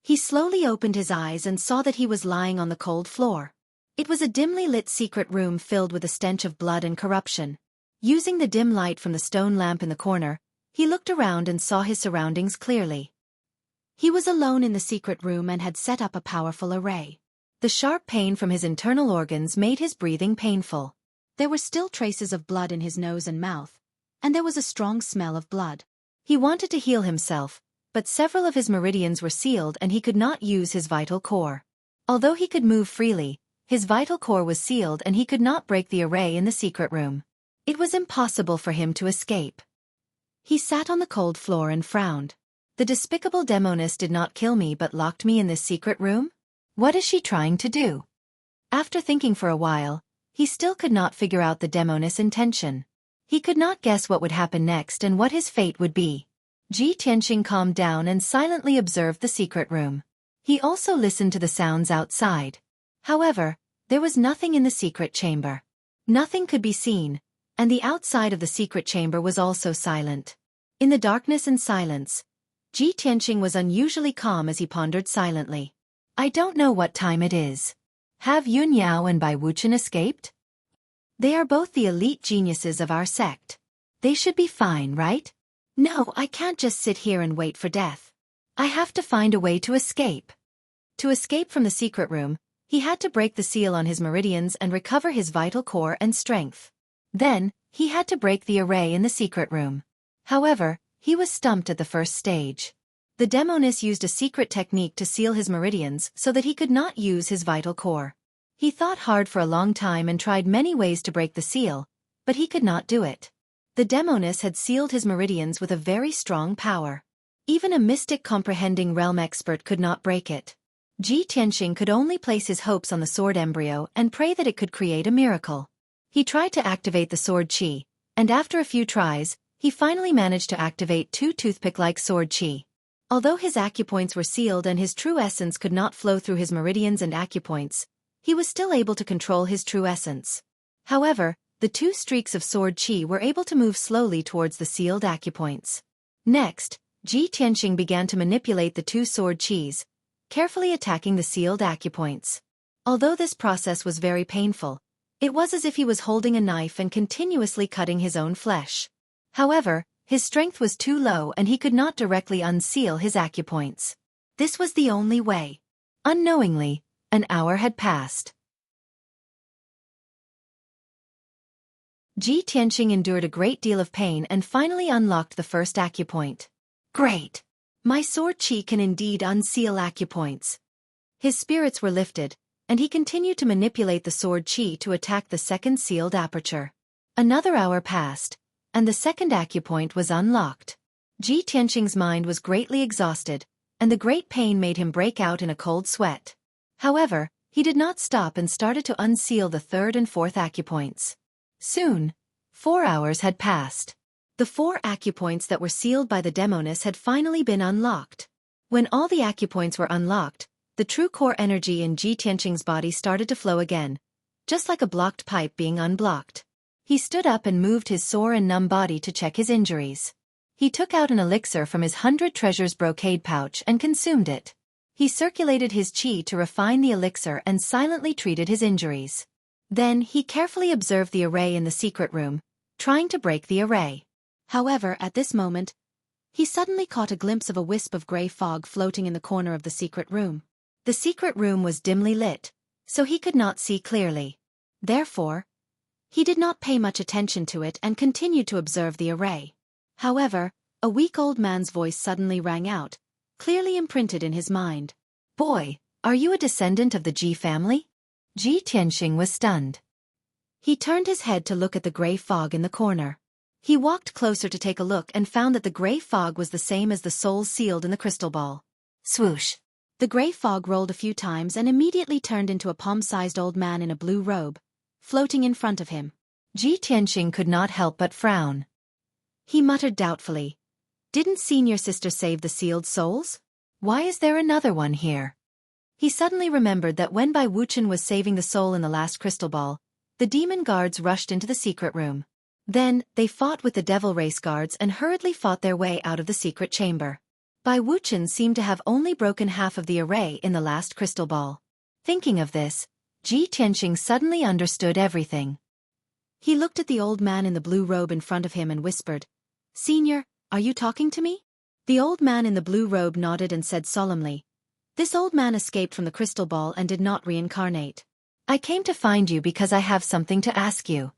He slowly opened his eyes and saw that he was lying on the cold floor. It was a dimly lit secret room filled with a stench of blood and corruption. Using the dim light from the stone lamp in the corner, he looked around and saw his surroundings clearly. He was alone in the secret room and had set up a powerful array. The sharp pain from his internal organs made his breathing painful. There were still traces of blood in his nose and mouth, and there was a strong smell of blood. He wanted to heal himself, but several of his meridians were sealed and he could not use his vital core. Although he could move freely, his vital core was sealed and he could not break the array in the secret room. It was impossible for him to escape. He sat on the cold floor and frowned. The despicable demoness did not kill me but locked me in this secret room? What is she trying to do? After thinking for a while, he still could not figure out the demoness' intention. He could not guess what would happen next and what his fate would be. Ji Tianqing calmed down and silently observed the secret room. He also listened to the sounds outside. However, there was nothing in the secret chamber. Nothing could be seen, and the outside of the secret chamber was also silent. In the darkness and silence, Ji Tianqing was unusually calm as he pondered silently. I don't know what time it is. Have Yun Yao and Bai Wuchen escaped? They are both the elite geniuses of our sect. They should be fine, right? No, I can't just sit here and wait for death. I have to find a way to escape. To escape from the secret room, he had to break the seal on his meridians and recover his vital core and strength. Then, he had to break the array in the secret room. However, he was stumped at the first stage. The demoness used a secret technique to seal his meridians so that he could not use his vital core. He thought hard for a long time and tried many ways to break the seal, but he could not do it. The Demoness had sealed his meridians with a very strong power. Even a mystic comprehending realm expert could not break it. Ji Tianxing could only place his hopes on the sword embryo and pray that it could create a miracle. He tried to activate the sword qi, and after a few tries, he finally managed to activate 2 toothpick-like sword qi. Although his acupoints were sealed and his true essence could not flow through his meridians and acupoints, he was still able to control his true essence. However, the 2 streaks of sword qi were able to move slowly towards the sealed acupoints. Next, Ji Tianxing began to manipulate the 2 sword qis, carefully attacking the sealed acupoints. Although this process was very painful, it was as if he was holding a knife and continuously cutting his own flesh. However, his strength was too low and he could not directly unseal his acupoints. This was the only way. Unknowingly, an hour had passed. Ji Tianxing endured a great deal of pain and finally unlocked the first acupoint. Great! My sword qi can indeed unseal acupoints. His spirits were lifted, and he continued to manipulate the sword qi to attack the second sealed aperture. Another hour passed, and the second acupoint was unlocked. Ji Tianxing's mind was greatly exhausted, and the great pain made him break out in a cold sweat. However, he did not stop and started to unseal the third and fourth acupoints. Soon, 4 hours had passed. The 4 acupoints that were sealed by the Demoness had finally been unlocked. When all the acupoints were unlocked, the true core energy in Ji Tianxing's body started to flow again, just like a blocked pipe being unblocked. He stood up and moved his sore and numb body to check his injuries. He took out an elixir from his 100 treasures brocade pouch and consumed it. He circulated his qi to refine the elixir and silently treated his injuries. Then he carefully observed the array in the secret room, trying to break the array. However, at this moment, he suddenly caught a glimpse of a wisp of gray fog floating in the corner of the secret room. The secret room was dimly lit, so he could not see clearly. Therefore, he did not pay much attention to it and continued to observe the array. However, a weak old man's voice suddenly rang out, clearly imprinted in his mind. "Boy, are you a descendant of the Ji family?" Ji Tianxing was stunned. He turned his head to look at the gray fog in the corner. He walked closer to take a look and found that the gray fog was the same as the souls sealed in the crystal ball. Swoosh! The gray fog rolled a few times and immediately turned into a palm-sized old man in a blue robe, floating in front of him. Ji Tianxing could not help but frown. He muttered doubtfully, "Didn't senior sister save the sealed souls? Why is there another one here?" He suddenly remembered that when Bai Wuchen was saving the soul in the last crystal ball, the demon guards rushed into the secret room. Then, they fought with the devil race guards and hurriedly fought their way out of the secret chamber. Bai Wuchen seemed to have only broken half of the array in the last crystal ball. Thinking of this, Ji Tianxing suddenly understood everything. He looked at the old man in the blue robe in front of him and whispered, "Senior, are you talking to me?" The old man in the blue robe nodded and said solemnly, "This old man escaped from the crystal ball and did not reincarnate. I came to find you because I have something to ask you.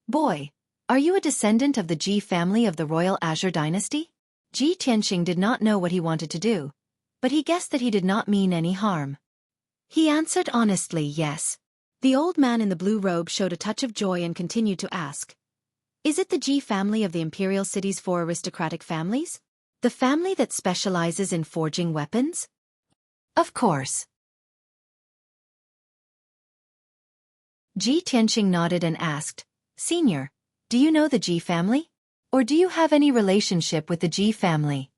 Boy, are you a descendant of the Ji family of the royal Azure dynasty?" Ji Tianxing did not know what he wanted to do, but he guessed that he did not mean any harm. He answered honestly, "Yes." The old man in the blue robe showed a touch of joy and continued to ask, "Is it the Ji family of the imperial city's 4 aristocratic families? The family that specializes in forging weapons?" "Of course." Ji Tianxing nodded and asked, "Senior, do you know the Ji family? Or do you have any relationship with the Ji family?"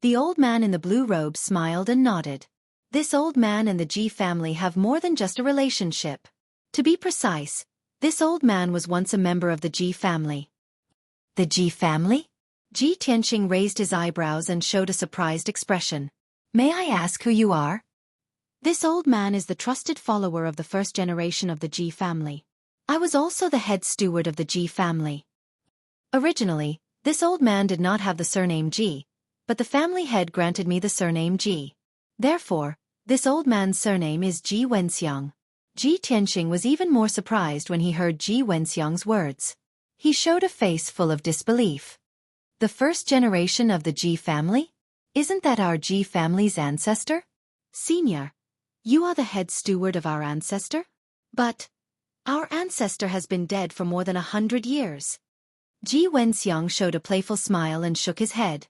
The old man in the blue robe smiled and nodded. This old man and the Ji family have more than just a relationship. To be precise, this old man was once a member of the Ji family. The Ji family? Ji Tianxing raised his eyebrows and showed a surprised expression. "May I ask who you are?" "This old man is the trusted follower of the first generation of the Ji family. I was also the head steward of the Ji family. Originally, this old man did not have the surname Ji, but the family head granted me the surname Ji. Therefore, this old man's surname is Ji Wenxiang." Ji Tianxing was even more surprised when he heard Ji Wenxiang's words. He showed a face full of disbelief. "The first generation of the Ji family? Isn't that our Ji family's ancestor?" "Senior, you are the head steward of our ancestor? But our ancestor has been dead for more than 100 years. Ji Wenxiang showed a playful smile and shook his head.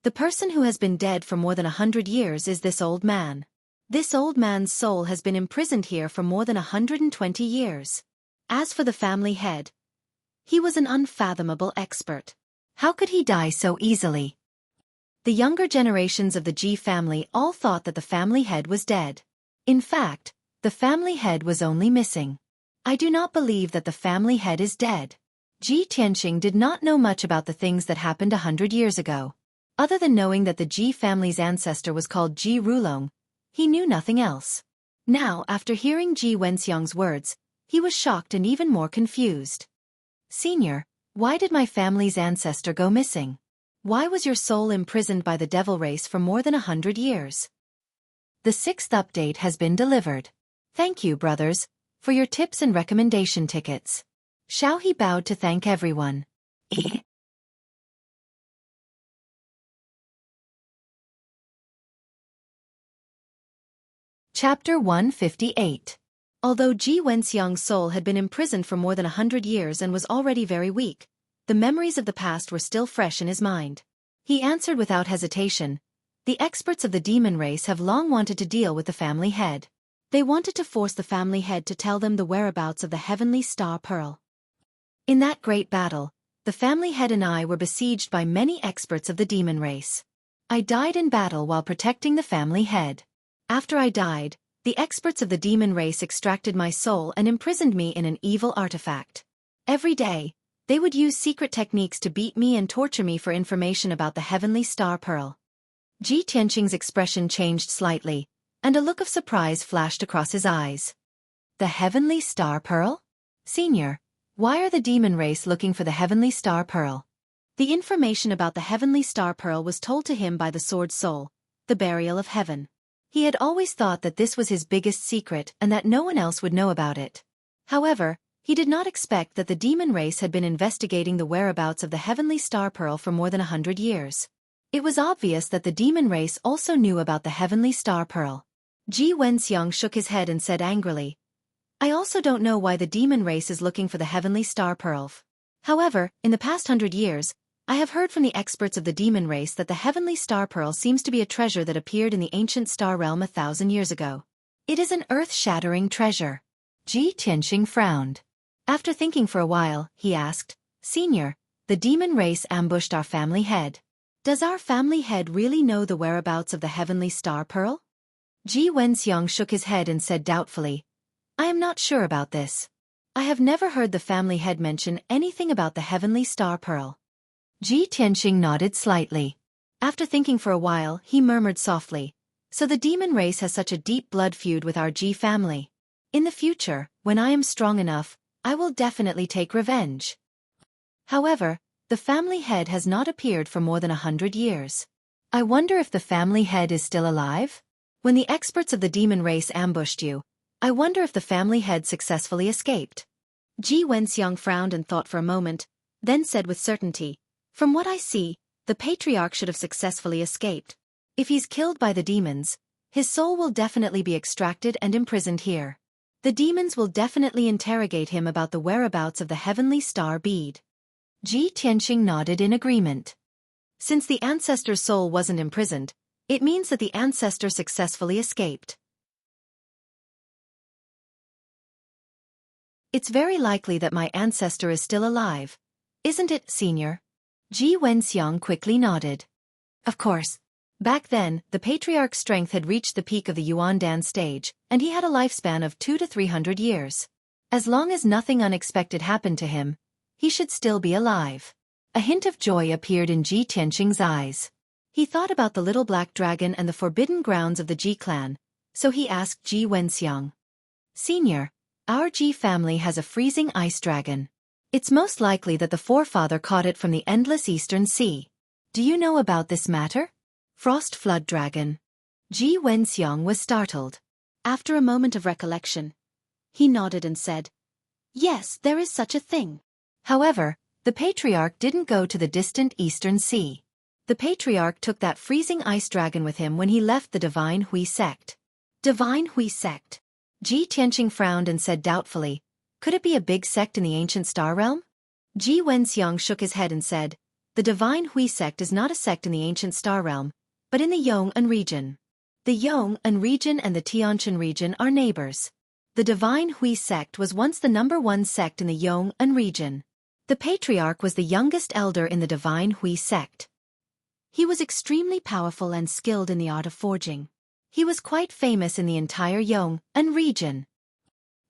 The person who has been dead for more than 100 years is this old man. This old man's soul has been imprisoned here for more than 120 years. As for the family head, he was an unfathomable expert. How could he die so easily? The younger generations of the Ji family all thought that the family head was dead. In fact, the family head was only missing. I do not believe that the family head is dead. Ji Tianxing did not know much about the things that happened 100 years ago. Other than knowing that the Ji family's ancestor was called Ji Rulong, he knew nothing else. Now, after hearing Ji Wenxiang's words, he was shocked and even more confused. Senior, why did my family's ancestor go missing? Why was your soul imprisoned by the devil race for more than 100 years? The 6th update has been delivered. Thank you, brothers, for your tips and recommendation tickets. Xueqi bowed to thank everyone. Chapter 158. Although Ji Wenxiang's soul had been imprisoned for more than 100 years and was already very weak, the memories of the past were still fresh in his mind. He answered without hesitation, "The experts of the demon race have long wanted to deal with the family head. They wanted to force the family head to tell them the whereabouts of the heavenly star pearl. In that great battle, the family head and I were besieged by many experts of the demon race. I died in battle while protecting the family head. After I died, the experts of the demon race extracted my soul and imprisoned me in an evil artifact. Every day, they would use secret techniques to beat me and torture me for information about the heavenly star pearl." Ji Tianxing's expression changed slightly, and a look of surprise flashed across his eyes. The heavenly star pearl? Senior, why are the demon race looking for the heavenly star pearl? The information about the heavenly star pearl was told to him by the sword soul, the burial of heaven. He had always thought that this was his biggest secret and that no one else would know about it. However, he did not expect that the demon race had been investigating the whereabouts of the heavenly star pearl for more than 100 years. It was obvious that the demon race also knew about the heavenly star pearl. Ji Wenxiang shook his head and said angrily, "I also don't know why the demon race is looking for the heavenly star pearl. However, in the past 100 years, I have heard from the experts of the demon race that the heavenly star pearl seems to be a treasure that appeared in the ancient star realm 1,000 years ago. It is an earth-shattering treasure." Ji Tianxing frowned. After thinking for a while, he asked, "Senior, the demon race ambushed our family head. Does our family head really know the whereabouts of the heavenly star pearl?" Ji Wenxiang shook his head and said doubtfully, "I am not sure about this. I have never heard the family head mention anything about the heavenly star pearl." Ji Tianxing nodded slightly. After thinking for a while, he murmured softly, "So the demon race has such a deep blood feud with our Ji family. In the future, when I am strong enough, I will definitely take revenge." However, the family head has not appeared for more than 100 years. I wonder if the family head is still alive? When the experts of the demon race ambushed you, I wonder if the family head successfully escaped. Ji Wenxiang frowned and thought for a moment, then said with certainty, "From what I see, the patriarch should have successfully escaped. If he's killed by the demons, his soul will definitely be extracted and imprisoned here. The demons will definitely interrogate him about the whereabouts of the heavenly star bead." Ji Tianxing nodded in agreement. Since the ancestor's soul wasn't imprisoned, it means that the ancestor successfully escaped. It's very likely that my ancestor is still alive. Isn't it, Senior? Ji Wenxiang quickly nodded. Of course. Back then, the patriarch's strength had reached the peak of the Yuandan stage, and he had a lifespan of 200 to 300 years. As long as nothing unexpected happened to him, he should still be alive. A hint of joy appeared in Ji Tianxing's eyes. He thought about the little black dragon and the forbidden grounds of the Ji clan, so he asked Ji Wenxiang, "Senior, our Ji family has a freezing ice dragon. It's most likely that the forefather caught it from the endless eastern sea. Do you know about this matter?" Frost flood dragon. Ji Wenxiang was startled. After a moment of recollection, he nodded and said, "Yes, there is such a thing." However, the patriarch didn't go to the distant eastern sea. The patriarch took that freezing ice dragon with him when he left the Divine Hui sect. Divine Hui sect. Ji Tianxing frowned and said doubtfully, "Could it be a big sect in the ancient star realm?" Ji Wenxiang shook his head and said, "The Divine Hui sect is not a sect in the ancient star realm, but in the Yong'an region. The Yong'an region and the Tianquan region are neighbors. The Divine Hui sect was once the #1 sect in the Yong'an region. The patriarch was the youngest elder in the Divine Hui sect. He was extremely powerful and skilled in the art of forging. He was quite famous in the entire Yong'an region."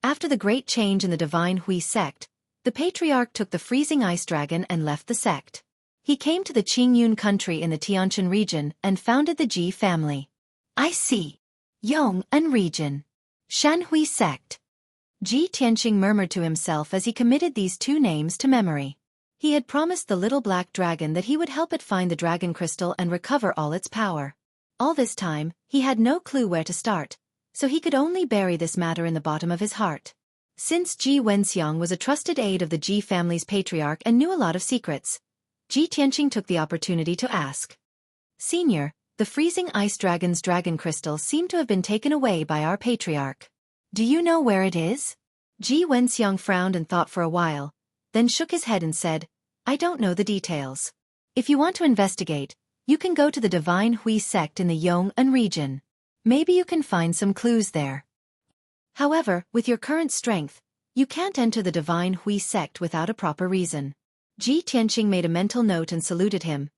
After the great change in the Divine Hui sect, the patriarch took the freezing ice dragon and left the sect. He came to the Qingyun country in the Tianquan region and founded the Ji family. "I see. Yong'an region. Shanhui sect." Ji Tianqing murmured to himself as he committed these two names to memory. He had promised the little black dragon that he would help it find the dragon crystal and recover all its power. All this time, he had no clue where to start, so he could only bury this matter in the bottom of his heart. Since Ji Wenxiang was a trusted aide of the Ji family's patriarch and knew a lot of secrets, Ji Tianqing took the opportunity to ask. "Senior, the freezing ice dragon's dragon crystal seemed to have been taken away by our patriarch. Do you know where it is?" Ji Wenxiang frowned and thought for a while, then shook his head and said, "I don't know the details. If you want to investigate, you can go to the Divine Hui sect in the Yong'an region. Maybe you can find some clues there. However, with your current strength, you can't enter the Divine Hui sect without a proper reason." Ji Tianqing made a mental note and saluted him.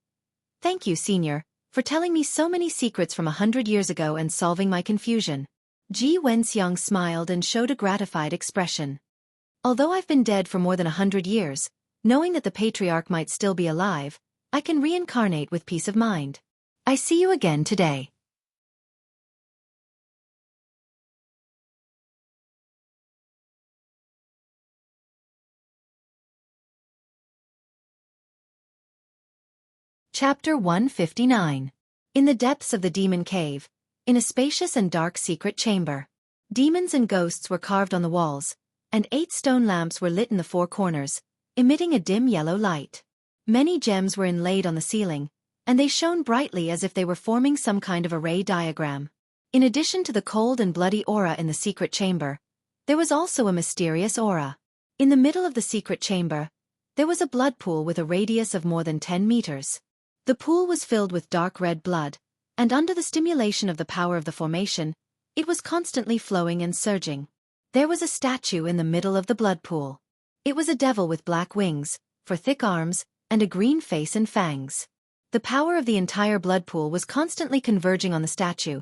"Thank you, Senior, for telling me so many secrets from 100 years ago and solving my confusion." Ji Wenxiang smiled and showed a gratified expression. "Although I've been dead for more than 100 years, knowing that the patriarch might still be alive, I can reincarnate with peace of mind. I see you again today." Chapter 159. In the depths of the demon cave, in a spacious and dark secret chamber, demons and ghosts were carved on the walls, and 8 stone lamps were lit in the 4 corners, emitting a dim yellow light. Many gems were inlaid on the ceiling, and they shone brightly as if they were forming some kind of array diagram. In addition to the cold and bloody aura in the secret chamber, there was also a mysterious aura. In the middle of the secret chamber, there was a blood pool with a radius of more than 10 meters. The pool was filled with dark red blood, and under the stimulation of the power of the formation, it was constantly flowing and surging. There was a statue in the middle of the blood pool. It was a devil with black wings, for thick arms, and a green face and fangs. The power of the entire blood pool was constantly converging on the statue,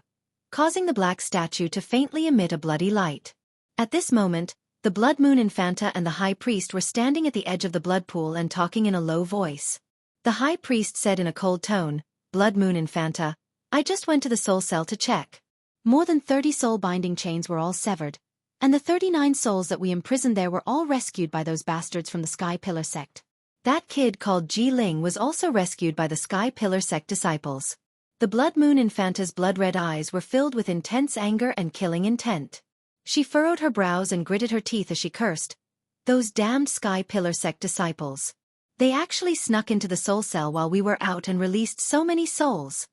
causing the black statue to faintly emit a bloody light. At this moment, the Blood Moon Infanta and the High Priest were standing at the edge of the blood pool and talking in a low voice. The High Priest said in a cold tone, "Blood Moon Infanta, I just went to the soul cell to check. More than 30 soul-binding chains were all severed, and the 39 souls that we imprisoned there were all rescued by those bastards from the Sky Pillar sect. That kid called Ji Ling was also rescued by the Sky Pillar sect disciples." The Blood Moon Infanta's blood-red eyes were filled with intense anger and killing intent. She furrowed her brows and gritted her teeth as she cursed, "Those damned Sky Pillar sect disciples. They actually snuck into the soul cell while we were out and released so many souls.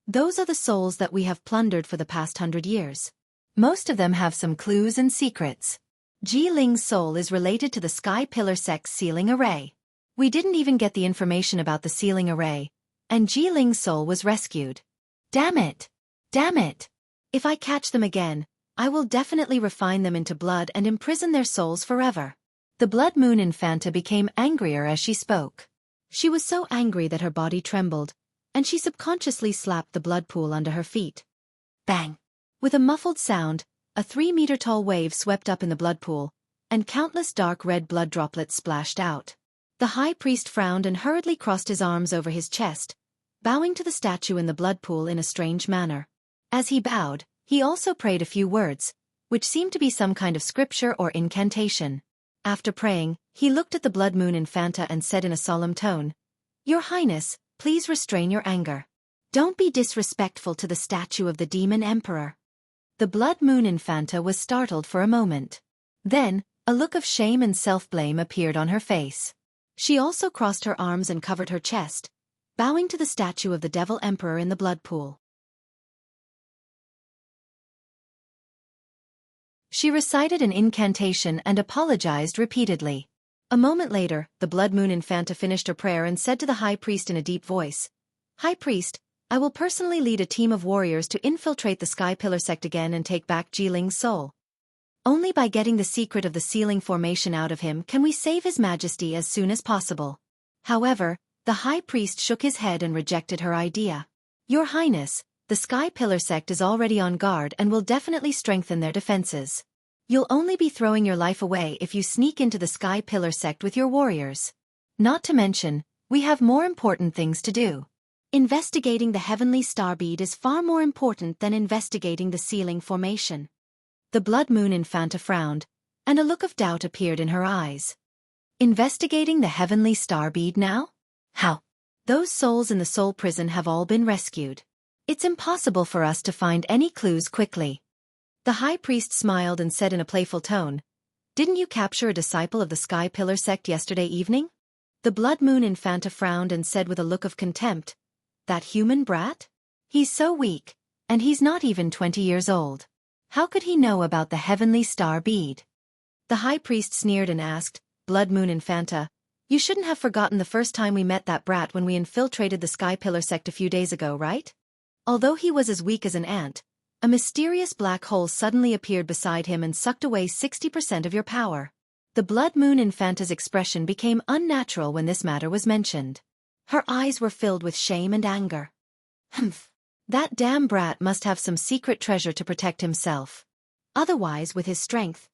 Those are the souls that we have plundered for the past 100 years. Most of them have some clues and secrets. Ji Ling's soul is related to the Sky Pillar sect's sealing array. We didn't even get the information about the sealing array, and Ji Ling's soul was rescued. Damn it! Damn it! If I catch them again, I will definitely refine them into blood and imprison their souls forever." The Blood Moon Infanta became angrier as she spoke. She was so angry that her body trembled, and she subconsciously slapped the blood pool under her feet. Bang! With a muffled sound, a 3-meter-tall wave swept up in the blood pool, and countless dark red blood droplets splashed out. The High Priest frowned and hurriedly crossed his arms over his chest, bowing to the statue in the blood pool in a strange manner. As he bowed, he also prayed a few words, which seemed to be some kind of scripture or incantation. After praying, he looked at the Blood Moon Infanta and said in a solemn tone, "Your Highness, please restrain your anger. Don't be disrespectful to the statue of the Demon Emperor." The Blood Moon Infanta was startled for a moment. Then, a look of shame and self-blame appeared on her face. She also crossed her arms and covered her chest, bowing to the statue of the Devil Emperor in the blood pool. She recited an incantation and apologized repeatedly. A moment later, the Blood Moon Infanta finished her prayer and said to the High Priest in a deep voice, "High Priest, I will personally lead a team of warriors to infiltrate the Sky Pillar sect again and take back Jiling's soul. Only by getting the secret of the sealing formation out of him can we save His Majesty as soon as possible." However, the High Priest shook his head and rejected her idea. "Your Highness, the Sky Pillar sect is already on guard and will definitely strengthen their defenses. You'll only be throwing your life away if you sneak into the Sky Pillar sect with your warriors. Not to mention, we have more important things to do. Investigating the heavenly star bead is far more important than investigating the sealing formation." The Blood Moon Infanta frowned, and a look of doubt appeared in her eyes. "Investigating the heavenly star bead now? How? Those souls in the soul prison have all been rescued. It's impossible for us to find any clues quickly." The High Priest smiled and said in a playful tone, "Didn't you capture a disciple of the Sky Pillar sect yesterday evening?" The Blood Moon Infanta frowned and said with a look of contempt, "That human brat? He's so weak, and he's not even 20 years old. How could he know about the heavenly star bead?" The High Priest sneered and asked, "Blood Moon Infanta, you shouldn't have forgotten the first time we met that brat when we infiltrated the Sky Pillar sect a few days ago, right? Although he was as weak as an ant, a mysterious black hole suddenly appeared beside him and sucked away 60% of your power." The Blood Moon Infanta's expression became unnatural when this matter was mentioned. Her eyes were filled with shame and anger. "Humph. That damn brat must have some secret treasure to protect himself. Otherwise, with his strength,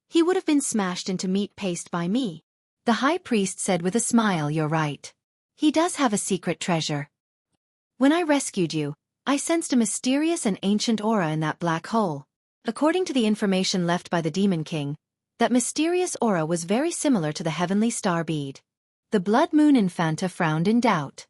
he would have been smashed into meat paste by me." The High Priest said with a smile, "You're right. He does have a secret treasure. When I rescued you, I sensed a mysterious and ancient aura in that black hole. According to the information left by the Demon King, that mysterious aura was very similar to the heavenly star bead." The Blood Moon Infanta frowned in doubt.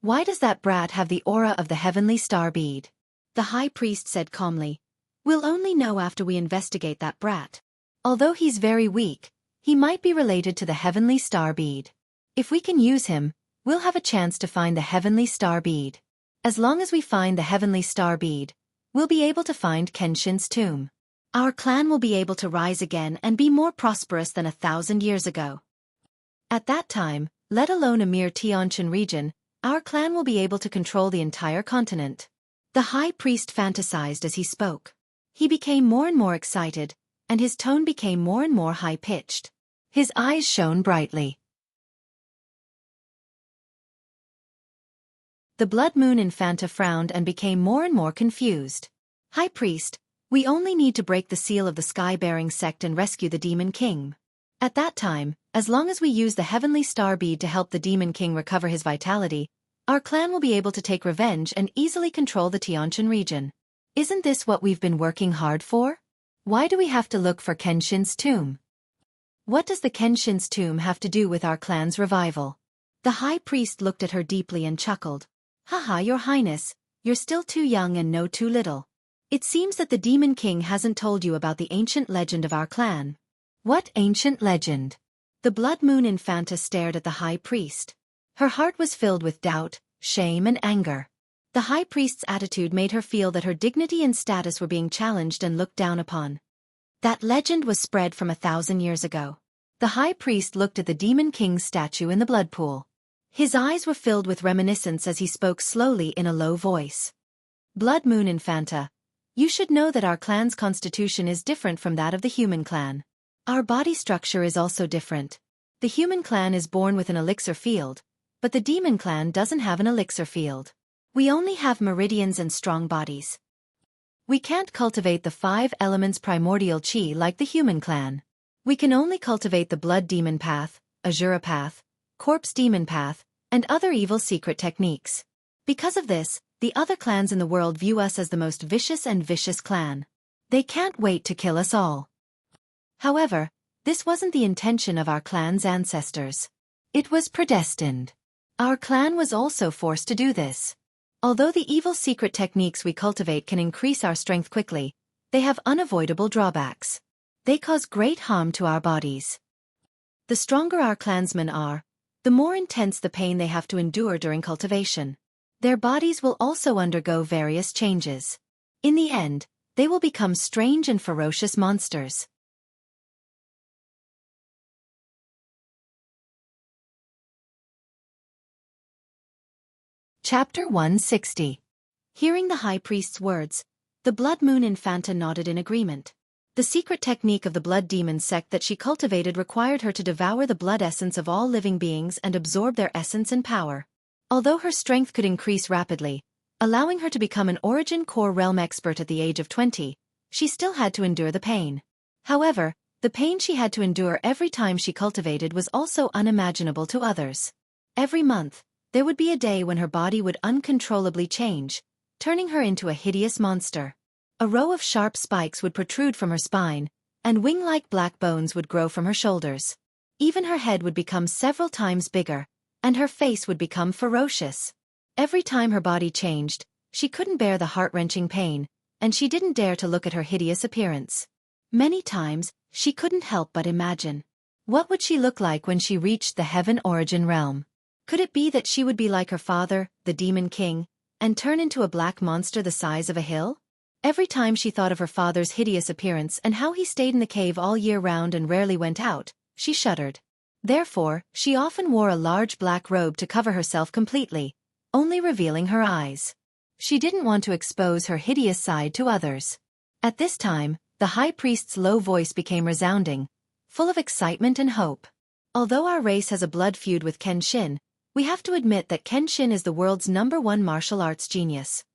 "Why does that brat have the aura of the heavenly star bead?" The High Priest said calmly, "We'll only know after we investigate that brat. Although he's very weak, he might be related to the heavenly star bead. If we can use him, we'll have a chance to find the heavenly star bead. As long as we find the heavenly star bead, we'll be able to find Kenshin's tomb. Our clan will be able to rise again and be more prosperous than 1,000 years ago. At that time, let alone a mere Tianqian region, our clan will be able to control the entire continent." The High Priest fantasized as he spoke. He became more and more excited, and his tone became more and more high-pitched. His eyes shone brightly. The Blood Moon Infanta frowned and became more and more confused. "High Priest, we only need to break the seal of the Sky-bearing sect and rescue the Demon King. At that time, as long as we use the heavenly star bead to help the Demon King recover his vitality, our clan will be able to take revenge and easily control the Tianqian region. Isn't this what we've been working hard for? Why do we have to look for Kenshin's tomb? What does the Kenshin's tomb have to do with our clan's revival?" The High Priest looked at her deeply and chuckled. "Haha, Your Highness, you're still too young and know too little. It seems that the Demon King hasn't told you about the ancient legend of our clan." "What ancient legend?" The Blood Moon Infanta stared at the High Priest. Her heart was filled with doubt, shame and anger. The High Priest's attitude made her feel that her dignity and status were being challenged and looked down upon. That legend was spread from 1,000 years ago. The High Priest looked at the Demon King's statue in the blood pool. His eyes were filled with reminiscence as he spoke slowly in a low voice. "Blood Moon Infanta, you should know that our clan's constitution is different from that of the human clan. Our body structure is also different. The human clan is born with an elixir field, but the demon clan doesn't have an elixir field. We only have meridians and strong bodies. We can't cultivate the 5 elements primordial chi like the human clan. We can only cultivate the blood demon path, Azura path, corpse demon path, and other evil secret techniques. Because of this, the other clans in the world view us as the most vicious and vicious clan. They can't wait to kill us all. However, this wasn't the intention of our clan's ancestors. It was predestined. Our clan was also forced to do this. Although the evil secret techniques we cultivate can increase our strength quickly, they have unavoidable drawbacks. They cause great harm to our bodies. The stronger our clansmen are, the more intense the pain they have to endure during cultivation. Their bodies will also undergo various changes. In the end, they will become strange and ferocious monsters. Chapter 160. Hearing the high priest's words, the Blood Moon Infanta nodded in agreement. The secret technique of the blood demon sect that she cultivated required her to devour the blood essence of all living beings and absorb their essence and power. Although her strength could increase rapidly, allowing her to become an Origin Core realm expert at the age of 20, she still had to endure the pain. However, the pain she had to endure every time she cultivated was also unimaginable to others. Every month, there would be a day when her body would uncontrollably change, turning her into a hideous monster. A row of sharp spikes would protrude from her spine, and wing-like black bones would grow from her shoulders. Even her head would become several times bigger, and her face would become ferocious. Every time her body changed, she couldn't bear the heart-wrenching pain, and she didn't dare to look at her hideous appearance. Many times, she couldn't help but imagine. What would she look like when she reached the Heaven Origin realm? Could it be that she would be like her father, the Demon King, and turn into a black monster the size of a hill? Every time she thought of her father's hideous appearance and how he stayed in the cave all year round and rarely went out, she shuddered. Therefore, she often wore a large black robe to cover herself completely, only revealing her eyes. She didn't want to expose her hideous side to others. At this time, the high priest's low voice became resounding, full of excitement and hope. Although our race has a blood feud with Kenshin, we have to admit that Kenshin is the world's #1 martial arts genius.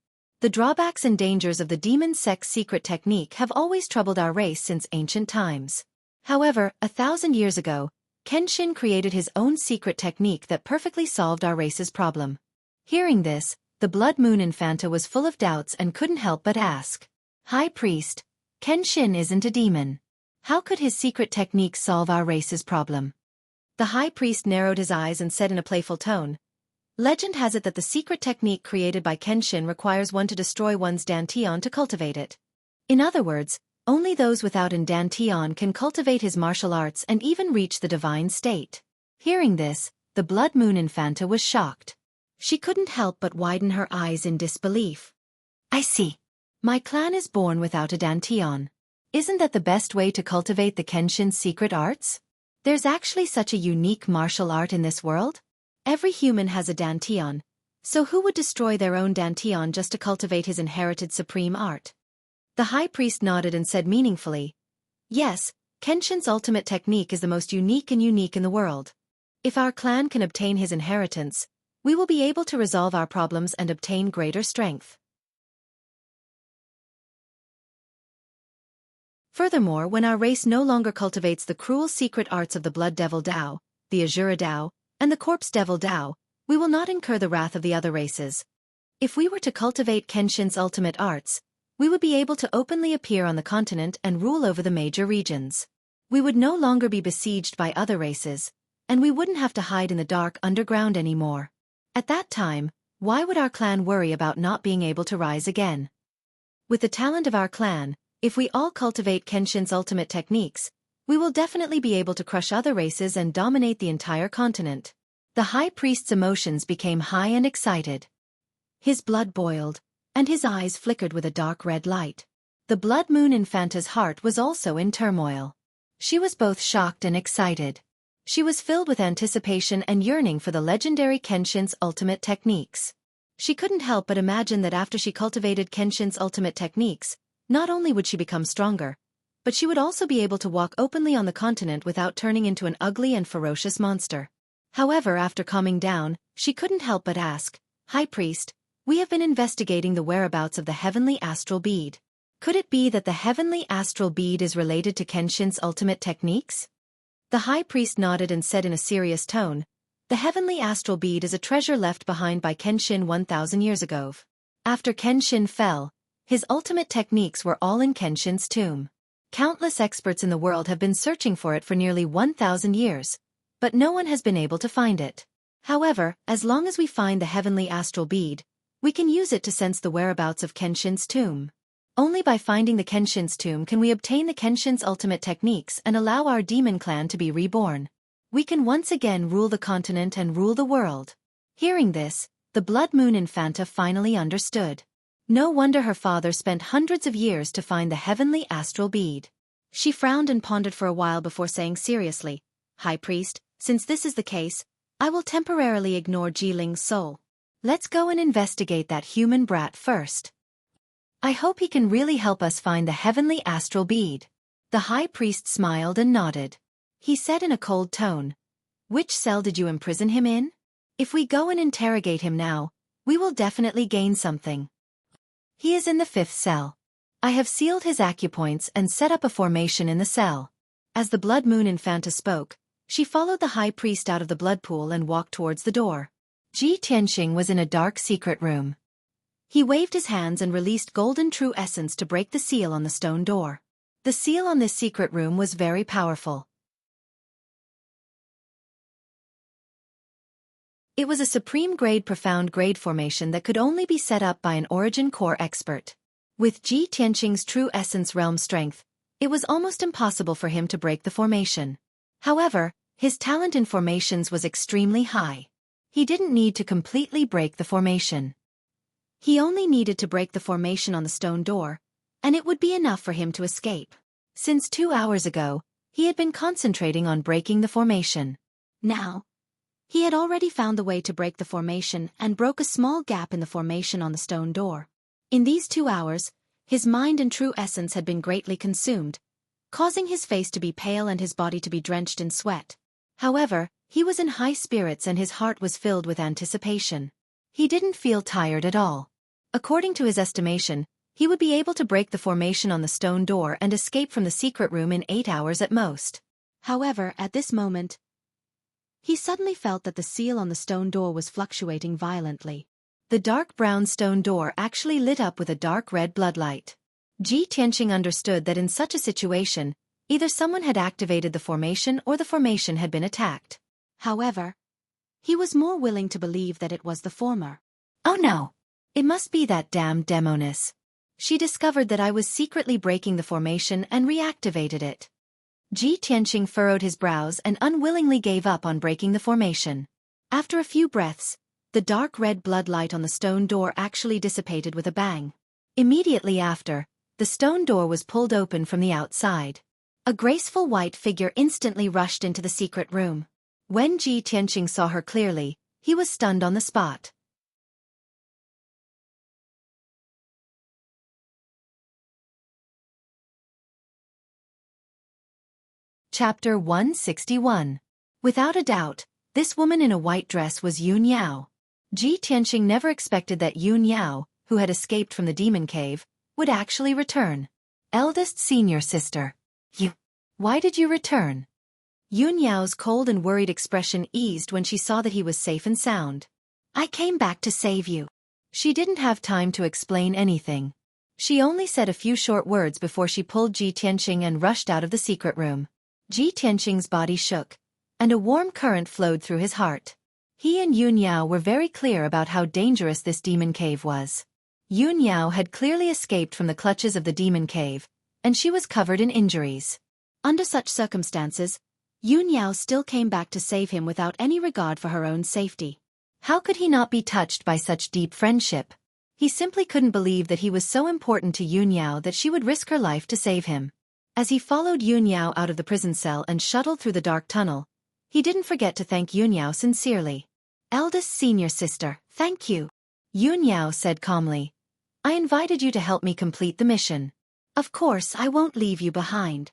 The drawbacks and dangers of the demon sect's secret technique have always troubled our race since ancient times. However, 1,000 years ago, Kenshin created his own secret technique that perfectly solved our race's problem. Hearing this, the Blood Moon Infanta was full of doubts and couldn't help but ask, "High Priest, Kenshin isn't a demon. How could his secret technique solve our race's problem?" The high priest narrowed his eyes and said in a playful tone, "Legend has it that the secret technique created by Kenshin requires one to destroy one's dantian to cultivate it. In other words, only those without an dantian can cultivate his martial arts and even reach the divine state." Hearing this, the Blood Moon Infanta was shocked. She couldn't help but widen her eyes in disbelief. "I see. My clan is born without a dantian. Isn't that the best way to cultivate the Kenshin's secret arts? There's actually such a unique martial art in this world? Every human has a dantian, so who would destroy their own dantian just to cultivate his inherited supreme art?" The high priest nodded and said meaningfully, "Yes, Kenshin's ultimate technique is the most unique in the world. If our clan can obtain his inheritance, we will be able to resolve our problems and obtain greater strength. Furthermore, when our race no longer cultivates the cruel secret arts of the Blood Devil Dao, the Azura Dao, and the Corpse Devil Dao, we will not incur the wrath of the other races. If we were to cultivate Kenshin's ultimate arts, we would be able to openly appear on the continent and rule over the major regions. We would no longer be besieged by other races, and we wouldn't have to hide in the dark underground anymore. At that time, why would our clan worry about not being able to rise again? With the talent of our clan, if we all cultivate Kenshin's ultimate techniques, we will definitely be able to crush other races and dominate the entire continent." The high priest's emotions became high and excited. His blood boiled, and his eyes flickered with a dark red light. The Blood Moon Infanta's heart was also in turmoil. She was both shocked and excited. She was filled with anticipation and yearning for the legendary Kenshin's ultimate techniques. She couldn't help but imagine that after she cultivated Kenshin's ultimate techniques, not only would she become stronger, but she would also be able to walk openly on the continent without turning into an ugly and ferocious monster. However, after calming down, she couldn't help but ask, "High Priest, we have been investigating the whereabouts of the Heavenly Astral Bead. Could it be that the Heavenly Astral Bead is related to Kenshin's ultimate techniques?" The high priest nodded and said in a serious tone, "The Heavenly Astral Bead is a treasure left behind by Kenshin 1,000 years ago. After Kenshin fell, his ultimate techniques were all in Kenshin's tomb. Countless experts in the world have been searching for it for nearly 1,000 years, but no one has been able to find it. However, as long as we find the Heavenly Astral Bead, we can use it to sense the whereabouts of Kenshin's tomb. Only by finding the Kenshin's tomb can we obtain the Kenshin's ultimate techniques and allow our demon clan to be reborn. We can once again rule the continent and rule the world." Hearing this, the Blood Moon Infanta finally understood. No wonder her father spent hundreds of years to find the Heavenly Astral Bead. She frowned and pondered for a while before saying seriously, "High Priest, since this is the case, I will temporarily ignore Jiling's soul. Let's go and investigate that human brat first. I hope he can really help us find the heavenly astral bead. The high priest smiled and nodded. He said in a cold tone, "Which cell did you imprison him in? If we go and interrogate him now, we will definitely gain something." "He is in the 5th cell. I have sealed his acupoints and set up a formation in the cell." As the Blood Moon Infanta spoke, she followed the high priest out of the blood pool and walked towards the door. Ji Tianqing was in a dark secret room. He waved his hands and released golden true essence to break the seal on the stone door. The seal on this secret room was very powerful. It was a supreme grade profound grade formation that could only be set up by an origin core expert. With Ji Tianqing's true essence realm strength, it was almost impossible for him to break the formation. However, his talent in formations was extremely high. He didn't need to completely break the formation. He only needed to break the formation on the stone door, and it would be enough for him to escape. Since 2 hours ago, he had been concentrating on breaking the formation. Now, he had already found the way to break the formation and broke a small gap in the formation on the stone door. In these 2 hours, his mind and true essence had been greatly consumed, causing his face to be pale and his body to be drenched in sweat. However, he was in high spirits and his heart was filled with anticipation. He didn't feel tired at all. According to his estimation, he would be able to break the formation on the stone door and escape from the secret room in 8 hours at most. However, at this moment, he suddenly felt that the seal on the stone door was fluctuating violently. The dark brown stone door actually lit up with a dark red bloodlight. Ji Tianqing understood that in such a situation, either someone had activated the formation or the formation had been attacked. However, he was more willing to believe that it was the former. "Oh no! It must be that damned demoness. She discovered that I was secretly breaking the formation and reactivated it." Ji Tianqing furrowed his brows and unwillingly gave up on breaking the formation. After a few breaths, the dark red bloodlight on the stone door actually dissipated with a bang. Immediately after, the stone door was pulled open from the outside. A graceful white figure instantly rushed into the secret room. When Ji Tianqing saw her clearly, he was stunned on the spot. Chapter 161. Without a doubt, this woman in a white dress was Yun Yao. Ji Tianqing never expected that Yun Yao, who had escaped from the demon cave, would actually return. "Eldest senior sister. Why did you return?" Yun Yao's cold and worried expression eased when she saw that he was safe and sound. "I came back to save you." She didn't have time to explain anything. She only said a few short words before she pulled Ji Tianqing and rushed out of the secret room. Ji Tianqing's body shook, and a warm current flowed through his heart. He and Yun Yao were very clear about how dangerous this demon cave was. Yun Yao had clearly escaped from the clutches of the demon cave, and she was covered in injuries. Under such circumstances, Yun Yao still came back to save him without any regard for her own safety. How could he not be touched by such deep friendship? He simply couldn't believe that he was so important to Yun Yao that she would risk her life to save him. As he followed Yun Yao out of the prison cell and shuttled through the dark tunnel, he didn't forget to thank Yun Yao sincerely. "Eldest senior sister, thank you," Yun Yao said calmly. "I invited you to help me complete the mission. Of course I won't leave you behind."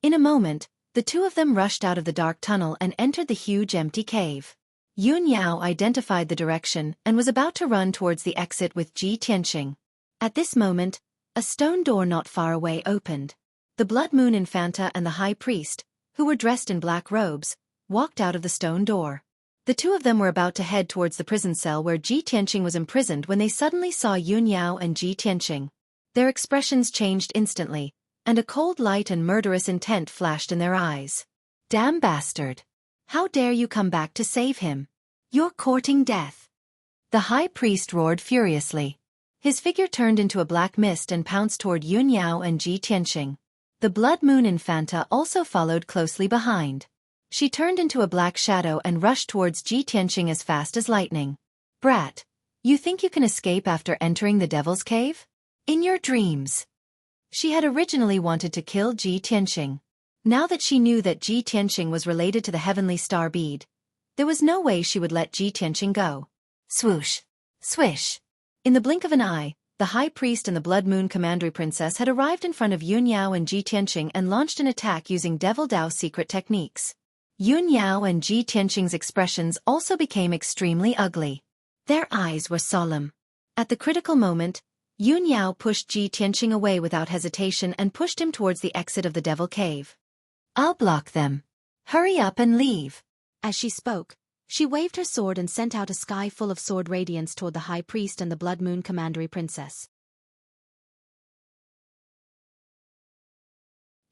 In a moment, the two of them rushed out of the dark tunnel and entered the huge empty cave. Yun Yao identified the direction and was about to run towards the exit with Ji Tianqing. At this moment, a stone door not far away opened. The Blood Moon Infanta and the High Priest, who were dressed in black robes, walked out of the stone door. The two of them were about to head towards the prison cell where Ji Tianqing was imprisoned when they suddenly saw Yun Yao and Ji Tianqing. Their expressions changed instantly, and a cold light and murderous intent flashed in their eyes. "Damn bastard! How dare you come back to save him? You're courting death!" The High Priest roared furiously. His figure turned into a black mist and pounced toward Yun Yao and Ji Tianqing. The Blood Moon Infanta also followed closely behind. She turned into a black shadow and rushed towards Ji Tianqing as fast as lightning. "Brat, you think you can escape after entering the Devil's Cave? In your dreams." She had originally wanted to kill Ji Tianqing. Now that she knew that Ji Tianqing was related to the Heavenly Star Bead, there was no way she would let Ji Tianqing go. Swoosh! Swish! In the blink of an eye, the High Priest and the Blood Moon Commandery Princess had arrived in front of Yun Yao and Ji Tianqing and launched an attack using Devil Dao secret techniques. Yun Yao and Ji Tianqing's expressions also became extremely ugly. Their eyes were solemn. At the critical moment, Yun Yao pushed Ji Tianqing away without hesitation and pushed him towards the exit of the Devil Cave. "I'll block them. Hurry up and leave." As she spoke, she waved her sword and sent out a sky full of sword radiance toward the High Priest and the Blood Moon Commandery Princess.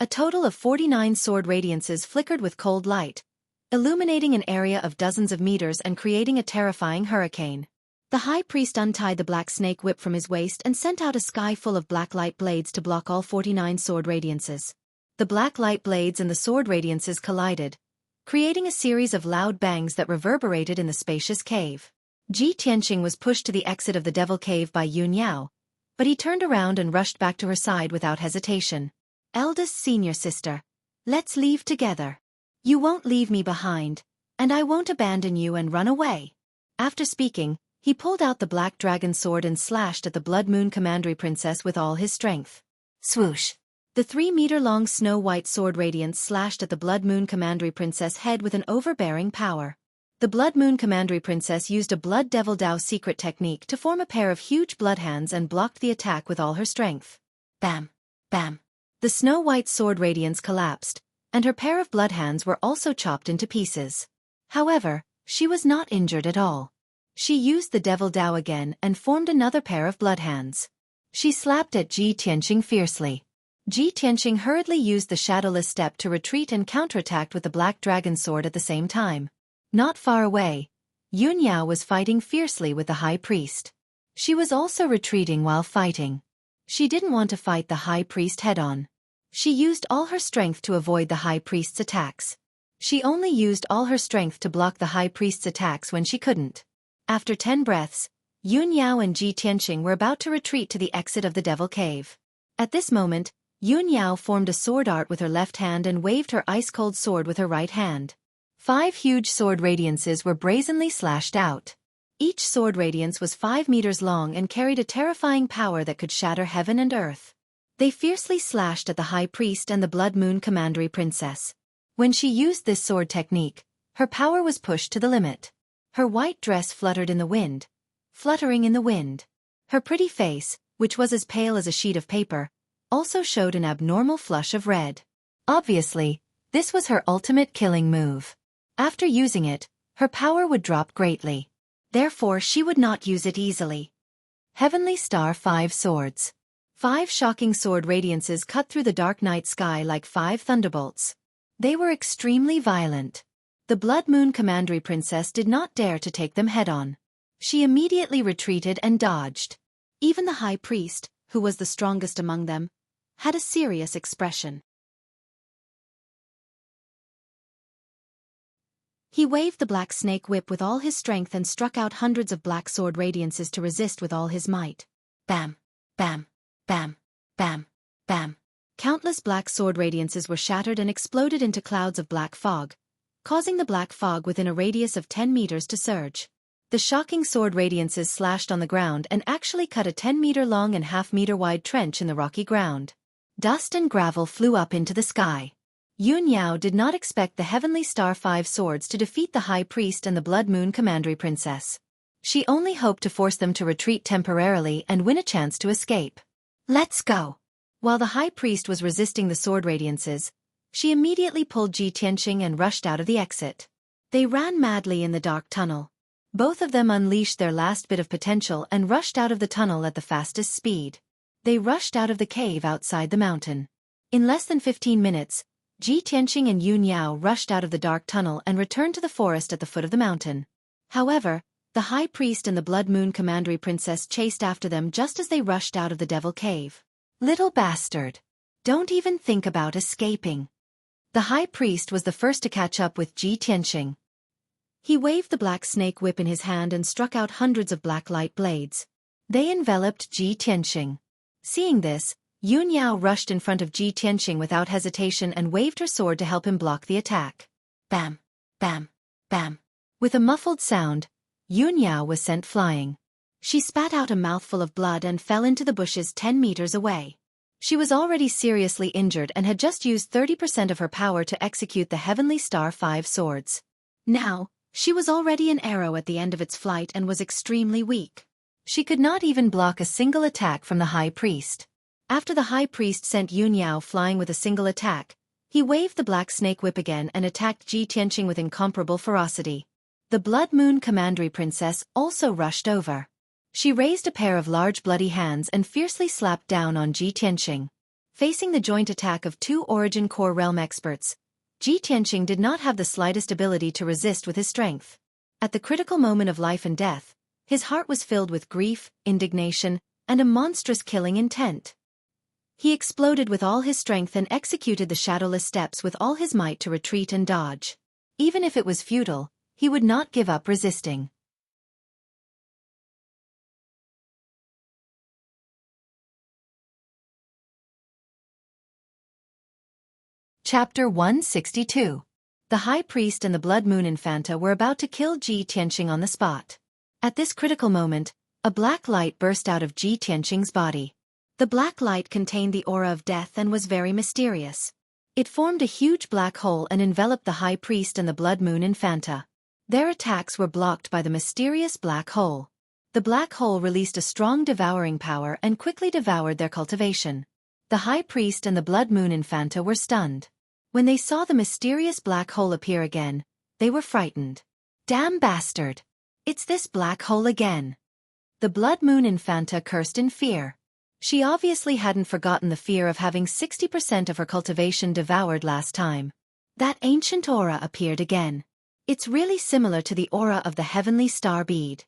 A total of 49 sword radiances flickered with cold light, illuminating an area of dozens of meters and creating a terrifying hurricane. The High Priest untied the black snake whip from his waist and sent out a sky full of black light blades to block all 49 sword radiances. The black light blades and the sword radiances collided, creating a series of loud bangs that reverberated in the spacious cave. Ji Tianqing was pushed to the exit of the Devil Cave by Yun Yao, but he turned around and rushed back to her side without hesitation. "Eldest senior sister, let's leave together. You won't leave me behind, and I won't abandon you and run away." After speaking, he pulled out the black dragon sword and slashed at the Blood Moon Commandery Princess with all his strength. Swoosh! The 3-meter-long snow-white sword radiance slashed at the Blood Moon Commandery Princess' head with an overbearing power. The Blood Moon Commandery Princess used a Blood Devil Dao secret technique to form a pair of huge blood hands and blocked the attack with all her strength. Bam! Bam! The snow-white sword radiance collapsed, and her pair of blood hands were also chopped into pieces. However, she was not injured at all. She used the Devil Dao again and formed another pair of blood hands. She slapped at Ji Tianqing fiercely. Ji Tianqing hurriedly used the shadowless step to retreat and counterattacked with the black dragon sword at the same time. Not far away, Yun Yao was fighting fiercely with the High Priest. She was also retreating while fighting. She didn't want to fight the High Priest head-on. She used all her strength to avoid the High Priest's attacks. She only used all her strength to block the High Priest's attacks when she couldn't. After 10 breaths, Yun Yao and Ji Tianqing were about to retreat to the exit of the Devil Cave. At this moment, Yun Yao formed a sword art with her left hand and waved her ice-cold sword with her right hand. 5 huge sword radiances were brazenly slashed out. Each sword radiance was 5 meters long and carried a terrifying power that could shatter heaven and earth. They fiercely slashed at the High Priest and the Blood Moon Commandery Princess. When she used this sword technique, her power was pushed to the limit. Her white dress fluttered in the wind, fluttering in the wind. Her pretty face, which was as pale as a sheet of paper, also showed an abnormal flush of red. Obviously, this was her ultimate killing move. After using it, her power would drop greatly. Therefore she would not use it easily. Heavenly Star 5 Swords. 5 shocking sword radiances cut through the dark night sky like 5 thunderbolts. They were extremely violent. The Blood Moon Commandery Princess did not dare to take them head-on. She immediately retreated and dodged. Even the High Priest, who was the strongest among them, had a serious expression. He waved the black snake whip with all his strength and struck out hundreds of black sword radiances to resist with all his might. Bam! Bam! Bam! Bam! Bam! Countless black sword radiances were shattered and exploded into clouds of black fog, causing the black fog within a radius of 10 meters to surge. The shocking sword radiances slashed on the ground and actually cut a 10-meter-long and half-meter-wide trench in the rocky ground. Dust and gravel flew up into the sky. Yun Yao did not expect the Heavenly Star 5 swords to defeat the High Priest and the Blood Moon Commandery Princess. She only hoped to force them to retreat temporarily and win a chance to escape. "Let's go!" While the High Priest was resisting the sword radiances, she immediately pulled Ji Tianqing and rushed out of the exit. They ran madly in the dark tunnel. Both of them unleashed their last bit of potential and rushed out of the tunnel at the fastest speed. They rushed out of the cave outside the mountain. In less than 15 minutes, Ji Tianqing and Yun Yao rushed out of the dark tunnel and returned to the forest at the foot of the mountain. However, the High Priest and the Blood Moon Commandery Princess chased after them just as they rushed out of the Devil Cave. "Little bastard! Don't even think about escaping." The High Priest was the first to catch up with Ji Tianqing. He waved the black snake whip in his hand and struck out hundreds of black light blades. They enveloped Ji Tianqing. Seeing this, Yun Yao rushed in front of Ji Tianqing without hesitation and waved her sword to help him block the attack. Bam! Bam! Bam! With a muffled sound, Yun Yao was sent flying. She spat out a mouthful of blood and fell into the bushes 10 meters away. She was already seriously injured and had just used 30% of her power to execute the Heavenly Star 5 swords. Now, she was already an arrow at the end of its flight and was extremely weak. She could not even block a single attack from the High Priest. After the High Priest sent Yun Yao flying with a single attack, he waved the Black Snake Whip again and attacked Ji Tianqing with incomparable ferocity. The Blood Moon Commandery Princess also rushed over. She raised a pair of large bloody hands and fiercely slapped down on Ji Tianqing. Facing the joint attack of 2 Origin Core Realm experts, Ji Tianqing did not have the slightest ability to resist with his strength. At the critical moment of life and death, his heart was filled with grief, indignation, and a monstrous killing intent. He exploded with all his strength and executed the shadowless steps with all his might to retreat and dodge. Even if it was futile, he would not give up resisting. Chapter 162. The High Priest and the Blood Moon Infanta were about to kill Ji Tianqing on the spot. At this critical moment, a black light burst out of Ji Tianqing's body. The black light contained the aura of death and was very mysterious. It formed a huge black hole and enveloped the High Priest and the Blood Moon Infanta. Their attacks were blocked by the mysterious black hole. The black hole released a strong devouring power and quickly devoured their cultivation. The High Priest and the Blood Moon Infanta were stunned. When they saw the mysterious black hole appear again, they were frightened. Damn bastard! It's this black hole again. The Blood Moon Infanta cursed in fear. She obviously hadn't forgotten the fear of having 60% of her cultivation devoured last time. That ancient aura appeared again. It's really similar to the aura of the Heavenly Star bead.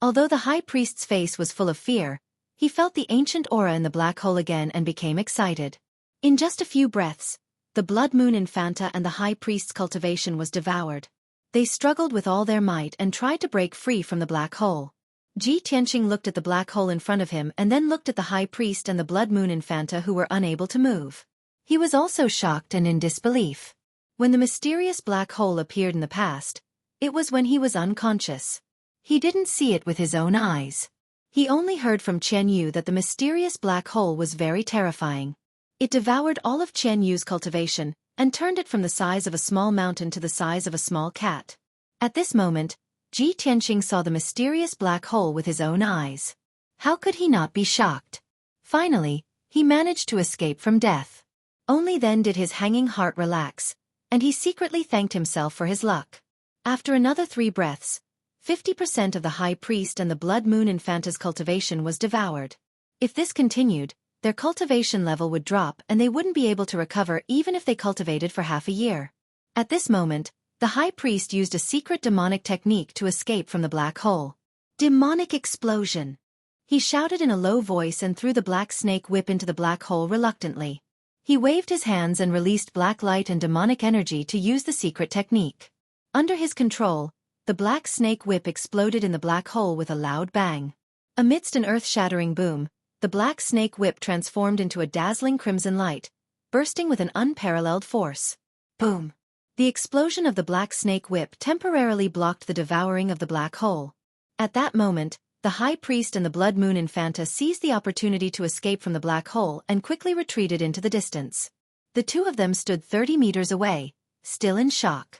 Although the High Priest's face was full of fear, he felt the ancient aura in the black hole again and became excited. In just a few breaths, the Blood Moon Infanta and the High Priest's cultivation was devoured. They struggled with all their might and tried to break free from the black hole. Ji Tianqing looked at the black hole in front of him and then looked at the High Priest and the Blood Moon Infanta who were unable to move. He was also shocked and in disbelief. When the mysterious black hole appeared in the past, it was when he was unconscious. He didn't see it with his own eyes. He only heard from Qian Yu that the mysterious black hole was very terrifying. It devoured all of Qian Yu's cultivation, and turned it from the size of a small mountain to the size of a small cat. At this moment, Ji Tianqing saw the mysterious black hole with his own eyes. How could he not be shocked? Finally, he managed to escape from death. Only then did his hanging heart relax, and he secretly thanked himself for his luck. After another 3 breaths, 50% of the High Priest and the Blood Moon Infanta's cultivation was devoured. If this continued, their cultivation level would drop and they wouldn't be able to recover even if they cultivated for half a year. At this moment, the High Priest used a secret demonic technique to escape from the black hole. Demonic explosion! He shouted in a low voice and threw the Black Snake Whip into the black hole reluctantly. He waved his hands and released black light and demonic energy to use the secret technique. Under his control, the Black Snake Whip exploded in the black hole with a loud bang. Amidst an earth-shattering boom, the Black Snake Whip transformed into a dazzling crimson light, bursting with an unparalleled force. Boom! The explosion of the Black Snake Whip temporarily blocked the devouring of the black hole. At that moment, the High Priest and the Blood Moon Infanta seized the opportunity to escape from the black hole and quickly retreated into the distance. The two of them stood 30 meters away, still in shock.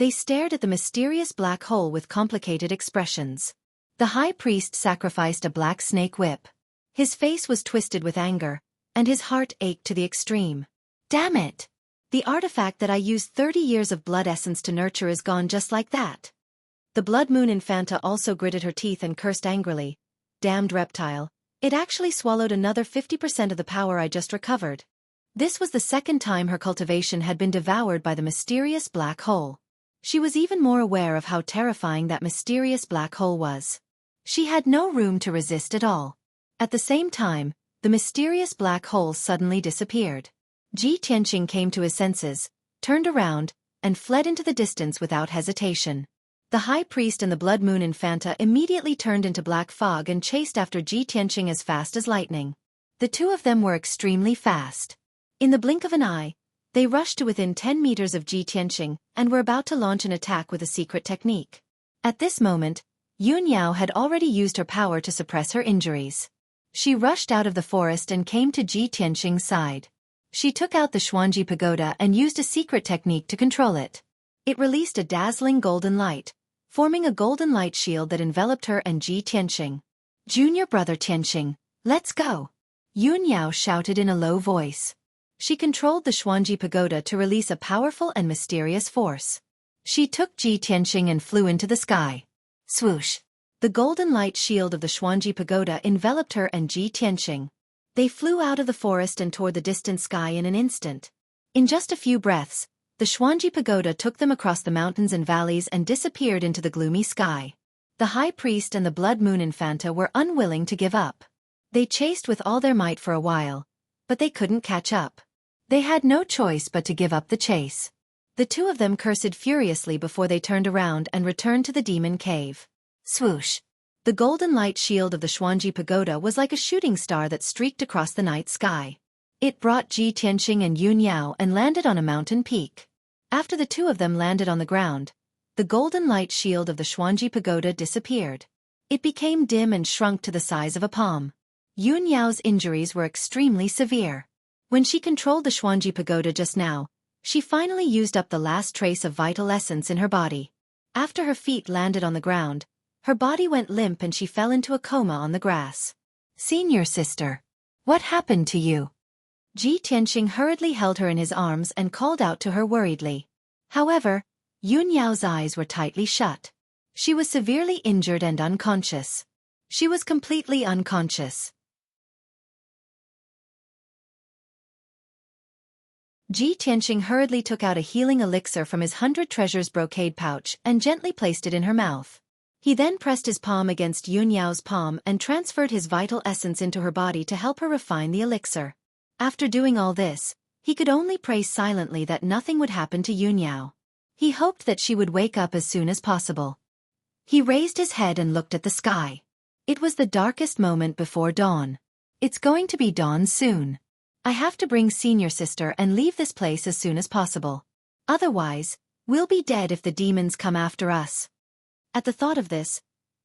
They stared at the mysterious black hole with complicated expressions. The High Priest sacrificed a Black Snake Whip. His face was twisted with anger, and his heart ached to the extreme. Damn it! The artifact that I used 30 years of blood essence to nurture is gone just like that. The Blood Moon Infanta also gritted her teeth and cursed angrily. Damned reptile, it actually swallowed another 50% of the power I just recovered. This was the second time her cultivation had been devoured by the mysterious black hole. She was even more aware of how terrifying that mysterious black hole was. She had no room to resist at all. At the same time, the mysterious black hole suddenly disappeared. Ji Tianqing came to his senses, turned around, and fled into the distance without hesitation. The High Priest and the Blood Moon Infanta immediately turned into black fog and chased after Ji Tianqing as fast as lightning. The two of them were extremely fast. In the blink of an eye, They rushed to within 10 meters of Ji Tianqing and were about to launch an attack with a secret technique. At this moment, Yun Yao had already used her power to suppress her injuries. She rushed out of the forest and came to Ji Tianqing's side. She took out the Xueqi pagoda and used a secret technique to control it. It released a dazzling golden light, forming a golden light shield that enveloped her and Ji Tianqing. "Junior brother Tianqing, let's go!" Yun Yao shouted in a low voice. She controlled the Xueqi pagoda to release a powerful and mysterious force. She took Ji Tianqing and flew into the sky. Swoosh! The golden light shield of the Xueqi pagoda enveloped her and Ji Tianqing. They flew out of the forest and toward the distant sky in an instant. In just a few breaths, the Xueqi pagoda took them across the mountains and valleys and disappeared into the gloomy sky. The high priest and the blood moon infanta were unwilling to give up. They chased with all their might for a while, but they couldn't catch up. They had no choice but to give up the chase. The two of them cursed furiously before they turned around and returned to the demon cave. Swoosh! The golden light shield of the Xueqi pagoda was like a shooting star that streaked across the night sky. It brought Ji Tianqing and Yun Yao and landed on a mountain peak. After the two of them landed on the ground, the golden light shield of the Xueqi pagoda disappeared. It became dim and shrunk to the size of a palm. Yun Yao's injuries were extremely severe. When she controlled the Xueqi pagoda just now, she finally used up the last trace of vital essence in her body. After her feet landed on the ground, her body went limp and she fell into a coma on the grass. "Senior sister, what happened to you?" Ji Tianqing hurriedly held her in his arms and called out to her worriedly. However, Yun Yao's eyes were tightly shut. She was severely injured and unconscious. She was completely unconscious. Ji Tianqing hurriedly took out a healing elixir from his 100 treasures brocade pouch and gently placed it in her mouth. He then pressed his palm against Yun Yao's palm and transferred his vital essence into her body to help her refine the elixir. After doing all this, he could only pray silently that nothing would happen to Yun Yao. He hoped that she would wake up as soon as possible. He raised his head and looked at the sky. It was the darkest moment before dawn. It's going to be dawn soon. I have to bring senior sister and leave this place as soon as possible. Otherwise, we'll be dead if the demons come after us. At the thought of this,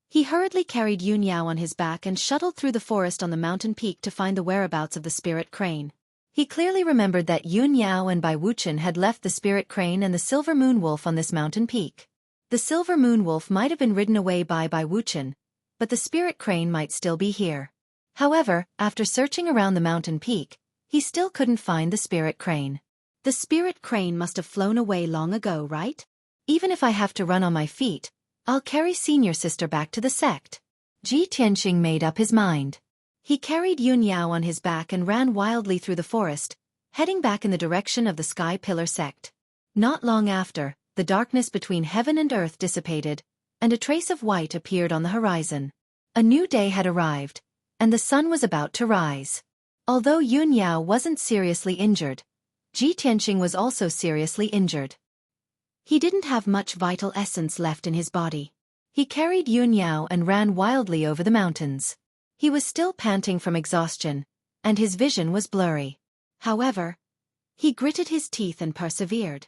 he hurriedly carried Yun Yao on his back and shuttled through the forest on the mountain peak to find the whereabouts of the spirit crane. He clearly remembered that Yun Yao and Bai Wuchen had left the spirit crane and the silver moon wolf on this mountain peak. The silver moon wolf might have been ridden away by Bai Wuchen, but the spirit crane might still be here. However, after searching around the mountain peak, he still couldn't find the spirit crane. The spirit crane must have flown away long ago, right? Even if I have to run on my feet, I'll carry senior sister back to the sect. Ji Tianqing made up his mind. He carried Yun Yao on his back and ran wildly through the forest, heading back in the direction of the Sky Pillar sect. Not long after, the darkness between heaven and earth dissipated, and a trace of white appeared on the horizon. A new day had arrived, and the sun was about to rise. Although Yun Yao wasn't seriously injured, Ji Tianqing was also seriously injured. He didn't have much vital essence left in his body. He carried Yun Yao and ran wildly over the mountains. He was still panting from exhaustion, and his vision was blurry. However, he gritted his teeth and persevered.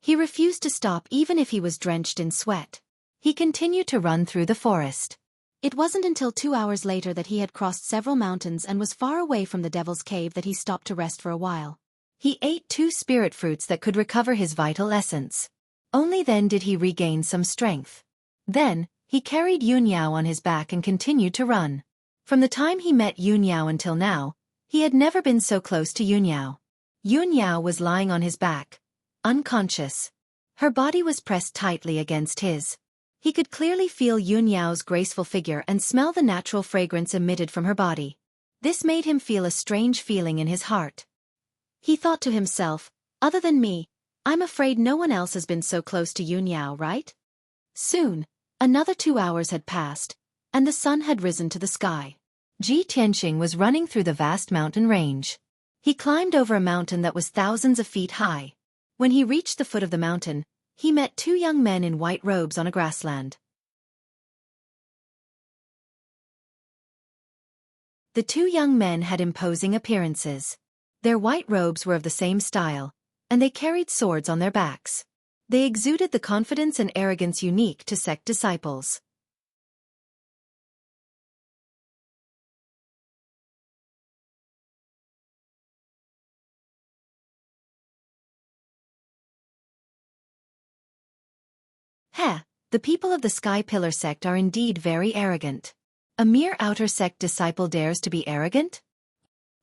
He refused to stop even if he was drenched in sweat. He continued to run through the forest. It wasn't until 2 hours later that he had crossed several mountains and was far away from the Devil's Cave that he stopped to rest for a while. He ate 2 spirit fruits that could recover his vital essence. Only then did he regain some strength. Then, he carried Yun Yao on his back and continued to run. From the time he met Yun Yao until now, he had never been so close to Yun Yao. Yun Yao was lying on his back, unconscious. Her body was pressed tightly against his. He could clearly feel Yun Yao's graceful figure and smell the natural fragrance emitted from her body. This made him feel a strange feeling in his heart. He thought to himself, other than me, I'm afraid no one else has been so close to Yun Yao, right? Soon, another 2 hours had passed, and the sun had risen to the sky. Ji Tianqing was running through the vast mountain range. He climbed over a mountain that was thousands of feet high. When he reached the foot of the mountain, he met 2 young men in white robes on a grassland. The 2 young men had imposing appearances. Their white robes were of the same style, and they carried swords on their backs. They exuded the confidence and arrogance unique to sect disciples. Heh, the people of the Sky Pillar sect are indeed very arrogant. A mere outer sect disciple dares to be arrogant?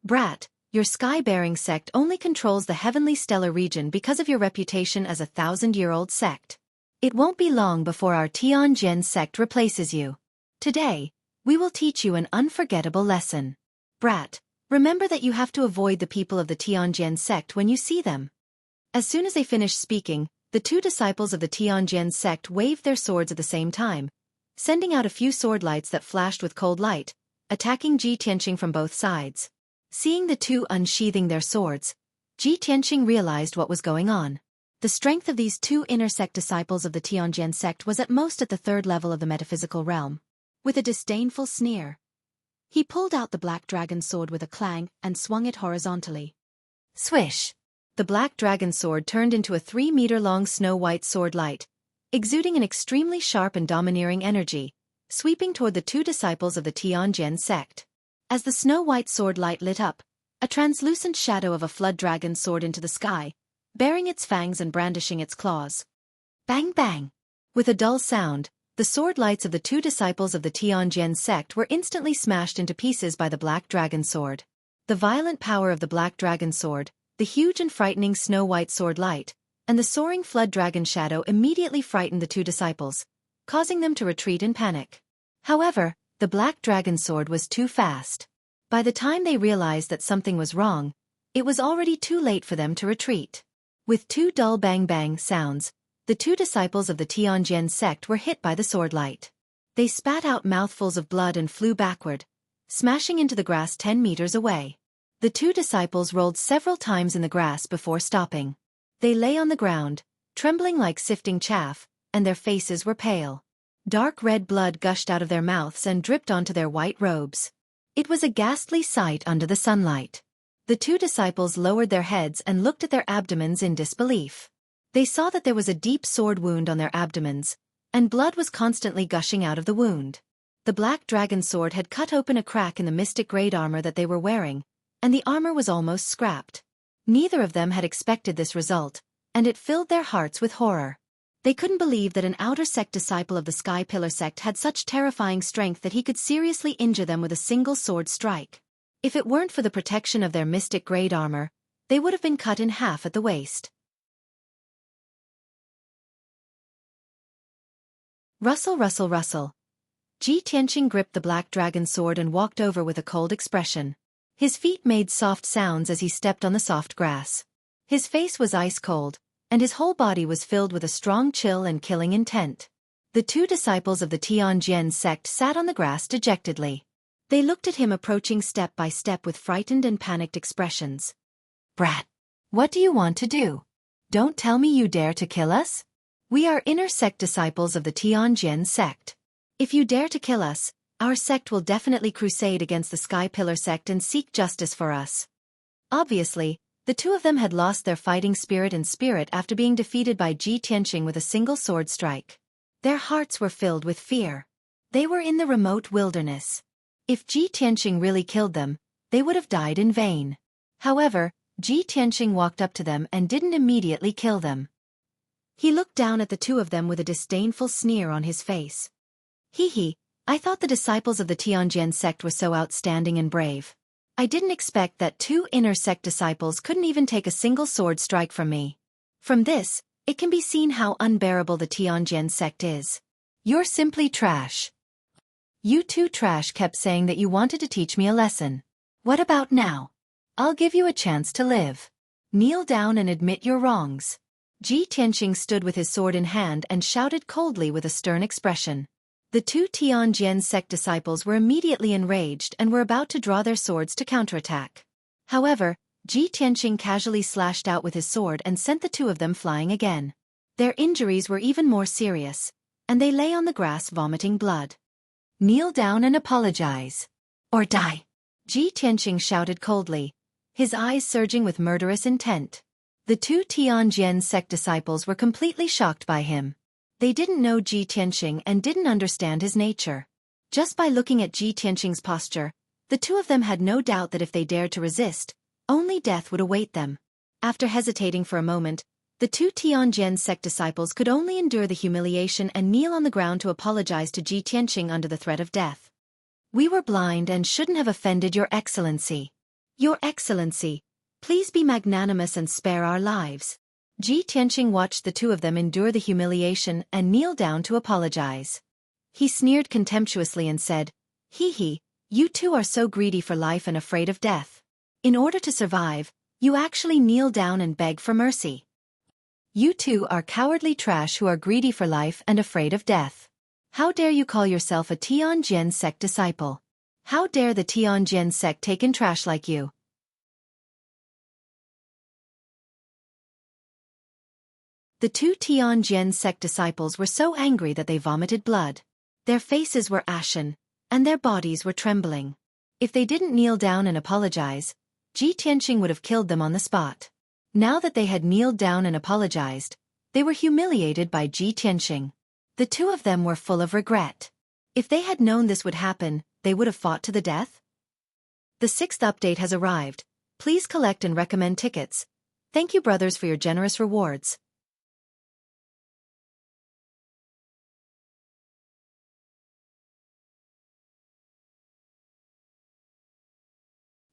Brat, your sky-bearing sect only controls the heavenly stellar region because of your reputation as a 1,000-year-old sect. It won't be long before our Tianjin sect replaces you. Today, we will teach you an unforgettable lesson. Brat, remember that you have to avoid the people of the Tianjin sect when you see them. As soon as they finished speaking, the two disciples of the Tianjin sect waved their swords at the same time, sending out a few sword lights that flashed with cold light, attacking Ji Tianqing from both sides. Seeing the two unsheathing their swords, Ji Tianqing realized what was going on. The strength of these two inner sect disciples of the Tianjin sect was at most at the third level of the metaphysical realm. With a disdainful sneer, he pulled out the black dragon sword with a clang and swung it horizontally. Swish! The black dragon sword turned into a 3-meter-long snow-white sword light, exuding an extremely sharp and domineering energy, sweeping toward the two disciples of the Tianjin sect. As the snow-white sword light lit up, a translucent shadow of a flood dragon soared into the sky, baring its fangs and brandishing its claws. Bang bang! With a dull sound, the sword lights of the two disciples of the Tianjin sect were instantly smashed into pieces by the black dragon sword. The violent power of the black dragon sword, the huge and frightening snow-white sword light, and the soaring flood dragon shadow immediately frightened the two disciples, causing them to retreat in panic. However, the black dragon sword was too fast. By the time they realized that something was wrong, it was already too late for them to retreat. With two dull bang-bang sounds, the two disciples of the Tianjin sect were hit by the sword light. They spat out mouthfuls of blood and flew backward, smashing into the grass 10 meters away. The two disciples rolled several times in the grass before stopping. They lay on the ground, trembling like sifting chaff, and their faces were pale. Dark red blood gushed out of their mouths and dripped onto their white robes. It was a ghastly sight under the sunlight. The two disciples lowered their heads and looked at their abdomens in disbelief. They saw that there was a deep sword wound on their abdomens, and blood was constantly gushing out of the wound. The black dragon sword had cut open a crack in the mystic grade armor that they were wearing, and the armor was almost scrapped. Neither of them had expected this result, and it filled their hearts with horror. They couldn't believe that an outer sect disciple of the Sky Pillar sect had such terrifying strength that he could seriously injure them with a single sword strike. If it weren't for the protection of their mystic grade armor, they would have been cut in half at the waist. Rustle, rustle, rustle. Ji Tianqing gripped the black dragon sword and walked over with a cold expression. His feet made soft sounds as he stepped on the soft grass. His face was ice cold, and his whole body was filled with a strong chill and killing intent. The two disciples of the Tianjin sect sat on the grass dejectedly. They looked at him approaching step by step with frightened and panicked expressions. Brat! What do you want to do? Don't tell me you dare to kill us? We are inner sect disciples of the Tianjin sect. If you dare to kill us, our sect will definitely crusade against the Sky Pillar sect and seek justice for us. Obviously, the two of them had lost their fighting spirit and spirit after being defeated by Ji Tianqing with a single sword strike. Their hearts were filled with fear. They were in the remote wilderness. If Ji Tianqing really killed them, they would have died in vain. However, Ji Tianqing walked up to them and didn't immediately kill them. He looked down at the two of them with a disdainful sneer on his face. Hee hee. I thought the disciples of the Tianjin sect were so outstanding and brave. I didn't expect that two inner sect disciples couldn't even take a single sword strike from me. From this, it can be seen how unbearable the Tianjin sect is. You're simply trash. You two trash kept saying that you wanted to teach me a lesson. What about now? I'll give you a chance to live. Kneel down and admit your wrongs. Ji Tianqing stood with his sword in hand and shouted coldly with a stern expression. The two Tianjin sect disciples were immediately enraged and were about to draw their swords to counterattack. However, Ji Tianqing casually slashed out with his sword and sent the two of them flying again. Their injuries were even more serious, and they lay on the grass vomiting blood. Kneel down and apologize. Or die. Ji Tianqing shouted coldly, his eyes surging with murderous intent. The The two Tianjian sect disciples were completely shocked by him. They didn't know Ji Tianqing and didn't understand his nature. Just by looking at Ji Tianqing's posture, the two of them had no doubt that if they dared to resist, only death would await them. After hesitating for a moment, the two Tianjian sect disciples could only endure the humiliation and kneel on the ground to apologize to Ji Tianqing under the threat of death. "We were blind and shouldn't have offended Your Excellency. Your Excellency, please be magnanimous and spare our lives." Ji Tianqing watched the two of them endure the humiliation and kneel down to apologize. He sneered contemptuously and said, "Hee, you two are so greedy for life and afraid of death. In order to survive, you actually kneel down and beg for mercy. You two are cowardly trash who are greedy for life and afraid of death. How dare you call yourself a Tianjian sect disciple? How dare the Tianjian sect take in trash like you?" The two Tianjian sect disciples were so angry that they vomited blood. Their faces were ashen, and their bodies were trembling. If they didn't kneel down and apologize, Ji Tianqing would have killed them on the spot. Now that they had kneeled down and apologized, they were humiliated by Ji Tianqing. The two of them were full of regret. If they had known this would happen, they would have fought to the death. The 6th update has arrived. Please collect and recommend tickets. Thank you, brothers, for your generous rewards.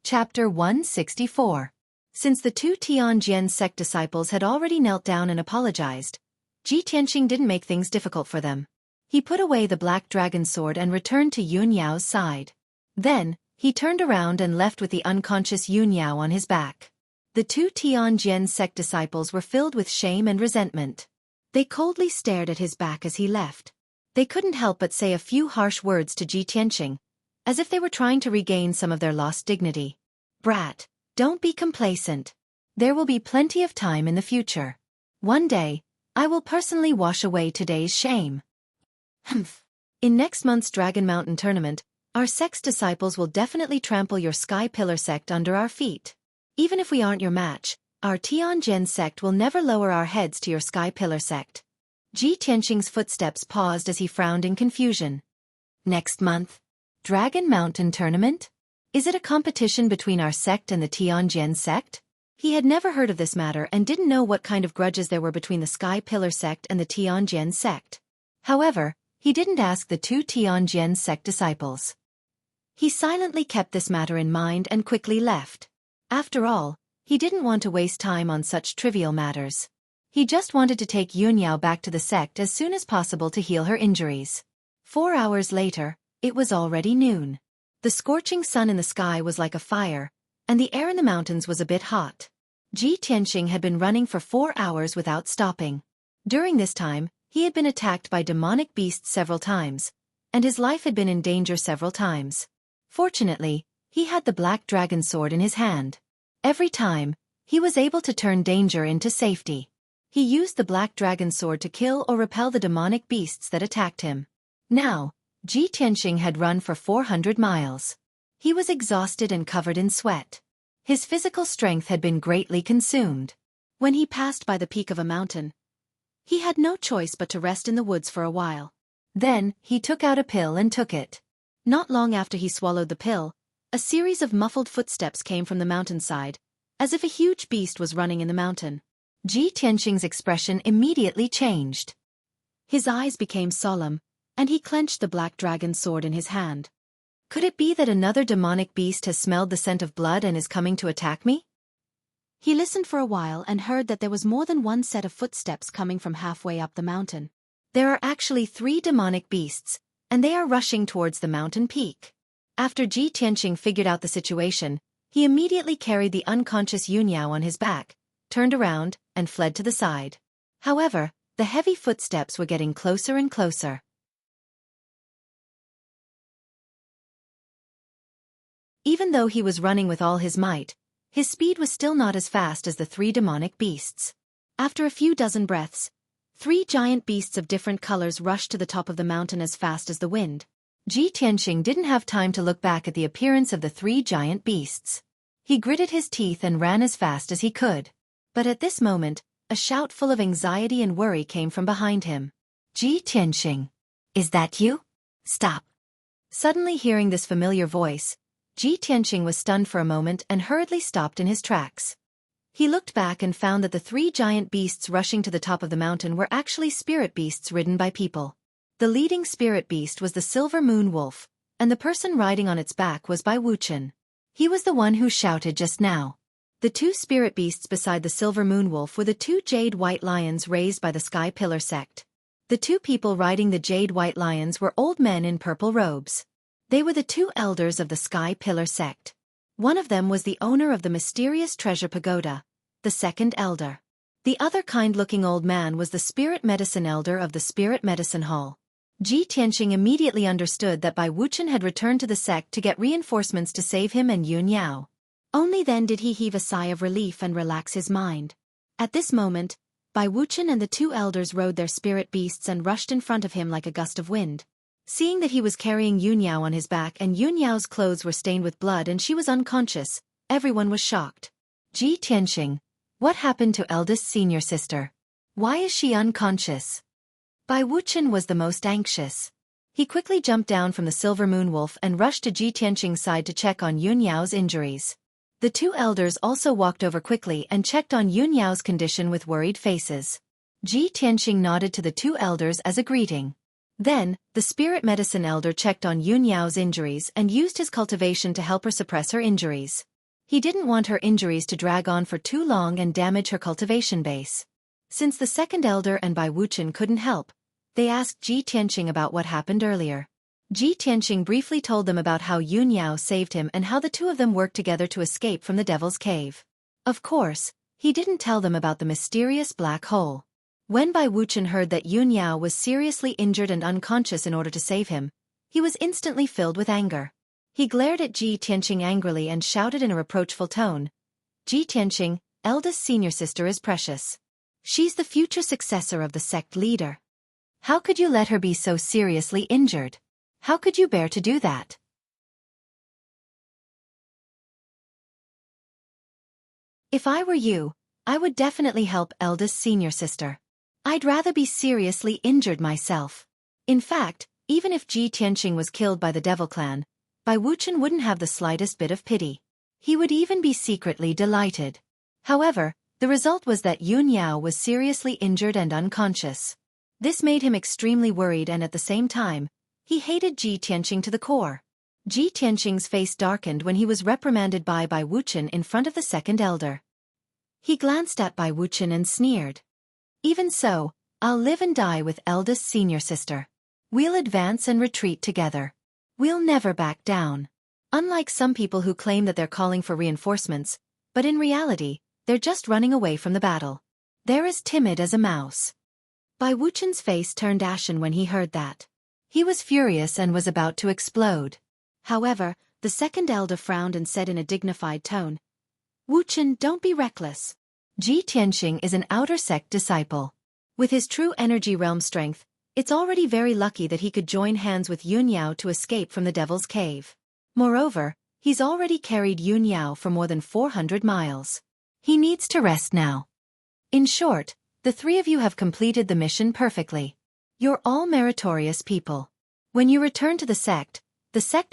Chapter 164. Since the two Tianjian sect disciples had already knelt down and apologized, Ji Tianqing didn't make things difficult for them. He put away the black dragon sword and returned to Yun Yao's side. Then, he turned around and left with the unconscious Yun Yao on his back. The two Tianjian sect disciples were filled with shame and resentment. They coldly stared at his back as he left. They couldn't help but say a few harsh words to Ji Tianqing, as if they were trying to regain some of their lost dignity. "Brat, don't be complacent. There will be plenty of time in the future. One day, I will personally wash away today's shame." Humph. In next month's Dragon Mountain tournament, our sect's disciples will definitely trample your Sky Pillar sect under our feet. Even if we aren't your match, our Tianjian sect will never lower our heads to your Sky Pillar sect. Ji Tianqing's footsteps paused as he frowned in confusion. Next month? Dragon Mountain tournament? Is it a competition between our sect and the Tianjian sect? He had never heard of this matter and didn't know what kind of grudges there were between the Sky Pillar sect and the Tianjian sect. However, he didn't ask the two Tianjian sect disciples. He silently kept this matter in mind and quickly left. After all, he didn't want to waste time on such trivial matters. He just wanted to take Yun Yao back to the sect as soon as possible to heal her injuries. 4 hours later, it was already noon. The scorching sun in the sky was like a fire, and the air in the mountains was a bit hot. Ji Tianqing had been running for 4 hours without stopping. During this time, he had been attacked by demonic beasts several times, and his life had been in danger several times. Fortunately, he had the black dragon sword in his hand. Every time, he was able to turn danger into safety. He used the black dragon sword to kill or repel the demonic beasts that attacked him. Now, Ji Tianqing had run for 400 miles. He was exhausted and covered in sweat. His physical strength had been greatly consumed. When he passed by the peak of a mountain, he had no choice but to rest in the woods for a while. Then, he took out a pill and took it. Not long after he swallowed the pill, a series of muffled footsteps came from the mountainside, as if a huge beast was running in the mountain. Ji Tianqing's expression immediately changed. His eyes became solemn, and he clenched the black dragon sword in his hand. Could it be that another demonic beast has smelled the scent of blood and is coming to attack me? He listened for a while and heard that there was more than one set of footsteps coming from halfway up the mountain. There are actually 3 demonic beasts, and they are rushing towards the mountain peak. After Ji Tianqing figured out the situation, he immediately carried the unconscious Yun Yao on his back, turned around, and fled to the side. However, the heavy footsteps were getting closer and closer. Even though he was running with all his might, his speed was still not as fast as the 3 demonic beasts. After a few dozen breaths, 3 giant beasts of different colors rushed to the top of the mountain as fast as the wind. Ji Tianqing didn't have time to look back at the appearance of the 3 giant beasts. He gritted his teeth and ran as fast as he could. But at this moment, a shout full of anxiety and worry came from behind him. Ji Tianqing. Is that you? Stop. Suddenly hearing this familiar voice, Ji Tianqing was stunned for a moment and hurriedly stopped in his tracks. He looked back and found that the three giant beasts rushing to the top of the mountain were actually spirit beasts ridden by people. The leading spirit beast was the silver moon wolf, and the person riding on its back was Bai Wuchen. He was the one who shouted just now. The two spirit beasts beside the silver moon wolf were the two jade white lions raised by the Sky Pillar sect. The two people riding the jade white lions were old men in purple robes. They were the two elders of the Sky Pillar sect. One of them was the owner of the mysterious treasure pagoda, the second elder. The other kind-looking old man was the spirit medicine elder of the spirit medicine hall. Ji Tianqing immediately understood that Bai Wuchen had returned to the sect to get reinforcements to save him and Yun Yao. Only then did he heave a sigh of relief and relax his mind. At this moment, Bai Wuchen and the two elders rode their spirit beasts and rushed in front of him like a gust of wind. Seeing that he was carrying Yun Yao on his back and Yun Yao's clothes were stained with blood and she was unconscious, everyone was shocked. Ji Tianqing, what happened to eldest senior sister? Why is she unconscious? Bai Wuchen was the most anxious. He quickly jumped down from the silver moon wolf and rushed to Ji Tianqing's side to check on Yun Yao's injuries. The two elders also walked over quickly and checked on Yun Yao's condition with worried faces. Ji Tianqing nodded to the two elders as a greeting. Then, the spirit medicine elder checked on Yun Yao's injuries and used his cultivation to help her suppress her injuries. He didn't want her injuries to drag on for too long and damage her cultivation base. Since the second elder and Bai Wuchen couldn't help, they asked Ji Tianqing about what happened earlier. Ji Tianqing briefly told them about how Yun Yao saved him and how the two of them worked together to escape from the Devil's Cave. Of course, he didn't tell them about the mysterious black hole. When Bai Wuchen heard that Yun Yao was seriously injured and unconscious in order to save him, he was instantly filled with anger. He glared at Ji Tianqing angrily and shouted in a reproachful tone, Ji Tianqing, eldest senior sister is precious. She's the future successor of the sect leader. How could you let her be so seriously injured? How could you bear to do that? If I were you, I would definitely help eldest senior sister. I'd rather be seriously injured myself. In fact, even if Ji Tianqing was killed by the Devil Clan, Bai Wuchen wouldn't have the slightest bit of pity. He would even be secretly delighted. However, the result was that Yun Yao was seriously injured and unconscious. This made him extremely worried and at the same time, he hated Ji Tianqing to the core. Ji Tianqing's face darkened when he was reprimanded by Bai Wuchen in front of the second elder. He glanced at Bai Wuchen and sneered. Even so, I'll live and die with eldest senior sister. We'll advance and retreat together. We'll never back down. Unlike some people who claim that they're calling for reinforcements, but in reality, they're just running away from the battle. They're as timid as a mouse. Bai Wuchen's face turned ashen when he heard that. He was furious and was about to explode. However, the second elder frowned and said in a dignified tone, Wuchen, don't be reckless. Ji Tianqing is an outer sect disciple. With his true energy realm strength, it's already very lucky that he could join hands with Yun Yao to escape from the Devil's Cave. Moreover, he's already carried Yun Yao for more than 400 miles. He needs to rest now. In short, the three of you have completed the mission perfectly. You're all meritorious people. When you return to the sect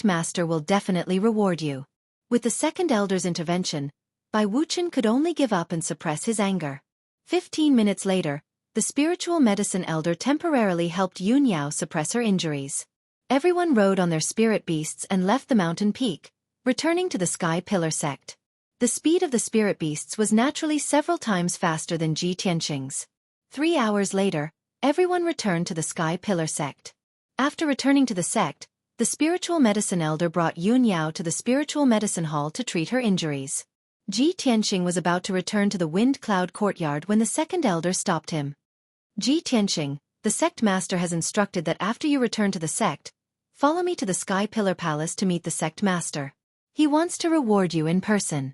master will definitely reward you. With the second elder's intervention, Bai Wuchen could only give up and suppress his anger. 15 minutes later, the spiritual medicine elder temporarily helped Yun Yao suppress her injuries. Everyone rode on their spirit beasts and left the mountain peak, returning to the Sky Pillar sect. The speed of the spirit beasts was naturally several times faster than Ji Tianqing's. 3 hours later, everyone returned to the Sky Pillar sect. After returning to the sect, the spiritual medicine elder brought Yun Yao to the spiritual medicine hall to treat her injuries. Ji Tianqing was about to return to the wind cloud courtyard when the second elder stopped him. Ji Tianqing, the sect master has instructed that after you return to the sect, follow me to the Sky Pillar Palace to meet the sect master. He wants to reward you in person.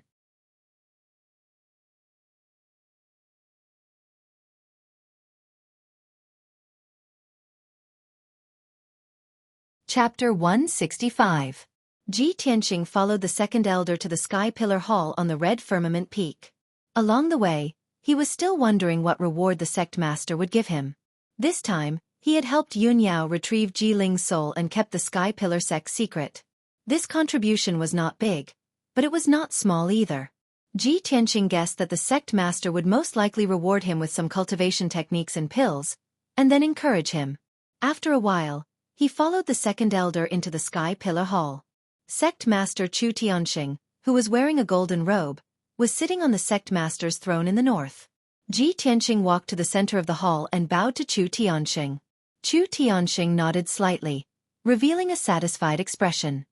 Chapter 165. Ji Tianqing followed the second elder to the Sky Pillar Hall on the red firmament peak. Along the way, he was still wondering what reward the sect master would give him. This time, he had helped Yun Yao retrieve Ji Ling's soul and kept the Sky Pillar sect secret. This contribution was not big, but it was not small either. Ji Tianqing guessed that the sect master would most likely reward him with some cultivation techniques and pills, and then encourage him. After a while, he followed the second elder into the Sky Pillar Hall. Sect Master Chu Tianqing, who was wearing a golden robe, was sitting on the sect master's throne in the north. Ji Tianqing walked to the center of the hall and bowed to Chu Tianqing. Chu Tianqing nodded slightly, revealing a satisfied expression.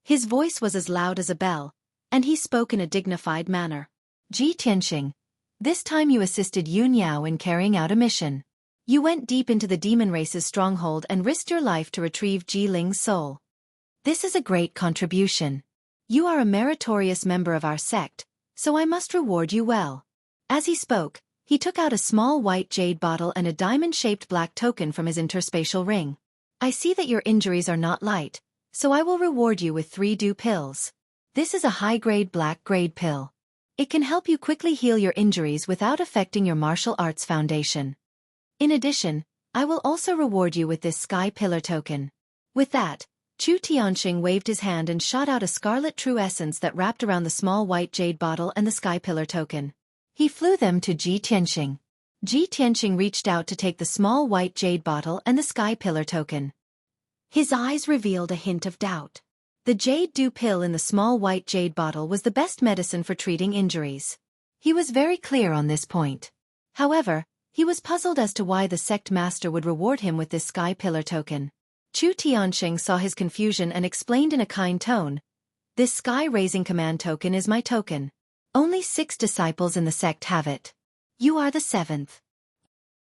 His voice was as loud as a bell, and he spoke in a dignified manner. Ji Tianqing, this time you assisted Yun Yao in carrying out a mission. You went deep into the demon race's stronghold and risked your life to retrieve Ji Ling's soul. This is a great contribution. You are a meritorious member of our sect, so I must reward you well. As he spoke, he took out a small white jade bottle and a diamond-shaped black token from his interspatial ring. I see that your injuries are not light, so I will reward you with 3 dew pills. This is a high-grade black-grade pill. It can help you quickly heal your injuries without affecting your martial arts foundation. In addition, I will also reward you with this Sky Pillar token. With that, Chu Tianqing waved his hand and shot out a scarlet true essence that wrapped around the small white jade bottle and the Sky Pillar token. He flew them to Ji Tianqing. Ji Tianqing reached out to take the small white jade bottle and the Sky Pillar token. His eyes revealed a hint of doubt. The jade dew pill in the small white jade bottle was the best medicine for treating injuries. He was very clear on this point. However, he was puzzled as to why the sect master would reward him with this Sky Pillar token. Chu Tianqing saw his confusion and explained in a kind tone, "This sky-raising command token is my token. Only 6 disciples in the sect have it. You are the 7th.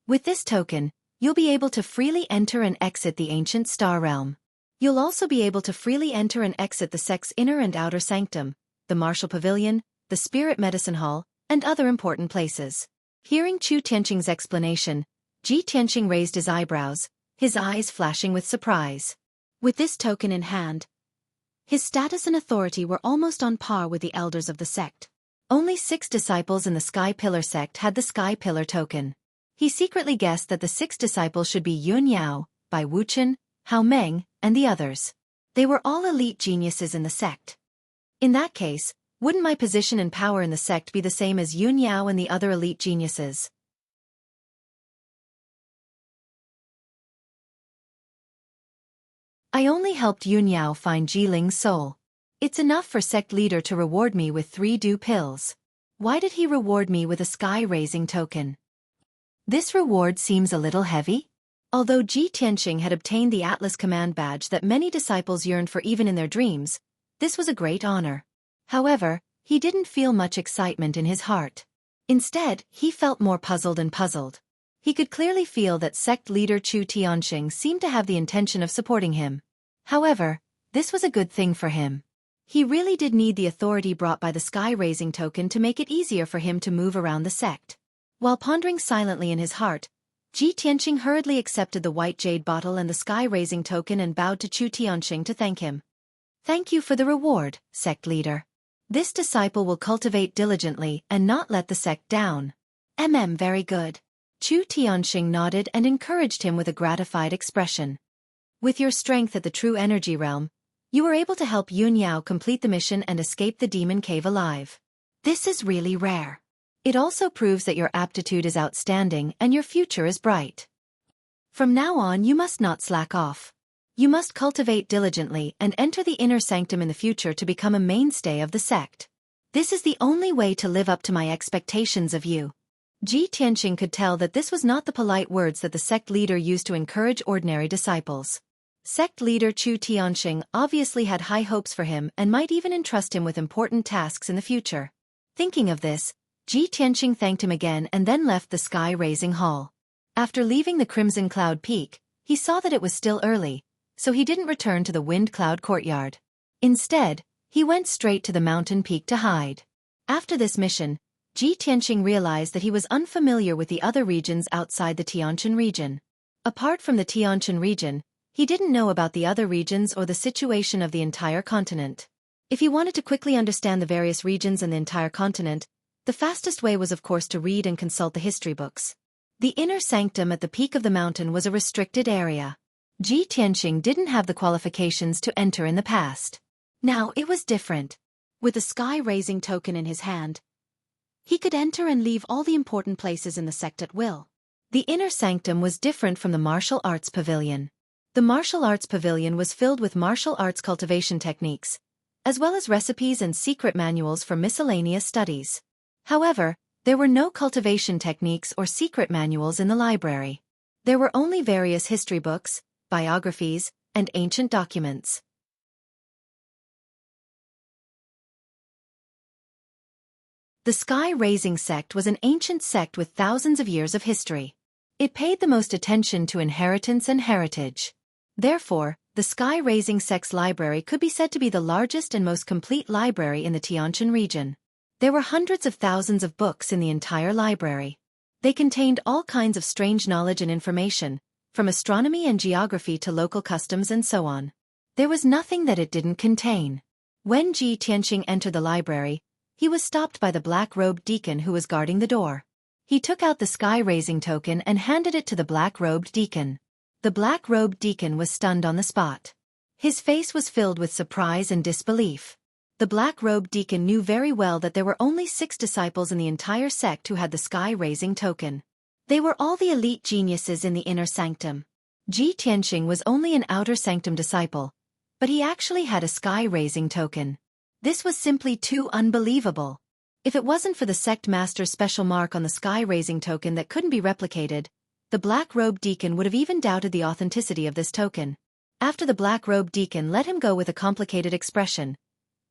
With this token, you'll be able to freely enter and exit the ancient star realm. You'll also be able to freely enter and exit the sect's inner and outer sanctum, the martial pavilion, the spirit medicine hall, and other important places." Hearing Chu Tianqing's explanation, Ji Tianqing raised his eyebrows, his eyes flashing with surprise. With this token in hand, his status and authority were almost on par with the elders of the sect. Only 6 disciples in the Sky Pillar sect had the Sky Pillar token. He secretly guessed that the 6 disciples should be Yun Yao, Bai Wuchen, Hao Meng, and the others. They were all elite geniuses in the sect. In that case, wouldn't my position and power in the sect be the same as Yun Yao and the other elite geniuses? I only helped Yun Yao find Ji Ling's soul. It's enough for sect leader to reward me with 3 dew pills. Why did he reward me with a sky-raising token? This reward seems a little heavy. Although Ji Tianqing had obtained the Atlas Command Badge that many disciples yearned for even in their dreams, this was a great honor. However, he didn't feel much excitement in his heart. Instead, he felt more puzzled and puzzled. He could clearly feel that sect leader Chu Tianqing seemed to have the intention of supporting him. However, this was a good thing for him. He really did need the authority brought by the sky-raising token to make it easier for him to move around the sect. While pondering silently in his heart, Ji Tianqing hurriedly accepted the white jade bottle and the sky-raising token and bowed to Chu Tianqing to thank him. "Thank you for the reward, sect leader. This disciple will cultivate diligently and not let the sect down." Very good." Chu Tianqing nodded and encouraged him with a gratified expression. "With your strength at the true energy realm, you were able to help Yun Yao complete the mission and escape the demon cave alive. This is really rare. It also proves that your aptitude is outstanding and your future is bright. From now on you must not slack off. You must cultivate diligently and enter the inner sanctum in the future to become a mainstay of the sect. This is the only way to live up to my expectations of you." Ji Tianqing could tell that this was not the polite words that the sect leader used to encourage ordinary disciples. Sect leader Chu Tianqing obviously had high hopes for him and might even entrust him with important tasks in the future. Thinking of this, Ji Tianqing thanked him again and then left the sky-raising hall. After leaving the Crimson Cloud Peak, he saw that it was still early, so he didn't return to the Wind Cloud Courtyard. Instead, he went straight to the mountain peak to hide. After this mission, Ji Tianqing realized that he was unfamiliar with the other regions outside the Tianqian region. Apart from the Tianqian region, he didn't know about the other regions or the situation of the entire continent. If he wanted to quickly understand the various regions and the entire continent, The fastest way was of course to read and consult the history books. The inner sanctum at the peak of the mountain was a restricted area. Ji Tianqing didn't have the qualifications to enter in the past. Now it was different. With the sky-raising token in his hand, he could enter and leave all the important places in the sect at will. The inner sanctum was different from the martial arts pavilion. The martial arts pavilion was filled with martial arts cultivation techniques, as well as recipes and secret manuals for miscellaneous studies. However, there were no cultivation techniques or secret manuals in the library. There were only various history books, biographies, and ancient documents. The Sky-Raising sect was an ancient sect with thousands of years of history. It paid the most attention to inheritance and heritage. Therefore, the Sky-Raising sect's library could be said to be the largest and most complete library in the Tianshan region. There were hundreds of thousands of books in the entire library. They contained all kinds of strange knowledge and information, from astronomy and geography to local customs and so on. There was nothing that it didn't contain. When Ji Tianqing entered the library, he was stopped by the black-robed deacon who was guarding the door. He took out the sky-raising token and handed it to the black-robed deacon. The black-robed deacon was stunned on the spot. His face was filled with surprise and disbelief. The black-robed deacon knew very well that there were only 6 disciples in the entire sect who had the sky-raising token. They were all the elite geniuses in the inner sanctum. Ji Tianqing was only an outer sanctum disciple, but he actually had a sky-raising token. This was simply too unbelievable. If it wasn't for the sect master's special mark on the sky-raising token that couldn't be replicated, the black-robed deacon would have even doubted the authenticity of this token. After the black-robed deacon let him go with a complicated expression,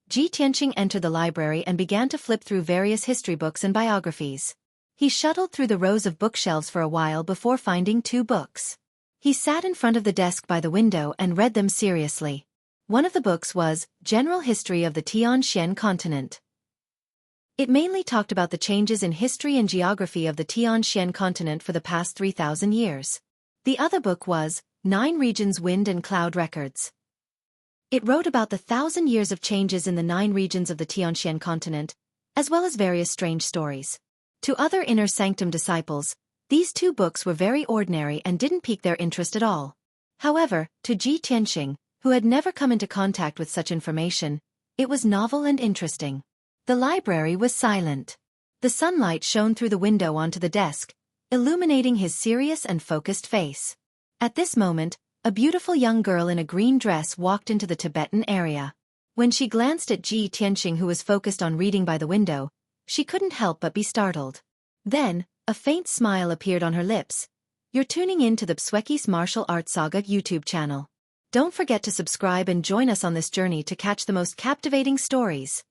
Ji Tianqing entered the library and began to flip through various history books and biographies. He shuttled through the rows of bookshelves for a while before finding 2 books. He sat in front of the desk by the window and read them seriously. One of the books was General History of the Tianshan Continent. It mainly talked about the changes in history and geography of the Tianshan continent for the past 3,000 years. The other book was 9 Regions Wind and Cloud Records. It wrote about the 1,000 years of changes in the 9 regions of the Tianshan continent, as well as various strange stories. To other inner sanctum disciples, these 2 books were very ordinary and didn't pique their interest at all. However, to Ji Tianqing, who had never come into contact with such information, it was novel and interesting. The library was silent. The sunlight shone through the window onto the desk, illuminating his serious and focused face. At this moment, a beautiful young girl in a green dress walked into the Tibetan area. When she glanced at Ji Tianqing, who was focused on reading by the window, she couldn't help but be startled. Then, a faint smile appeared on her lips. You're tuning in to the Xueqi's Martial Arts Saga YouTube channel. Don't forget to subscribe and join us on this journey to catch the most captivating stories.